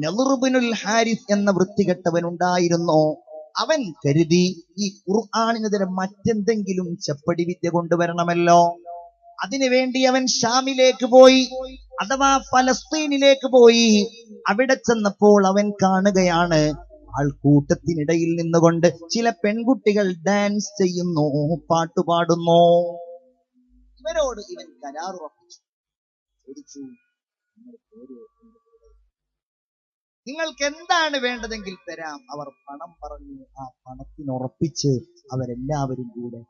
നളർ ഇബ്നുൽ ഹാരിസ് എന്ന വൃത്തികെട്ടവനുണ്ടായിരുന്നു. അവൻ കരുതി ഈ ഖുർആനിനെതിരെ മറ്റെന്തെങ്കിലും ചെപ്പടി വിദ്യ കൊണ്ടുവരണമല്ലോ. അതിനുവേണ്ടി അവൻ ഷാമിലേക്ക് പോയി, അഥവാ ഫലസ്തീനിലേക്ക് പോയി. അവിടെ ചെന്നപ്പോൾ അവൻ കാണുകയാണ്, ആൾക്കൂട്ടത്തിനിടയിൽ നിന്നുകൊണ്ട് ചില പെൺകുട്ടികൾ ഡാൻസ് ചെയ്യുന്നു, പാട്ടുപാടുന്നു. ഇവരോട് ഇവൻ കരാറുറപ്പിച്ചു. ചോദിച്ചു, നിങ്ങൾക്ക് എന്താണ് വേണ്ടതെങ്കിൽ തരാം. അവർ പണം പറഞ്ഞു. ആ പണത്തിനുറപ്പിച്ച് അവരെല്ലാവരും കൂടെ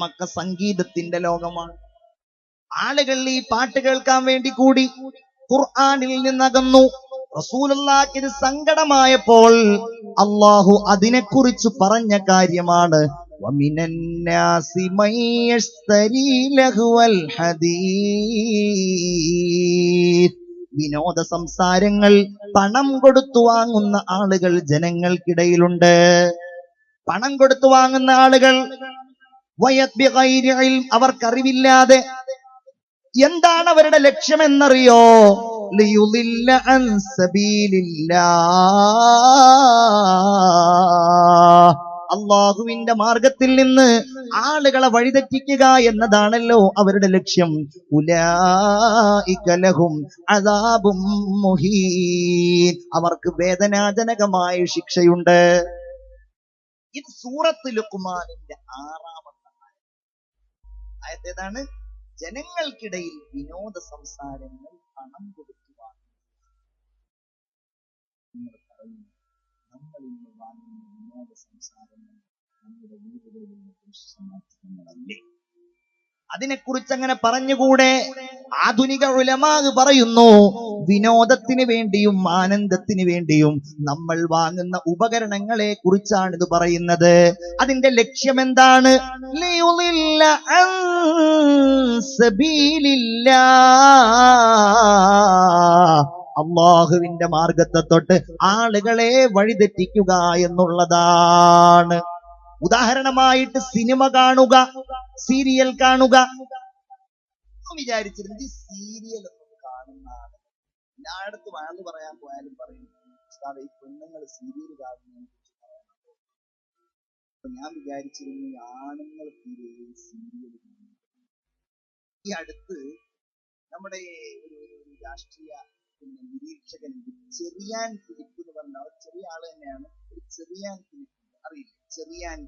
മക്ക സംഗീതത്തിന്റെ ലോകമാണ്. ആളുകൾ ഈ പാട്ട് കേൾക്കാൻ വേണ്ടി കൂടി ഖുർആനിൽ നിന്നകന്നു. റസൂലുള്ളാഹിക്ക് ഇത് സങ്കടമായപ്പോൾ അല്ലാഹു അതിനെക്കുറിച്ച് പറഞ്ഞ കാര്യമാണ്, വമിനൻ നാസി മൻ യശ്തരി ലഹ്വൽ ഹദീസ്. വിനോദ സംസാരങ്ങൾ പണം കൊടുത്തു വാങ്ങുന്ന ആളുകൾ ജനങ്ങൾക്കിടയിലുണ്ട്. പണം കൊടുത്തു വാങ്ങുന്ന ആളുകൾ അവർക്കറിവില്ലാതെ. എന്താണ് അവരുടെ ലക്ഷ്യമെന്നറിയോ? ലിയുദില്ല അൻ സബീലില്ലാഹ്. അല്ലാഹുവിന്റെ മാർഗത്തിൽ നിന്ന് ആളുകളെ വഴിതെറ്റിക്കുക എന്നതാണല്ലോ അവരുടെ ലക്ഷ്യം. ഉലൈക ലഹും അദാബും മുഹീൻ. അവർക്ക് വേദനാജനകമായ ശിക്ഷയുണ്ട്. ഇത് സൂറത്തുൽ ലുഖ്മാനിന്റെ 6-ാമത്തെ ആയത്ത്. ഏതാണ്? ജനങ്ങൾക്കിടയിൽ വിനോദ സംസാരങ്ങൾ പണം കൊടുത്തു വാങ്ങുന്നു. നമ്മൾ ഇന്ന് വാങ്ങുന്ന വിനോദ സംസാരങ്ങൾ നമ്മുടെ വീടുകളിലുള്ള പുരുഷ സമാധാനങ്ങളല്ലേ? അതിനെക്കുറിച്ച് അങ്ങനെ പറഞ്ഞുകൂടെ? ആധുനിക ഉലമാ പറയുന്നു, വിനോദത്തിന് വേണ്ടിയും ആനന്ദത്തിന് വേണ്ടിയും നമ്മൾ വാങ്ങുന്ന ഉപകരണങ്ങളെ കുറിച്ചാണ് ഇത് പറയുന്നത്. അതിന്റെ ലക്ഷ്യം എന്താണ്? ലിയുദില്ല അൻ സബീലില്ലാഹ്. അല്ലാഹുവിന്റെ മാർഗത്തെ തൊട്ട് ആളുകളെ വഴിതെറ്റിക്കുക എന്നുള്ളതാണ്. ഉദാഹരണമായിട്ട് സിനിമ കാണുക, സീരിയൽ കാണുക. വിചാരിച്ചിരുന്നത് ഈ സീരിയൽ ഒന്നും കാണുന്ന ആള് എല്ലായിടത്തും ആള് പറയാൻ പോയാലും പറയും, ഈ പെണ്ണുങ്ങൾ സീരിയൽ കാണുന്നതിനെ കുറിച്ച് പറയാൻ. അപ്പൊ ഞാൻ വിചാരിച്ചിരുന്നു ആണുങ്ങൾ സീരിയൽ കാണുന്നു. ഈ അടുത്ത് നമ്മുടെ ഒരു രാഷ്ട്രീയ നിരീക്ഷകൻ ചെറിയാൻ ഫിലിപ്പ് എന്ന് പറഞ്ഞ ചെറിയ ആള് തന്നെയാണ്. ഒരു ചെറിയാൻ ഫിലിപ്പ് അറിയില്ല? ചെറിയാൻ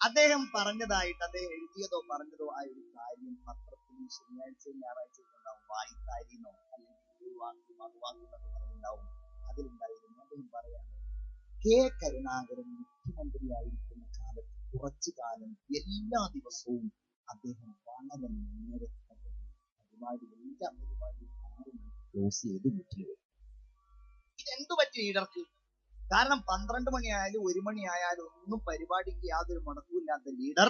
അദ്ദേഹം പറഞ്ഞതായിട്ട് അദ്ദേഹം എഴുതിയതോ പറഞ്ഞതോ ആയ ഒരു കാര്യം പത്രത്തിൽ ശനിയാഴ്ചയും ഞായറാഴ്ചയും ഉണ്ടാവും, വായിക്കാരിന്നോ അല്ലെങ്കിൽ ഒരു വാക്കും മറുവാക്കുന്നൊക്കെ പറഞ്ഞിട്ടുണ്ടാവും. അതിലുണ്ടായിരുന്നു അദ്ദേഹം പറയാണ്, കെ കരുണാകരൻ മുഖ്യമന്ത്രിയായിരിക്കുന്ന കാലത്ത് കുറച്ചു കാലം എല്ലാ ദിവസവും അദ്ദേഹം വളരെ നേരത്തെ എല്ലാ പരിപാടിയും 6 മണിക്ക് ക്ലോസ് ചെയ്ത് വീട്ടിൽ വരും. ഇതെന്തു പറ്റി ലീഡർക്ക്? കാരണം 12 മണിയായാലും 1 മണിയായാലും ഒന്നും പരിപാടിക്ക് യാതൊരു മുടക്കമില്ലാത്ത ലീഡർ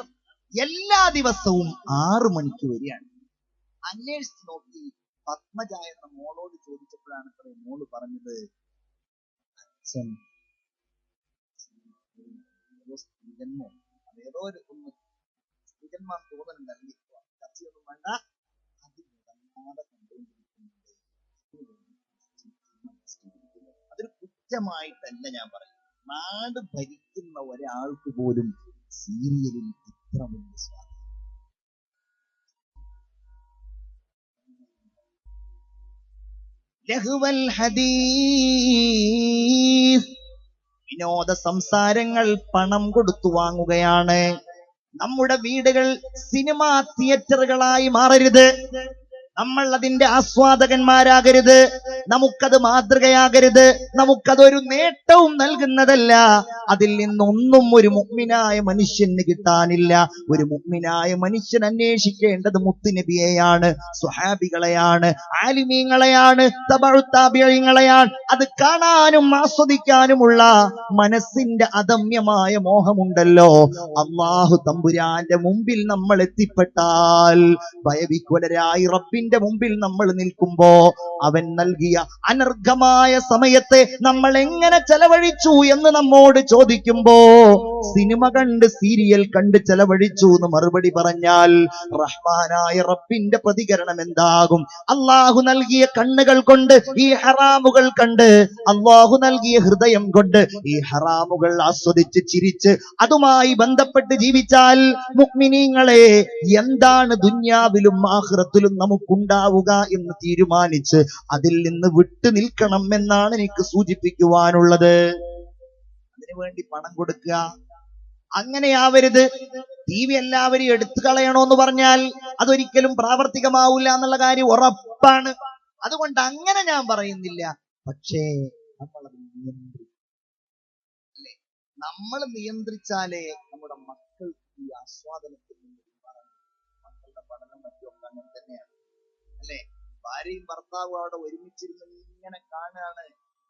എല്ലാ ദിവസവും 6 മണിക്ക് വരികയാണ്. അന്വേഷിച്ച് നോക്കി. പത്മജ എന്ന മോളോട് ചോദിച്ചപ്പോഴാണ് മോള് പറഞ്ഞത്, അച്ഛൻ സ്ത്രീജന്മോ അതേതോ ഒന്ന് സ്ത്രീജന്മാൻ തോന്നുന്നുണ്ട്, അല്ലെങ്കിൽ ചർച്ചയൊന്നും വേണ്ട, അത് വല്ലാതെ കണ്ടുകൊണ്ടിരിക്കുന്നുണ്ട്. അതൊരു കുറ്റമായിട്ടല്ല ഞാൻ പറയുന്നത്. നാട് ഭരിക്കുന്ന ഒരാൾക്ക് പോലും സീരിയലിൽ ഇത്ര വലിയ സ്വാധീനം. ലഹുവൽ ഹദീസ്, വിനോദ സംസാരങ്ങൾ പണം കൊടുത്തു വാങ്ങുകയാണ്. നമ്മുടെ വീടുകൾ സിനിമാ തിയേറ്ററുകളായി മാറരുത്. നമ്മൾ അതിന്റെ ആസ്വാദകന്മാരാകരുത്. നമുക്കത് മാതൃകയാകരുത്. നമുക്കതൊരു നേട്ടവും നൽകുന്നതല്ല. അതിൽ നിന്നൊന്നും ഒരു മുഅ്മിനായ മനുഷ്യന് കിട്ടാനില്ല. ഒരു മുഅ്മിനായ മനുഷ്യൻ അന്വേഷിക്കേണ്ടത് മുത്തുനബിയെയാണ്, സ്വഹാബികളെയാണ്, ആലിമീങ്ങളെയാണ്, തബഉ താബിഈങ്ങളെയാണ്. അത് കാണാനും ആസ്വദിക്കാനുമുള്ള മനസ്സിന്റെ അദമ്യമായ മോഹമുണ്ടല്ലോ. അല്ലാഹു തമ്പുരാന്റെ മുമ്പിൽ നമ്മൾ എത്തിപ്പെട്ടാൽ, ഭയവിഹ്വലരായി റബ്ബിന്റെ മുമ്പിൽ നമ്മൾ നിൽക്കുമ്പോ അവൻ നൽകിയ അനർഘമായ സമയത്തെ നമ്മൾ എങ്ങനെ ചെലവഴിച്ചു എന്ന് നമ്മോട് ചോദിക്കുമ്പോ, സിനിമ കണ്ട് സീരിയൽ കണ്ട് ചെലവഴിച്ചു എന്ന് മറുപടി പറഞ്ഞാൽ റഹ്മാനായ റബ്ബിന്റെ പ്രതികരണം എന്താകും? അള്ളാഹു നൽകിയ കണ്ണുകൾ കൊണ്ട് ഈ ഹറാമുകൾ കണ്ട്, അള്ളാഹു നൽകിയ ഹൃദയം കൊണ്ട് ഈ ഹറാമുകൾ ആസ്വദിച്ച് ചിരിച്ച് അതുമായി ബന്ധപ്പെട്ട് ജീവിച്ചാൽ മുഅ്മിനീങ്ങളെ, എന്താണ് ദുനിയാവിലും ആഖിറത്തിലും നമുക്കുണ്ടാവുക എന്ന് തീരുമാനിച്ച് അതിൽ നിന്ന് വിട്ടു നിൽക്കണം എന്നാണ് എനിക്ക് സൂചിപ്പിക്കുവാനുള്ളത്. അതിനുവേണ്ടി പണം കൊടുക്കുക, അങ്ങനെയാവരുത്. ടി വി എല്ലാവരും എടുത്തു കളയണോന്ന് പറഞ്ഞാൽ അതൊരിക്കലും പ്രാവർത്തികമാവില്ല എന്നുള്ള കാര്യം ഉറപ്പാണ്. അതുകൊണ്ട് അങ്ങനെ ഞാൻ പറയുന്നില്ല. പക്ഷേ നമ്മളത് അല്ലേ, നമ്മൾ നിയന്ത്രിച്ചാലേ നമ്മുടെ മക്കൾ ഈ ആസ്വാദനത്തിൽ നിന്ന് മക്കളുടെ പഠനം മറ്റുമൊക്കെ അങ്ങനെ തന്നെയാണ് അല്ലേ. ഭാര്യയും ഭർത്താവും അവിടെ ഒരുമിച്ചിരുന്ന് ഇങ്ങനെ കാണുകയാണ്,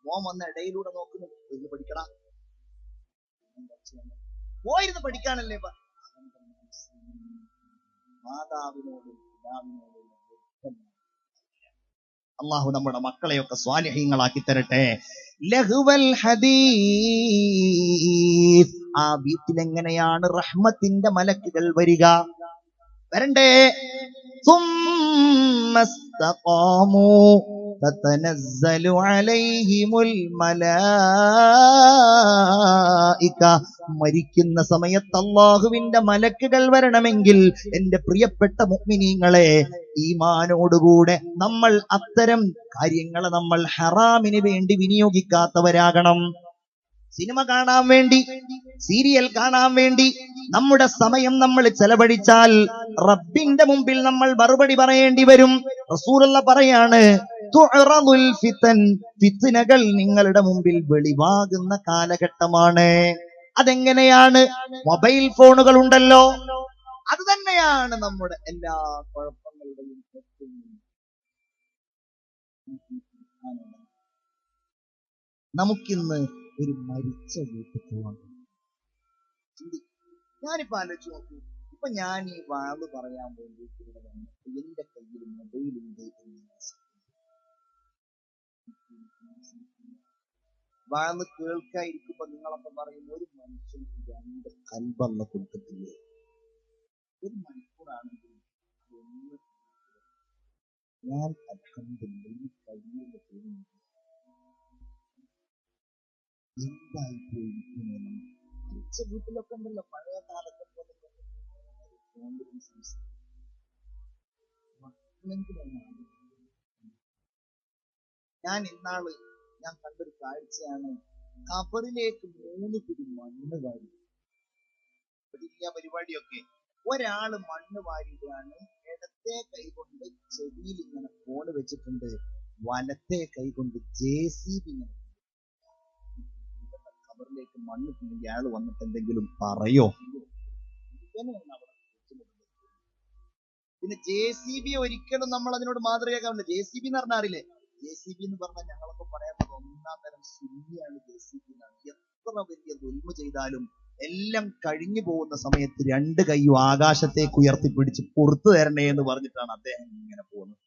മോൻ വന്ന ഇടയിലൂടെ നോക്കുന്നത്, ഇരുന്ന് പഠിക്കടാ, പോയിരുന്ന് പഠിക്കാനല്ലേ. മാതാവിനോടും പിതാവിനോടും അള്ളാഹു നമ്മുടെ മക്കളെയൊക്കെ സ്വാലിഹീങ്ങളാക്കി തരട്ടെ. ലഹുവൽ ഹദീസ്, ആ വീട്ടിലെങ്ങനെയാണ് റഹ്മത്തിന്റെ മലക്കുകൾ വരിക? വരണ്ടേ? തതനസ്സലു അലൈഹിമുൽ മലായിക, മരിക്കുന്ന സമയത്ത് അല്ലാഹുവിന്റെ മലക്കുകൾ വരണമെങ്കിൽ എന്റെ പ്രിയപ്പെട്ട മുഅ്മിനീങ്ങളെ, ഈമാനോടുകൂടെ നമ്മൾ അത്തരം കാര്യങ്ങളെ നമ്മൾ ഹറാമിന് വേണ്ടി വിനിയോഗിക്കാത്തവരാകണം. സിനിമ കാണാൻ വേണ്ടി, സീരിയൽ കാണാൻ വേണ്ടി നമ്മുടെ സമയം നമ്മൾ ചെലവഴിച്ചാൽ റബ്ബിന്റെ മുമ്പിൽ നമ്മൾ മറുപടി പറയേണ്ടി വരും. റസൂലുള്ള പറയാണ്, തുഅറദുൽ ഫിതൻ, ഫിത്നകൾ നിങ്ങളുടെ മുമ്പിൽ വെളിവാകുന്ന കാലഘട്ടമാണ്. അതെങ്ങനെയാണ്? മൊബൈൽ ഫോണുകൾ ഉണ്ടല്ലോ, അത് തന്നെയാണ് നമ്മുടെ എല്ലാ കുഴപ്പങ്ങളുടെയും. നമുക്കിന്ന് ഒരു മരിച്ച വീട്ടിൽ പോവാൻ, ഞാനിപ്പോ ആലോചിച്ച് നോക്കൂ. ഇപ്പൊ ഞാൻ ഈ വാള് പറയാൻ വേണ്ടിയിട്ട് ഇവിടെ വന്നിട്ട് എന്റെ കയ്യിൽ മൊബൈലുണ്ട് എന്ന് വാള് കേൾക്കായിരിക്കുമ്പോ നിങ്ങളൊക്കെ പറയും, ഒരു മനുഷ്യന് 2 കൽബല്ല കൊടുക്കത്തില്ലേ? ഒരു മണിക്കൂറാണെങ്കിൽ ഞാൻ അൽഹംദുലില്ലാഹ് ഈ കഴിയുന്ന തോന്നുന്നു എന്തായിപ്പോയി. കുറച്ച വീട്ടിലൊക്കെ ഉണ്ടല്ലോ പഴയ കാലത്തെ പോലെ ഞാൻ ഇന്നാള് ഞാൻ കണ്ടൊരു കാഴ്ചയാണ്, ഖബറിലേക്ക് 3 പിടി മണ്ണ് വാരി വലിയ പരിപാടിയൊക്കെ. ഒരാള് മണ്ണ് വാരിയിട്ടാണ്, ഇടത്തെ കൈ കൊണ്ട് ചെവിയിൽ ഇങ്ങനെ ഫോണ് വെച്ചിട്ടുണ്ട്, വലത്തെ കൈ കൊണ്ട് JCB ഇങ്ങനെ കവറിലേക്ക് മണ്ണിട്ടുണ്ടെങ്കിൽ അയാൾ വന്നിട്ട് എന്തെങ്കിലും പറയോ? പിന്നെ JCB ഒരിക്കലും നമ്മൾ അതിനോട് മാതൃകയാക്കാറില്ല. JCB എന്ന് പറഞ്ഞാൽ അറിയില്ലേ? JCB എന്ന് പറഞ്ഞാൽ ഞങ്ങളൊക്കെ പറയാറുള്ളത് ഒന്നാം തരം സുന്നിയാണ് JCB എന്നാണ്. എത്ര വലിയ ദുൽമ ചെയ്താലും എല്ലാം കഴിഞ്ഞു പോകുന്ന സമയത്ത് രണ്ട് കൈയും ആകാശത്തേക്ക് ഉയർത്തിപ്പിടിച്ച് പുറത്തു തരണേ എന്ന് പറഞ്ഞിട്ടാണ് അദ്ദേഹം ഇങ്ങനെ പോകുന്നത്.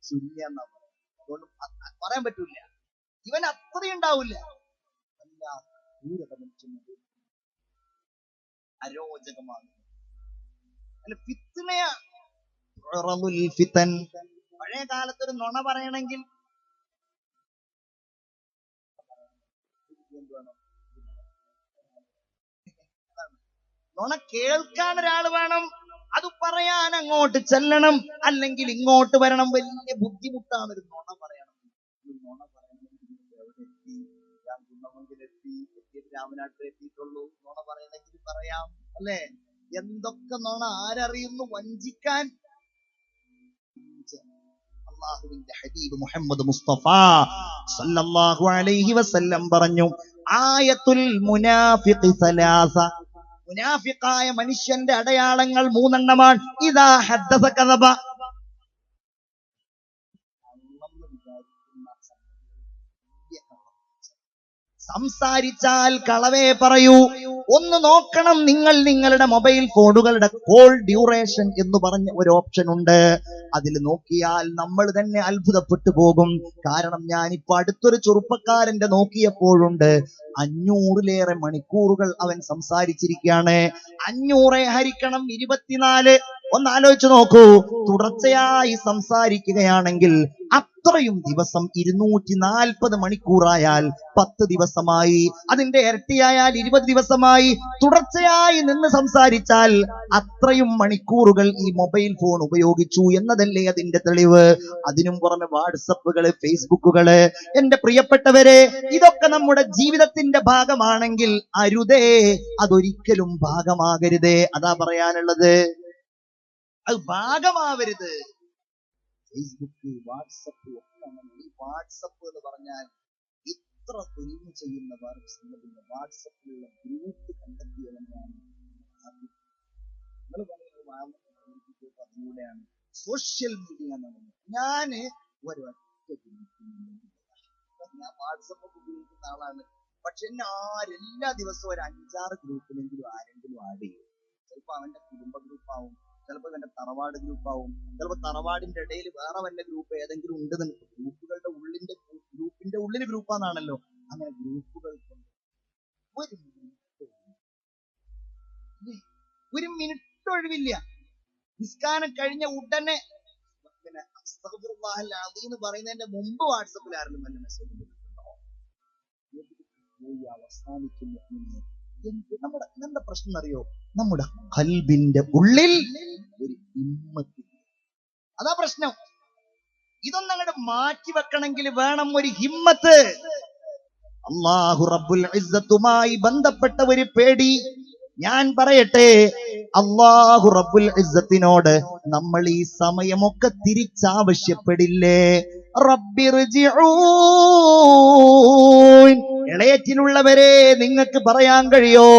സുന്നി എന്നാ പറയുന്നത്. അതുകൊണ്ട് പറയാൻ പറ്റൂല, ഇവൻ അത്രയും ഉണ്ടാവില്ല. അരോചകമാണ്. അല്ല, ഫിത്തൻ. പഴയ കാലത്തൊരു നുണ പറയണമെങ്കിൽ നുണ കേൾക്കാൻ ഒരാൾ വേണം, അത് പറയാൻ അങ്ങോട്ട് ചെല്ലണം, അല്ലെങ്കിൽ ഇങ്ങോട്ട് വരണം. വലിയ ബുദ്ധിമുട്ടാണ് ഒരു നുണ പറയണം. നുണ പറയണമെങ്കിൽ എവിടെ എത്തി? ഞാൻ കുന്നമംഗലെത്തി, രാമനാട്ടിലെത്തിയിട്ടുള്ളൂ. നുണ പറയണമെങ്കിൽ പറയാം, അല്ലേ? എന്തൊക്കെ നുണ ആരറിയുന്നു വഞ്ചിക്കാൻ? അല്ലാഹുവിന്റെ ഹബീബ് മുഹമ്മദ് മുസ്തഫ സല്ലല്ലാഹു അലൈഹി വസല്ലം പറഞ്ഞു, ആയത്തുൽ മുനാഫിഖി സലാസ. മുനാഫിഖായ മനുഷ്യന്റെ അടയാളങ്ങൾ മൂന്നെണ്ണമാണ്. ഇദാ ഹദ്ദസ കദബ. സംസാരിച്ചാൽ കളവേ പറയൂ. ഒന്ന് നോക്കണം നിങ്ങൾ, നിങ്ങളുടെ മൊബൈൽ ഫോണുകളുടെ കോൾ ഡ്യൂറേഷൻ എന്ന് പറഞ്ഞ ഒരു ഓപ്ഷൻ ഉണ്ട്. അതിൽ നോക്കിയാൽ നമ്മൾ തന്നെ അത്ഭുതപ്പെട്ടു പോകും. കാരണം ഞാനിപ്പോ അടുത്തൊരു ചെറുപ്പക്കാരന്റെ നോക്കിയപ്പോഴുണ്ട്, 500-ലേറെ മണിക്കൂറുകൾ അവൻ സംസാരിച്ചിരിക്കുകയാണ്. 500 ഹരിക്കണം 24. ഒന്ന് ആലോചിച്ച് നോക്കൂ. തുടർച്ചയായി സംസാരിക്കുകയാണെങ്കിൽ അത്രയും ദിവസം 240 മണിക്കൂറായാൽ 10 ദിവസമായി. അതിന്റെ ഇരട്ടിയായാൽ 20 ദിവസമായി. തുടർച്ചയായി നിന്ന് സംസാരിച്ചാൽ അത്രയും മണിക്കൂറുകൾ ഈ മൊബൈൽ ഫോൺ ഉപയോഗിച്ചു എന്നതല്ലേ അതിന്റെ തെളിവ്. അതിനും പുറമെ വാട്സപ്പുകള്, ഫേസ്ബുക്കുകള്. എന്റെ പ്രിയപ്പെട്ടവരെ, ഇതൊക്കെ നമ്മുടെ ജീവിതത്തിന്റെ ഭാഗമാണെങ്കിൽ അരുതേ, അതൊരിക്കലും ഭാഗമാകരുതേ. അതാ പറയാനുള്ളത്. അത് ഭാഗമാവരുത്. ഫേസ്ബുക്ക്, വാട്സപ്പ് ഒക്കെ. ഈ വാട്സപ്പ് എന്ന് പറഞ്ഞാൽ ഇത്ര തൊഴിൽ ചെയ്യുന്ന വാട്സപ്പിലുള്ള ഗ്രൂപ്പ് കണ്ടെത്തിയവനാണ്. നിങ്ങൾ പറയുന്നത് അതിലൂടെയാണ് സോഷ്യൽ മീഡിയ എന്നാണ്. ഞാന് ഞാൻ വാട്സപ്പ് ഉപയോഗിക്കുന്ന ആളാണ്. പക്ഷെ എന്നെ എല്ലാ ദിവസവും ഒരു 5-6 ഗ്രൂപ്പിലെങ്കിലും ആരെങ്കിലും ആഡ് ചെയ്യും. ചിലപ്പോ അവന്റെ കുടുംബ ഗ്രൂപ്പാവും, ചിലപ്പോൾ എന്റെ തറവാട് ഗ്രൂപ്പാവും, ചിലപ്പോൾ തറവാടിന്റെ ഇടയിൽ വേറെ വല്ല ഗ്രൂപ്പ് ഏതെങ്കിലും ഉണ്ടെന്ന്. ഗ്രൂപ്പുകളുടെ ഗ്രൂപ്പിന്റെ ഉള്ളിൽ ഗ്രൂപ്പാന്നാണല്ലോ. അങ്ങനെ ഗ്രൂപ്പുകൾ ഒരു മിനിറ്റ് ഒഴിവില്ല. നിസ്കാരം കഴിഞ്ഞ ഉടനെ പിന്നെ അസ്തഗ്ഫിറുല്ലാഹൽ അദീം എന്ന് പറയുന്നതിന്റെ മുമ്പ് വാട്സപ്പിൽ ആരെങ്കിലും വല്ല മെസ്സേജ് അവസാനിക്കുന്നു. നമ്മുടെ പ്രശ്നം അറിയോ? നമ്മുടെ ഖൽബിന്റെ ഉള്ളിൽ ഒരു ഹിമ്മത്ത്. അതാ പ്രശ്നം. ഇതൊന്നും അങ്ങോട്ട് മാറ്റി വെക്കണമെങ്കിൽ വേണം ഒരു ഹിമ്മത്ത്. അല്ലാഹു റബ്ബുൽ ഇസ്സത്തുമായി ബന്ധപ്പെട്ട ഒരു പേടി. ഞാൻ പറയട്ടെ, അല്ലാഹു റബ്ബുൽ ഇസ്സത്തിനോട് നമ്മൾ ഈ സമയമൊക്കെ തിരിച്ചാവശ്യപ്പെടില്ലേ? റബ്ബിർജിഊൻ. ഇളയറ്റിലുള്ളവരെ, നിങ്ങൾക്ക് പറയാൻ കഴിയോ,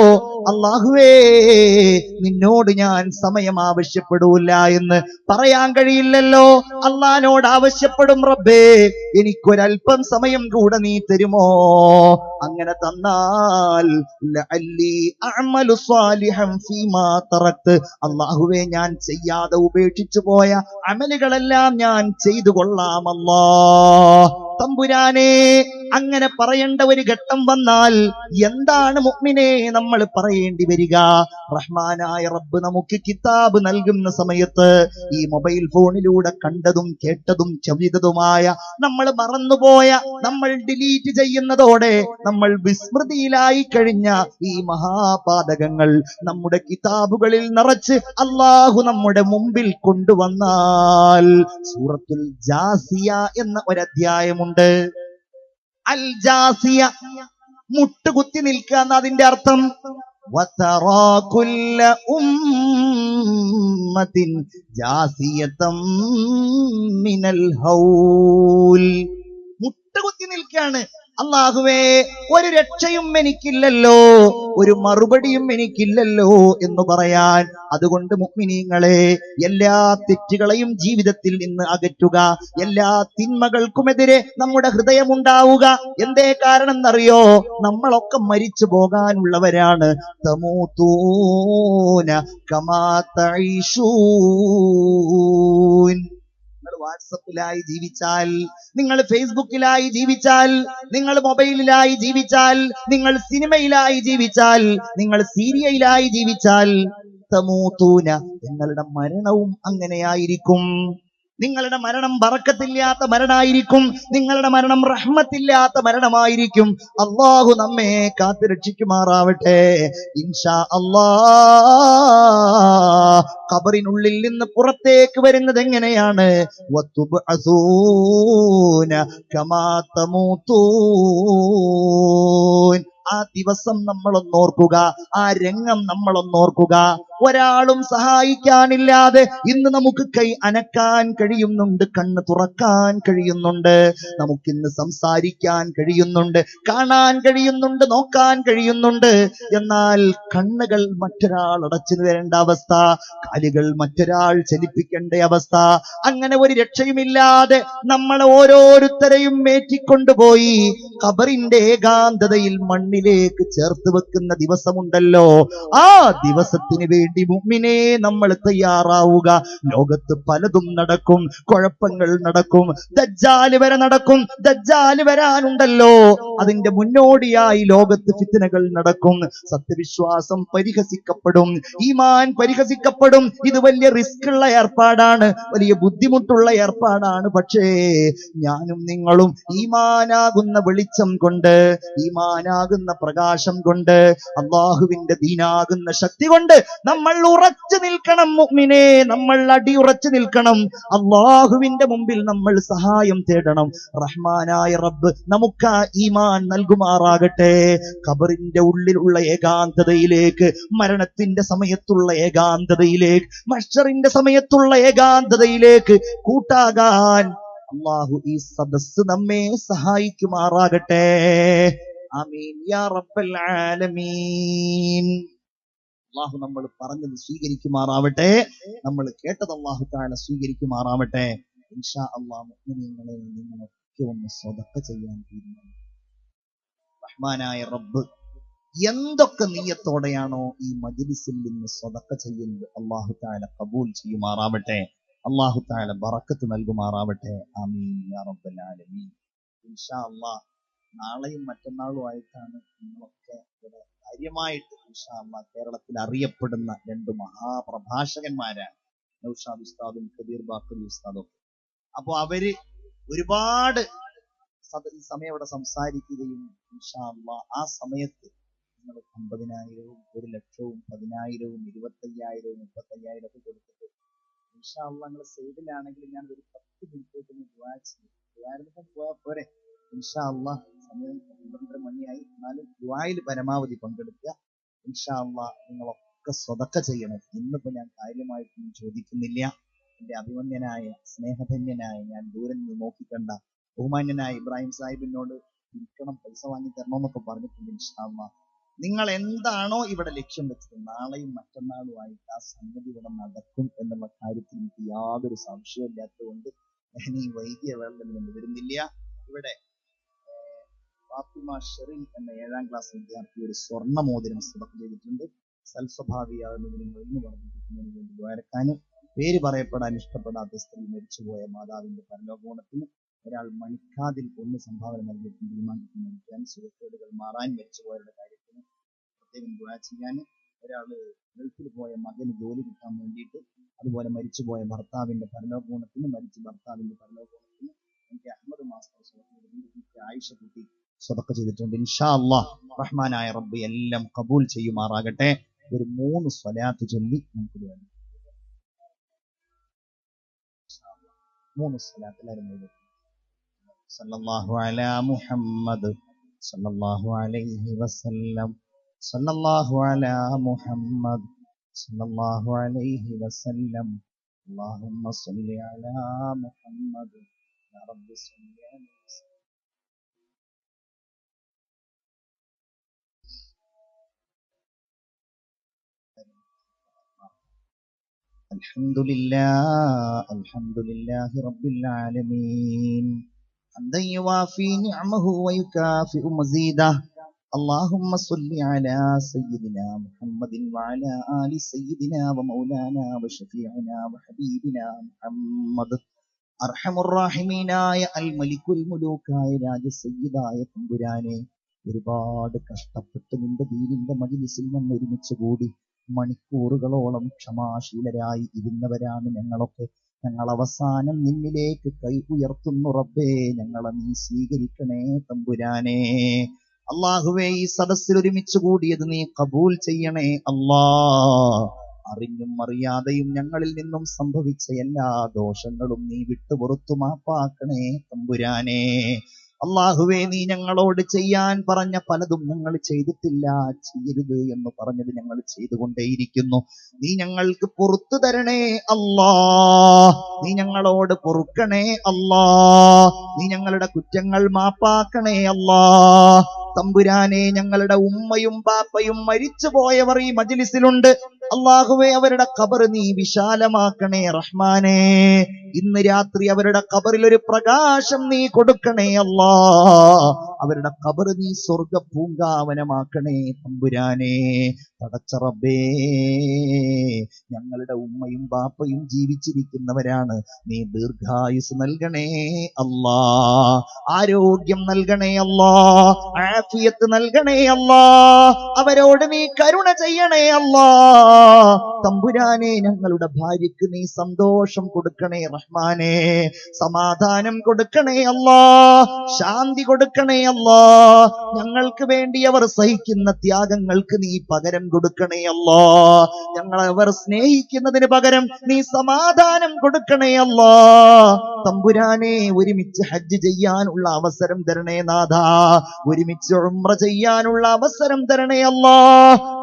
അല്ലാഹുവേ നിന്നോട് ഞാൻ സമയം ആവശ്യപ്പെടൂല എന്ന് പറയാൻ കഴിയില്ലല്ലോ. അല്ലാഹുവിനോട് ആവശ്യപ്പെടും, റബ്ബേ എനിക്കൊരൽപ്പം സമയം കൂടെ നീ തരുമോ? അങ്ങനെ തന്നാൽ ലഅല്ലി അഅമലു സ്വാലിഹൻ ഫീമാ തറക്ത്. അല്ലാഹുവേ ഞാൻ ചെയ്യാതെ ഉപേക്ഷിച്ചു പോയ അമലുകളെല്ലാം ഞാൻ ചെയ്തു കൊള്ളാം അല്ലാഹ്. തമ്പുരാനെ, അങ്ങനെ പറയേണ്ട ഒരു ഘട്ടം വന്നാൽ എന്താണ് മുഅ്മിനേ നമ്മൾ പറയേണ്ടി വരിക? റഹ്മാനായ റബ്ബ് നമുക്ക് കിതാബ് നൽകുന്ന സമയത്ത് ഈ മൊബൈൽ ഫോണിലൂടെ കണ്ടതും കേട്ടതും ചെയ്തതുമായ, നമ്മൾ മറന്നുപോയ, നമ്മൾ ഡിലീറ്റ് ചെയ്യുന്നതോടെ നമ്മൾ വിസ്മൃതിയിലായി കഴിഞ്ഞ ഈ മഹാപാതകങ്ങൾ നമ്മുടെ കിതാബുകളിൽ നിറച്ച് അല്ലാഹു നമ്മുടെ മുമ്പിൽ കൊണ്ടുവന്നാൽ, സൂറത്തുൽ ജാസിയ എന്ന ഒരധ്യായമുണ്ട്. അൽ ജാസിയ, മുട്ടുകുത്തി നിൽക്കുക എന്ന അതിന്റെ അർത്ഥം. വതറാ കുല്ല ഉമ്മത്തിൻ ജാസിയതം മിനൽ ഹൗൽ. മുട്ടുകുത്തി നിൽക്കുകയാണ്. അല്ലാഹുവേ, ഒരു രക്ഷയും എനിക്കില്ലല്ലോ, ഒരു മറുപടിയും എനിക്കില്ലല്ലോ എന്ന് പറയാൻ. അതുകൊണ്ട് മുഅ്മിനീങ്ങളെ, എല്ലാ തെറ്റുകളെയും ജീവിതത്തിൽ നിന്ന് അകറ്റുക, എല്ലാ തിന്മകൾക്കുമെതിരെ നമ്മുടെ ഹൃദയമുണ്ടാവുക. എന്തേ കാരണം എന്നറിയോ? നമ്മളൊക്കെ മരിച്ചു പോകാനുള്ളവരാണ്. തമൂതൂന കമാ തഈശൂൻ. വാട്സപ്പിലായി ജീവിച്ചാൽ, നിങ്ങൾ ഫേസ്ബുക്കിലായി ജീവിച്ചാൽ, നിങ്ങൾ മൊബൈലിലായി ജീവിച്ചാൽ, നിങ്ങൾ സിനിമയിലായി ജീവിച്ചാൽ, നിങ്ങൾ സീരിയയിലായി ജീവിച്ചാൽ, തമൂതൂന, നിങ്ങളുടെ മരണവും അങ്ങനെയായിരിക്കും. നിങ്ങളുടെ മരണം ബറക്കത്തില്ലാത്ത മരണമായിരിക്കും. നിങ്ങളുടെ മരണം റഹ്മത്തില്ലാത്ത മരണമായിരിക്കും. അല്ലാഹു നമ്മെ കാത്തു രക്ഷിക്കുമാറാവട്ടെ. ഇൻഷാ അല്ലാഹ് ഖബറിനുള്ളിൽ നിന്ന് പുറത്തേക്ക് വരുന്നത് എങ്ങനെയാണ്? വതുബ്അസൂന കമാ തമൂതൂൻ. ആ ദിവസം നമ്മളൊന്നോർക്കുക, ആ രംഗം നമ്മളൊന്നോർക്കുക. ഒരാളും സഹായിക്കാനില്ലാതെ ഇന്ന് നമുക്ക് കൈ അനക്കാൻ കഴിയുന്നുണ്ട്, കണ്ണ് തുറക്കാൻ കഴിയുന്നുണ്ട്, നമുക്കിന്ന് സംസാരിക്കാൻ കഴിയുന്നുണ്ട്, കാണാൻ കഴിയുന്നുണ്ട്, നോക്കാൻ കഴിയുന്നുണ്ട്. എന്നാൽ കണ്ണുകൾ മറ്റൊരാൾ അടച്ചു വരേണ്ട അവസ്ഥ, കാലുകൾ മറ്റൊരാൾ ചലിപ്പിക്കേണ്ട അവസ്ഥ. അങ്ങനെ ഒരു രക്ഷയുമില്ലാതെ നമ്മളെ ഓരോരുത്തരെയും മേറ്റിക്കൊണ്ടുപോയി ഖബറിന്റെ ഏകാന്തതയിൽ മണ്ണിലേക്ക് ചേർത്ത് വെക്കുന്ന ദിവസമുണ്ടല്ലോ. ആ ദിവസത്തിന് വേണ്ടി മുഅ്മിനേ നമ്മൾ തയ്യാറാവുക. ലോകത്ത് പലതും നടക്കും, കുഴപ്പങ്ങൾ നടക്കും, ദജ്ജാൽ വരെ നടക്കും, ദജ്ജാൽ വരാനുണ്ടല്ലോ. അതിന്റെ മുന്നോടിയായി ലോകത്ത് ഫിത്നകൾ നടക്കും, സത്യവിശ്വാസം പരിഹസിക്കപ്പെടും, ഈമാൻ പരിഹസിക്കപ്പെടും. ഇത് വലിയ റിസ്ക് ഉള്ള ഏർപ്പാടാണ്, വലിയ ബുദ്ധിമുട്ടുള്ള ഏർപ്പാടാണ്. പക്ഷേ ഞാനും നിങ്ങളും ഈമാനാകുന്ന വെളിച്ചം കൊണ്ട്, ഈമാനാകുന്ന പ്രകാശം കൊണ്ട്, അള്ളാഹുവിന്റെ ദീനാകുന്ന ശക്തി കൊണ്ട് നമ്മൾ ഉറച്ചു നിൽക്കണം മുഅ്മിനേ. നമ്മൾ അടിയുറച്ചു നിൽക്കണം. അള്ളാഹുവിന്റെ മുമ്പിൽ നമ്മൾ സഹായം തേടണം. റഹ്മാനായ റബ്ബ് നമുക്ക് ആ ഈമാൻ നൽകുമാറാകട്ടെ. ഖബറിന്റെ ഉള്ളിലുള്ള ഏകാന്തതയിലേക്ക്, മരണത്തിന്റെ സമയത്തുള്ള ഏകാന്തതയിലേക്ക്, മഹ്ശറിന്റെ സമയത്തുള്ള ഏകാന്തതയിലേക്ക് കൂട്ടാകാൻ അല്ലാഹു ഈ സദസ്സ് നമ്മെ സഹായിക്കുമാറാകട്ടെ. ആമീൻ യാ റബ്ബൽ ആലമീൻ. അല്ലാഹു നമ്മൾ പറഞ്ഞത് സ്വീകരിക്കുമാറാവട്ടെ, നമ്മൾ കേട്ടത് അല്ലാഹു തആല സ്വീകരിക്കുമാറാവട്ടെ. ഇൻഷാ അല്ലാഹ് മുഅ്മിനീങ്ങളെ, നിങ്ങളൊക്കെ ഒന്ന് സ്വതക്ക ചെയ്യാൻ തീരുമാനിച്ചു. റഹ്മാനായ റബ്ബ് എന്തൊക്കെ നിയ്യത്തോടെയാണോ ഈ മജ്ലിസിൽ നിന്ന് സ്വതക്ക ചെയ്യുന്നത്, അല്ലാഹു തആല ഖബൂൽ ചെയ്യുമാറാവട്ടെ. അല്ലാഹു തആല ബറക്കത്ത് നൽകുമാറാവട്ടെ. ആമീൻ യാ റബ്ബൽ ആലമീൻ. ഇൻഷാ അല്ലാഹ് നാളെയും മറ്റന്നാളും ആയിട്ടാണ് നിങ്ങളൊക്കെ ഇവിടെ കാര്യമായിട്ട് ഇൻഷാ അല്ലാഹ് കേരളത്തിൽ അറിയപ്പെടുന്ന രണ്ട് മഹാപ്രഭാഷകന്മാരാണ്, നൗഷാദ് ഉസ്താദും കബീർ ബാക്കറി ഉസ്താദും. അപ്പൊ അവര് ഒരുപാട് ഈ സമയം ഇവിടെ സംസാരിക്കുകയും ഇൻഷാ അല്ലാഹ് ആ സമയത്ത് നിങ്ങൾ 50,000, 1,00,000, 10,000, 25,000, 35,000 ഒക്കെ കൊടുത്തിട്ട് ഇൻഷാ അല്ലാഹ് നിങ്ങൾ സൈഡിലാണെങ്കിൽ ഞാൻ ഒരു 10 മിനിറ്റ് ദുആ ചെയ്യും. ദുആയിലൊക്കെ പോയാൽ പോരെ. ഇൻഷാ അല്ലാഹ് സമയം 12 മണിയായി, എന്നാലും ദുആയിൽ പരമാവധി പങ്കെടുക്കുക. ഇൻഷാ അല്ലാഹ് നിങ്ങളൊക്കെ സ്വതക്ക ചെയ്യണം. ഇന്നിപ്പോ ഞാൻ കാര്യമായിട്ടൊന്നും ചോദിക്കുന്നില്ല. എന്റെ അഭിമന്യനായ സ്നേഹധന്യനായ, ഞാൻ ദൂരെ നിന്ന് നോക്കിക്കണ്ട ബഹുമാന്യനായ ഇബ്രാഹിം സാഹിബിനോട് ഇരിക്കണം, പൈസ വാങ്ങി തരണമെന്നൊക്കെ പറഞ്ഞിട്ടുണ്ട്. ഇൻഷാ അല്ലാഹ് നിങ്ങൾ എന്താണോ ഇവിടെ ലക്ഷ്യം വെച്ചത്, നാളെയും മറ്റന്നാളുമായിട്ട് ആ സംഗതി ഇവിടെ നടക്കും എന്നുള്ള കാര്യത്തിൽ എനിക്ക് യാതൊരു സംശയമില്ലാത്തതുകൊണ്ട് ഞാൻ ഈ വൈകിയ വേളയിൽ വരുന്നില്ല. ഇവിടെ ഫാത്തിമ ഷെറിൻ എന്ന 7ാം ക്ലാസ് വിദ്യാർത്ഥി ഒരു സ്വർണ്ണ മോതിരം സ്വതക്ക ചെയ്തിട്ടുണ്ട്. സൽസ്വഭാവിയാകുന്നതിനും ഒഴിഞ്ഞു വർദ്ധിപ്പിക്കുന്നതിന് വേണ്ടി ദ്വാരക്കാനും, പേര് പറയപ്പെടാൻ ഇഷ്ടപ്പെടാത്ത സ്ത്രീ മരിച്ചുപോയ മാതാവിന്റെ പരലോകഗുണത്തിന് ഒരാൾ മണിക്കാതിൽ 1 സംഭാവന നൽകിയിട്ടുണ്ട്. ഈമാനിക്ക് മരിക്കാൻ, സുഖക്കേടുകൾ മാറാൻ, മരിച്ചുപോയവരുടെ കാര്യത്തിന് പ്രത്യേകം ദുആ ചെയ്യാൻ, ഒരാള് ഗൾഫിൽ പോയ മകന് ജോലി കിട്ടാൻ വേണ്ടിയിട്ട്, അതുപോലെ മരിച്ചുപോയ ഭർത്താവിന്റെ പരലോകഗുണത്തിന്, മരിച്ച ഭർത്താവിന്റെ പരലോകഗുണത്തിന് എനിക്ക് അഹമ്മദ് മാസ്റ്റർ ആയിഷ കുട്ടി സ്വതക്ക ചെയ്തിട്ടുണ്ട്. ഇൻഷാ അല്ലാഹ് റഹ്മാനായ റബ്ബ് എല്ലാം ഖബൂൽ ചെയ്യുമാറാകട്ടെ. ഒരു 3 സ്വലാത്ത് ചൊല്ലി നമുക്ക് വേണ്ടി 3 സ്വലാത്ത് എല്ലാവരും സല്ലല്ലാഹു അലാ മുഹമ്മദ് സല്ലല്ലാഹു അലൈഹി വസല്ലം സല്ലല്ലാഹു അലാ മുഹമ്മദ് സല്ലല്ലാഹു അലൈഹി വസല്ലം. اللهم صل على محمد يا رب صل على الحمد لله رب العالمين حمدا يوافي نعمه ويكافئ مزيده. اللهم صل على سيدنا محمد وعلى آل سيدنا ومولانا وشفيعنا وحبيبنا محمد. അർഹമുർറാഹിമീനായ അൽ മലിക്കുൽ മുലൂക്കായ രാജസയ്യിദായ തമ്പുരാനെ, ഒരുപാട് കഷ്ടപ്പെട്ട് നിന്റെ ദീനിന്റെ മജ്‌ലിസിൽ വന്ന് ഒരുമിച്ച് കൂടി മണിക്കൂറുകളോളം ക്ഷമാശീലരായി ഇരുന്നവരാണ് ഞങ്ങളൊക്കെ. ഞങ്ങൾ അവസാനം നിന്നിലേക്ക് കൈ ഉയർത്തുന്നു റബ്ബേ, ഞങ്ങളെ നീ സ്വീകരിക്കണേ തമ്പുരാനെ. അല്ലാഹുവേ, ഈ സദസ്സിൽ ഒരുമിച്ച് കൂടിയത് നീ കബൂൽ ചെയ്യണേ അല്ലാ. അറിഞ്ഞും അറിയാതെയും ഞങ്ങളിൽ നിന്നും സംഭവിച്ച എല്ലാ ദോഷങ്ങളും നീ വിട്ടുപുറത്തു മാപ്പാക്കണേ തമ്പുരാനെ. അല്ലാഹുവേ, നീ ഞങ്ങളോട് ചെയ്യാൻ പറഞ്ഞ പലതും ഞങ്ങൾ ചെയ്തിട്ടില്ല, ചെയ്യരുത് എന്ന് പറഞ്ഞത് ഞങ്ങൾ ചെയ്തുകൊണ്ടേയിരിക്കുന്നു. നീ ഞങ്ങൾക്ക് പുറത്തു തരണേ അല്ലാ. നീ ഞങ്ങളോട് പൊറുക്കണേ അല്ലാ. നീ ഞങ്ങളുടെ കുറ്റങ്ങൾ മാപ്പാക്കണേ അല്ലാ. തമ്പുരാനെ, ഞങ്ങളുടെ ഉമ്മയും ബാപ്പയും മരിച്ചുപോയവർ ഈ മജ്‌ലിസിലുണ്ട്. അല്ലാഹുവേ, അവരുടെ ഖബർ നീ വിശാലമാക്കണേ റഹ്മാനേ. ഇന്ന് രാത്രി അവരുടെ ഖബറിൽ ഒരു പ്രകാശം നീ കൊടുക്കണേ അല്ലാ. അവരുടെ ഖബർ നീ സ്വർഗ്ഗ പൂങ്കാവനമാക്കണേ തമ്പുരാനെ. പടച്ച റബ്ബേ, ഞങ്ങളുടെ ഉമ്മയും ബാപ്പയും ജീവിച്ചിരിക്കുന്നവരാണ്. നീ ദീർഘായുസ് നൽകണേ അല്ലാ. ആരോഗ്യം നൽകണേ അല്ലാ. ആഫിയത്ത് നൽകണേ അല്ലാ. അവരോട് നീ കരുണ ചെയ്യണേ അല്ലാ. തമ്പുരാനെ, ഞങ്ങളുടെ ഭാര്യയ്ക്ക് നീ സന്തോഷം കൊടുക്കണേ റഹ്മാനെ. സമാധാനം കൊടുക്കണേ അല്ലാ. ശാന്തി കൊടുക്കണേ അല്ലാ. ഞങ്ങൾക്ക് വേണ്ടി അവർ സഹിക്കുന്ന ത്യാഗങ്ങൾക്ക് നീ പകരം കൊടുക്കണേ അല്ലാ. ഞങ്ങളെ അവർ സ്നേഹിക്കുന്നതിന് പകരം നീ സമാധാനം കൊടുക്കണേ അല്ലാ. തമ്പുരാനെ, ഒരുമിച്ച് ഹജ്ജ് ചെയ്യാനുള്ള അവസരം തരണേ നാഥാ. ഒരുമിച്ച് ഉംറ ചെയ്യാനുള്ള അവസരം തരണേ അല്ലാ.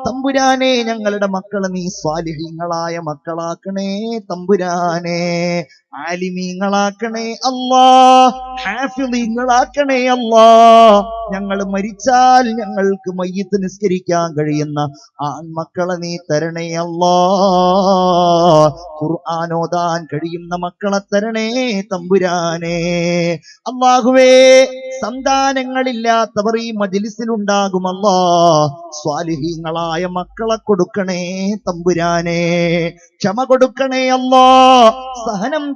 തമ്പുരാനെ, ഞങ്ങളുടെ മക്കളെ നീ സ്വാലിഹീങ്ങളായ മക്കളാക്കണേ തമ്പുരാനെ. ആലിമീങ്ങളാക്കണേ അല്ലാ. ഹാഫിളീങ്ങളാക്കണേ അല്ലാ. ഞങ്ങൾ മരിച്ചാൽ ഞങ്ങൾക്ക് മയ്യിത്ത് നിസ്കരിക്കാൻ കഴിയുന്ന ആൺമക്കളെ നീ തരണേ അല്ലാ. ഖുർആൻ ഓതാൻ കഴിയുന്ന മക്കളെ തരണേ തമ്പുരാനെ. അല്ലാഹുവേ, സന്താനങ്ങളില്ലാത്തവർ ഈ മജ്‌ലിസിൽ ഉണ്ടാകുമല്ലാ. സ്വാലിഹീങ്ങളായ മക്കളെ കൊടുക്കണേ തമ്പുരാനെ. ക്ഷമ കൊടുക്കണേ അല്ലാ. സഹനം